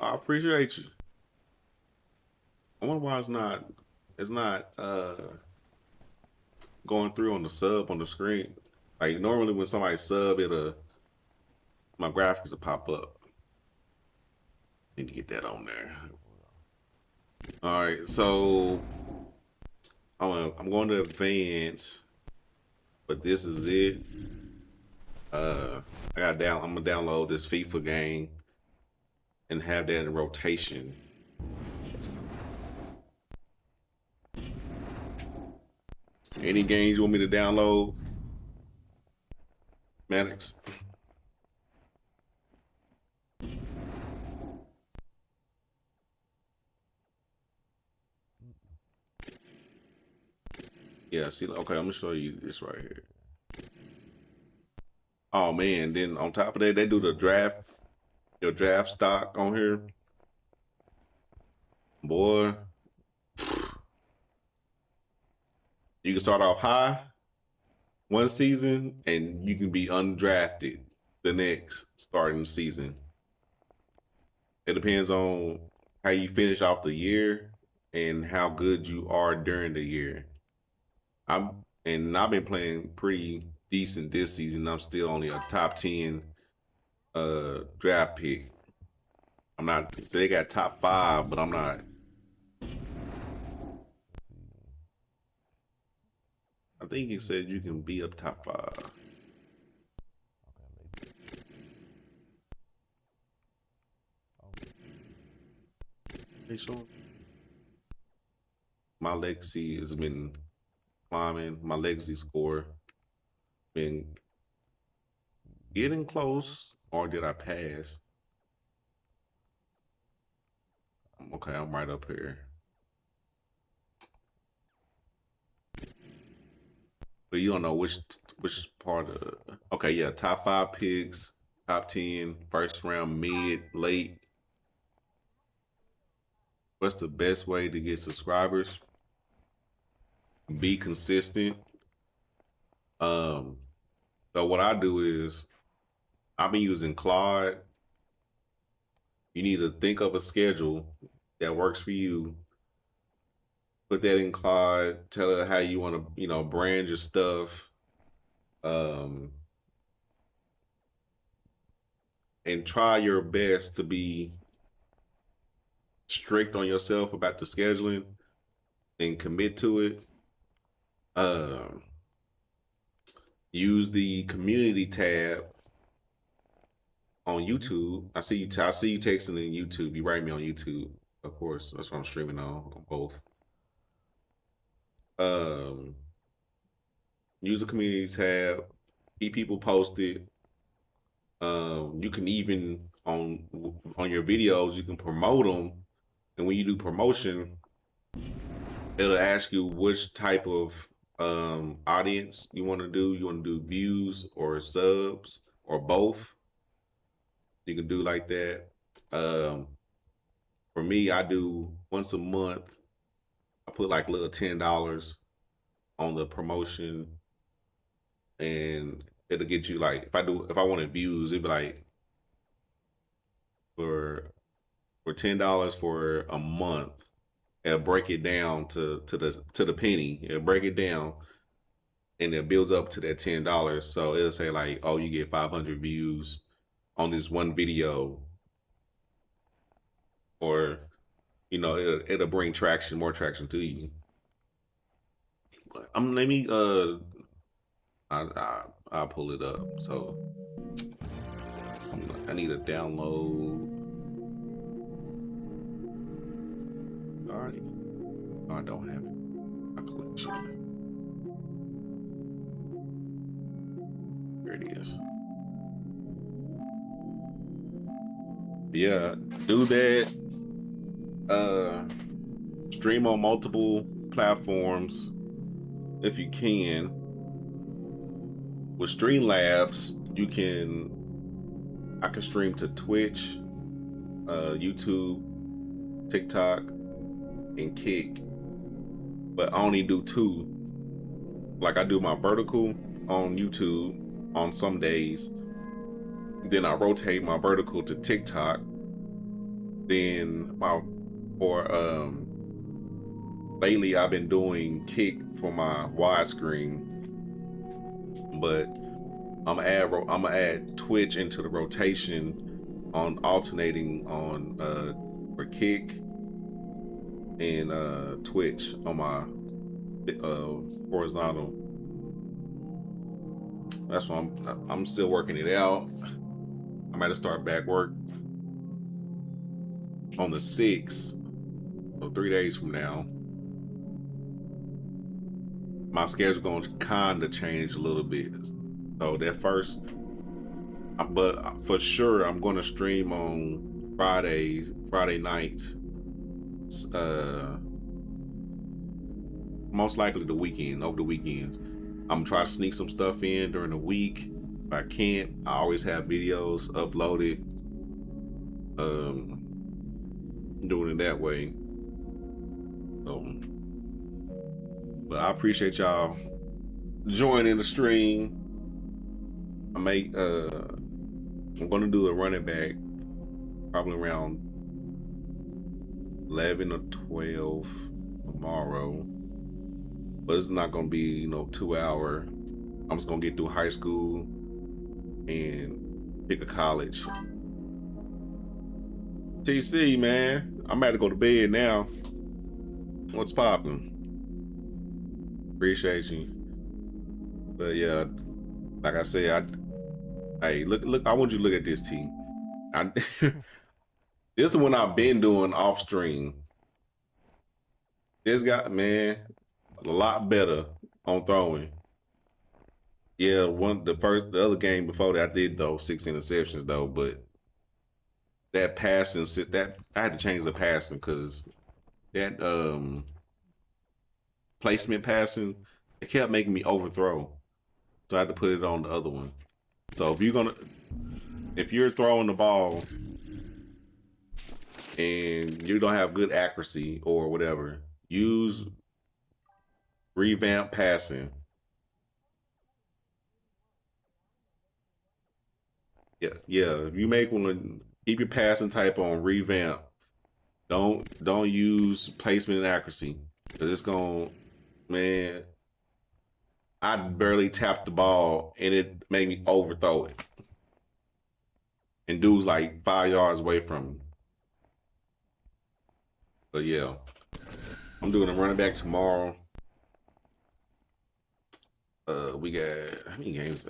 I appreciate you. I wonder why it's not going through on the sub on the screen. Like normally when somebody sub, my graphics will pop up. Need to get that on there. All right, so I'm going to advance, but this is it. I'm gonna download this FIFA game and have that in rotation. Any games you want me to download, Maddox? Yeah, see, okay, I'm gonna show you this right here. Oh man, then on top of that, they do the draft, your draft stock on here. Boy, you can start off high one season and you can be undrafted the next starting season. It depends on how you finish off the year and how good you are during the year. I've been playing pretty decent this season. I'm still only a top 10 draft pick. I'm not, so they got top 5, but I'm not. I think it said you can be up top 5. My legacy has been climbing. My legacy score been getting close, or did I pass? Okay, I'm right up here. But you don't know which part of. Okay, yeah, top 5 picks, top 10, first round, mid, late. What's the best way to get subscribers? Be consistent. So what I do is I've been using Claude You need to think of a schedule that works for you. Put that in Claude. Tell her how you want to, you know, brand your stuff. And try your best to be strict on yourself about the scheduling and commit to it. Use the community tab on YouTube. I see you texting in YouTube. You write me on YouTube, of course. That's what I'm streaming on both. Use the community tab. Keep people posted. You can even on your videos, you can promote them, and when you do promotion, it'll ask you which type of audience you want to do. You want to do views or subs or both. You can do like that. For me, I do once a month. I put like a little $10 on the promotion, and it'll get you like, if I wanted views, it'd be like for $10 for a month. It'll break it down to the penny. It'll break it down, and it builds up to that $10. So it'll say like, oh, you get 500 views on this one video, or you know, it'll bring more traction to you. Let me I'll pull it up. So I need to download. All right. Oh, I don't have it. My collection. There it is. Yeah, do that. Stream on multiple platforms if you can. With Streamlabs, I can stream to Twitch, YouTube, TikTok, and Kick, but I only do 2. Like, I do my vertical on YouTube on some days, then I rotate my vertical to TikTok, then lately I've been doing Kick for my widescreen, but I'm gonna add Twitch into the rotation on alternating on for Kick and Twitch on my horizontal. That's why I'm still working it out. I'm about to start back work on the 6th, so 3 days from now. My schedule's gonna kinda change a little bit. So that first, but for sure I'm gonna stream on Friday nights. Most likely over the weekends. I'm gonna try to sneak some stuff in during the week. If I can't, I always have videos uploaded. Doing it that way. So, but I appreciate y'all joining the stream. I'm gonna do a running back probably around 11 or 12 tomorrow, but it's not gonna be, you know, 2 hour. I'm just gonna get through high school and pick a college. TC, man, I'm about to go to bed now. What's poppin'? Appreciate you. But yeah, like I said, hey, look, I want you to look at this, T. This is the one I've been doing off stream. This guy, man, a lot better on throwing. Yeah, the other game before that I did though 6 interceptions though, but that passing, I had to change the passing because that placement passing, it kept making me overthrow, so I had to put it on the other one. So if you're throwing the ball and you don't have good accuracy or whatever, use revamp passing. Yeah. If you make one Keep your passing type on revamp. Don't use placement and accuracy. Cause it's gonna, man. I barely tapped the ball and it made me overthrow it. And dude's like 5 yards away from me. But yeah. I'm doing a running back tomorrow. We got how many games?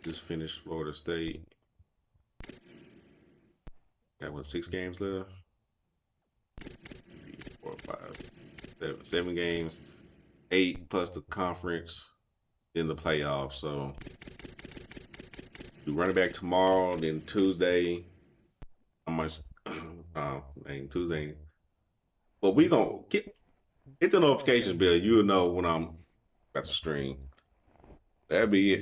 Just finished Florida State. Got what, 6 games left? 3, 4, 5, 7 games. 8 plus the conference, then the playoffs. So we running back tomorrow, then Tuesday. I must Tuesday. But we gonna hit the notifications bell. You'll know when I'm about to stream. That'll be it.